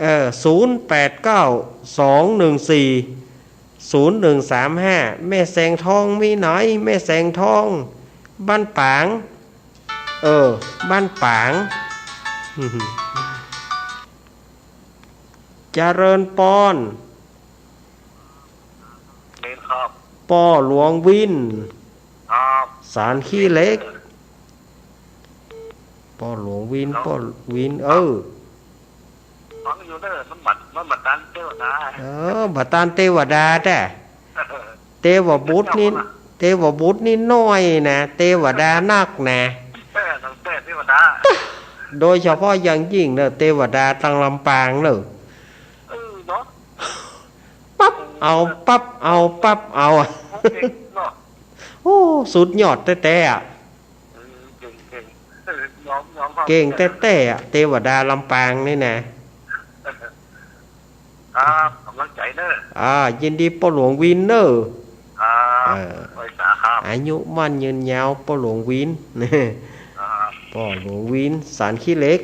0892140135แม่แสงทองมีไหนแม่แสงทองบ้านปางบ้านปางเจริญปอนป้อหลวงวินสารขี้เล็กป้อหลวงวินป้อวินฟังอยู่เด้อมันบัดตันเทวดาบัดตันเทวดาแต่เทวบุตรนี่น้อยนะเทวดานักนะเทวดาโดยเฉพาะอย่างยิ่งเนอะเทวดาตังลำปางเนอะปั๊บเอาโอ้สุดยอดแต่เก่งแต่เทวดาลำปางนี่นะครับกำลังใจเนอะยินดีป้าหลวงวินเนอะครับอายุมั่นยืนยาวป้าหลวงวินป้าหลวงวินสารขี้เล็ก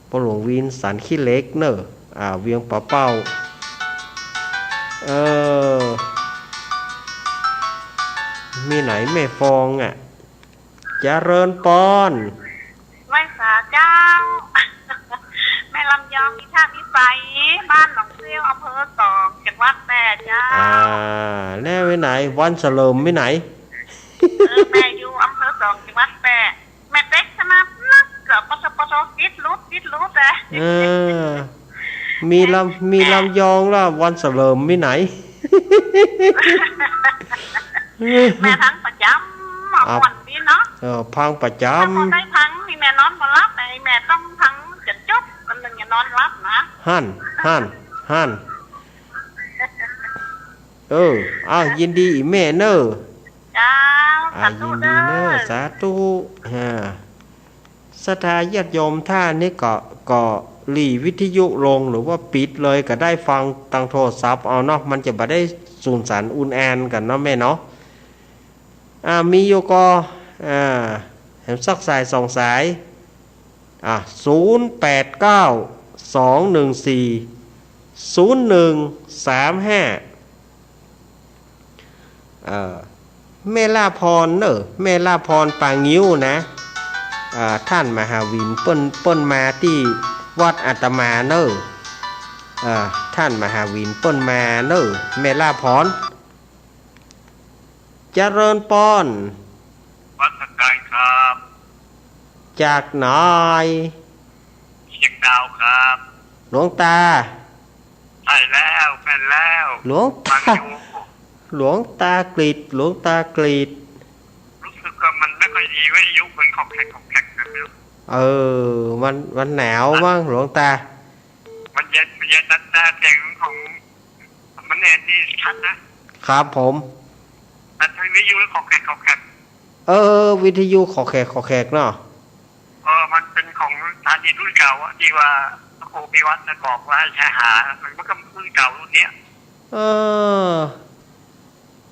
ป้าหลวงวินสารขี้เล็กเนอะเวียงป่าเป้ามีไหนแม่ฟองเจริญปอนไม่สาเจ้าแม่ลำยองพิชาพิสัยบ้านหนองเซี่ยวอำเภอสองจังหวัดแปร่เจ้าแน่ไว้ไหนวันเฉลิมไว้ไหนแม่อยู่อำเภอสองจังหวัดแปร่แม่เต็กสมานักเกือบปสติดรุดมีลำยองแล้ววันเฉลิมไว้ไหนแม่ทั้งประจำ พังวันนี้เนาะ พังประจ ถ้าพอได้พังนี่แม่นอนมารับไอ้แม่ต้องพังจะจบมันถึงจะนอนรับนะ ำหั่นยินดีอีแม่เนอ จ้าสาธุ ยิน เด้ ดีเนอ อ สาธุศรัทธาญาติโยมท่านนี่ก็หลีวิทยุลงหรือว่าปิดเลยก็ได้ฟังทางโทรศัพท์เอาเนาะมันจะบ่ได้สูญสารอุ่นแอนกันเนาะแม่เนาะมีอยู่ก็เห็นสักสายสองสาย0892140135แม่ลาพรเนอะแม่ลาพรปางงิ้วนะท่านมหาวินเปิ้นมาที่วัดอาตมาเนอะท่านมหาวินเปิ้นมาเนอะแม่ลาพรเจริญปอน วัดสกายครับ จากไหน เชียงดาวครับ หลวงตา ใช่แล้วเป็นแล้ว หลวง ฟั ตาง อยู่ หลวงตากรีดหลวงตากรีด รู้สึกว่ามันไม่ค่อยดีวิทยุเป็นของแข็งนะไม่รู้ มันหนาวมั้งหลวงตา มันเย็นแต่เสียงของมันเองนี่ชัดนะครับ ผม แต่ทางวิทยุของแข็ง วิทยุขอแขกเนาะ มันเป็นของสถานีรุ่นเก่าอะที่ว่าพระครูพิวัตรท่านบอกว่าให้ใช้หามันก็รุ่นเก่ารุ่นเนี้ย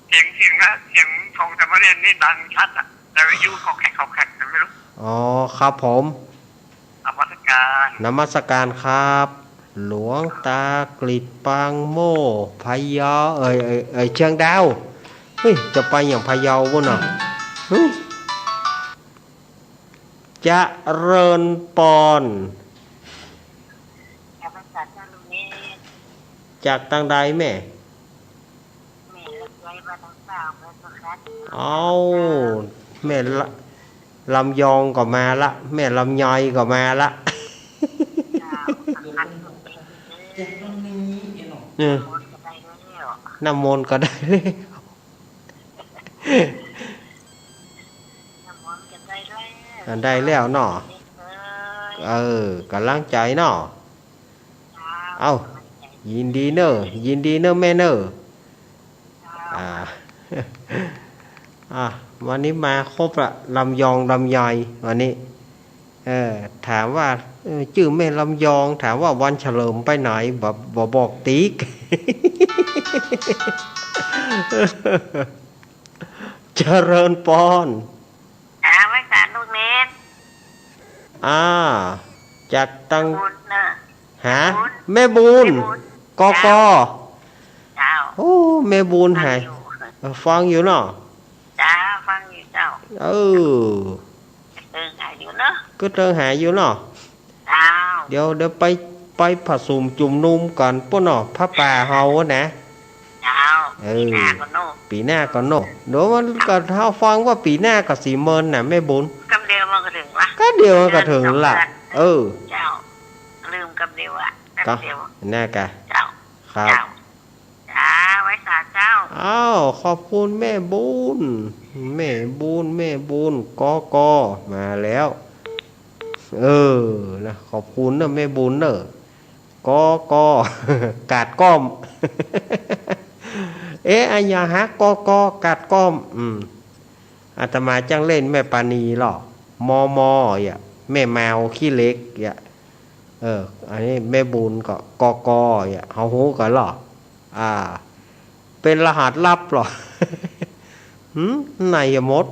เสียงของแต่มาเรียนนี่ดังชัดอ่ะแต่วิทยุของแข็งไม่รู้ ครับผม อมตการ นมัสการครับ หลวงตากรีดปางโม่พะเยาเชียงดาวเฮ้ยจะไปอย่างพะเยาบ่เนาะเฮ้ยจะเริญปอน อย่าไปจัดเจ้าลูกนี้ จากทางใดแม่ แม่เลิกไว้บ้านทั้งสามแล้วก็คัด แม่ลำยองก็มาละ แม่ลำยอยก็มาละ คัดลูกเอง เนี่ย หมดก็ได้แล้ว น้ำมนต์ก็ได้เลย น้ำมันก็ได้แล้ว ได้แล้วเนาะ กำลังใจเนาะ เอ้า ยินดีเนอะแม่เนอะวันนี้มาครบละลำยองลำยอยวันนี้ถามว่าชื่อแม่ลำยองถามว่าวันเฉลิมไปไหนบอกติ๊ก เจริญปอน ไว้สารลูกเน้น จากตัง บุญเนอะ หาแม่บุญกก เจ้า โอ้แม่บุญหายฟังอยู่เนาะ จ้าฟังอยู่เจ้า หายอยู่เนอะ ก็เติงหายอยู่เนาะ เจ้า เดี๋ยวไปผสมจุ่มนุ่มก่อนป่ะเนาะพระป่าเฮานะ เจ้าปีหน้าก็โน่ ปีหน้าก็เนาะเดี๋ยวมันก็เท่าฟังว่าปีหน้าก็สีเมินน่ะแม่บุญ กำเดียวมันก็ถึงวะ ก็เดียวมันก็ถึงละเออ เจ้าลืมกำเดียวอ่ะ ก็ กำเดียว น่ากะ เจ้า ครับ เจ้าจ้าไว้สาเจ้า ขอบคุณแม่บุญกมาแล้วนะขอบคุณนะแม่บุญเนอะกกาดก้อม อันยาฮักกกาดก้อมอาตมาจังเล่นแม่ปานีหรอมแม่แมวขี้เล็กอันนี้แม่บุญก็กเฮาฮู้กันหรอเป็นรหัสลับหรอ ไหนมด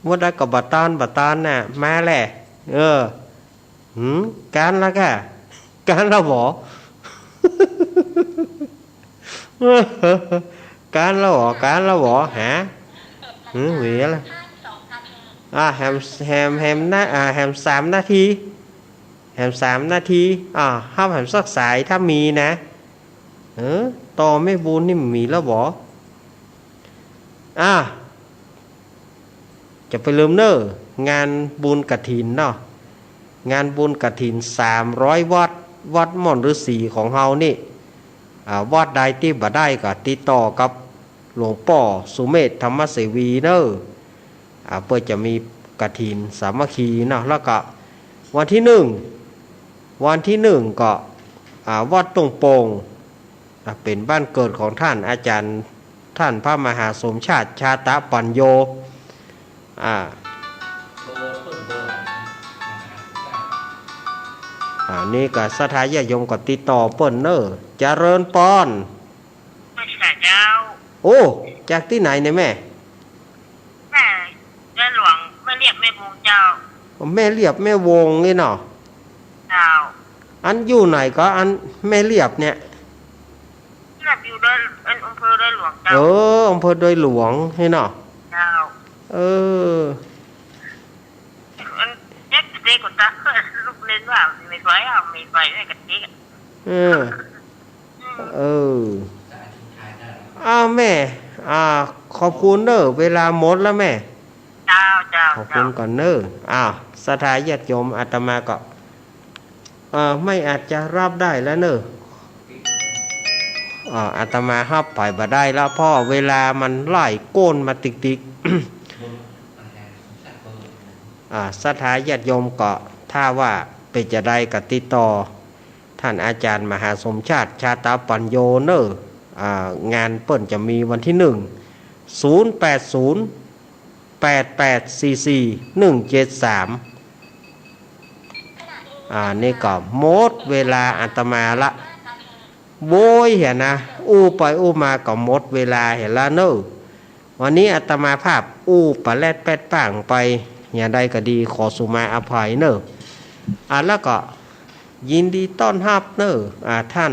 ว่าได้กับบัตานน่ะมาแหละการละกะการละบ่ การละบ่ฮะหวีละแฮมนะแฮม3 นาทีห้ามแฮมสักสายถ้ามีนะต่อไม่บุญนี่มีแล้วบ่จะไปลืมเนอะงานบุญกฐินเนาะงานบุญกฐิน300 วัดม่อนฤาษีของเฮานี่วัดใดที่บ่ได้ก็ติดต่อกับ หลวงป่อสุเมธธรรมเสวีเนอะเพื่อจะมีกฐินสามัคคีเนาะแล้วก็วันที่หนึ่งก็วัดตรงโปงเป็นบ้านเกิดของท่านอาจารย์ท่านพระมหาสมชาติชาตะปัญโยนี่ก็สถานญาติโยมก็ติดต่อเปิ้นเนอเจริญปอนไม่ใช่เจ้าโอ้จากที่ไหนเนี่ยแม่หลวงแม่เรียบแม่วงเจ้าแม่เรียบแม่วงนี่เนาะเจ้าอันอยู่ไหนก็อันแม่เรียบเนี่ยเรียบอยู่ด้วยอำเภอด้วยหลวงเจ้าอำเภอด้วยหลวงให้เนาะเจ้าเด็กคนตาลูกเล่นว่าไม่ไหวไม่ไหวไม่กันเด็กแม่ขอบคุณเนอะเวลาหมดแล้วแม่เจ้าขอบคุณก่อนเนอะสถานญาติโยมอาตมาก็ไม่อาจจะรับได้แล้วเนอะอาตมาฮับไปบ่ได้แล้วพ่อเวลามันไล่โก้นมาติ๊กสถานญาติโยมก็ถ้าว่าเป็นจะได้ก็ติดต่อท่านอาจารย์มหาสมชาติชาตาปัญโยเนอร์งานเปิ่นจะมีวันที่08088444173นี่ก็หมดเวลาอาตมาละโวยเห็นนะไปมาก็หมดเวลาเห็นละเนอวันนี้อาตมาภาพปะแลดแปดป่างไปอย่างใดก็ดีขอสุมาอภัยเนอะแล้วก็ยินดีต้อนรับเนอะท่าน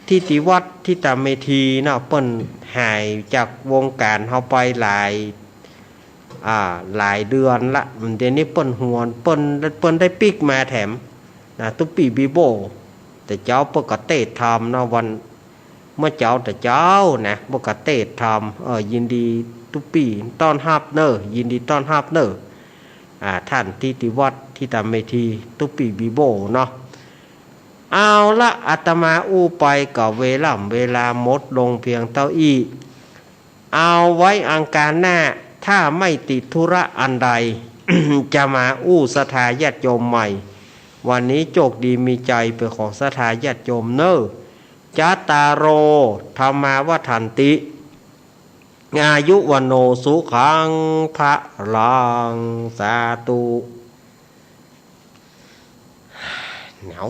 ทิติวัฒน์ทิตาเมธีเนาะเปิ้นหายจากวงการเฮาไปหลายเดือนละเดี๋ยวนี้เปิ้นหวนเปิ้นได้ปิกมาแถมตุปีบีโบแต่เจ้าปกติทำเนาะวันเมื่อเจ้าแต่เจ้านะปกติทำยินดีทุกปีต้อนรับเนอะยินดีต้อนรับเนอะท่านทิติวัฒน์ทิตาเมธีทุกปีบีโบเนาะเอาละอาตมาไปกับเวลาหมดลงเพียงเท่าอีเอาไว้อังการหน้าถ้าไม่ติดธุระอันใด จะมาสถาญาติโยมใหม่วันนี้โชคดีมีใจเป็นของสถาญาติโยมเนอะจัตตารโอธรรมาวัฏันติอายุวันโนสุขังพระลังสาธุหนาว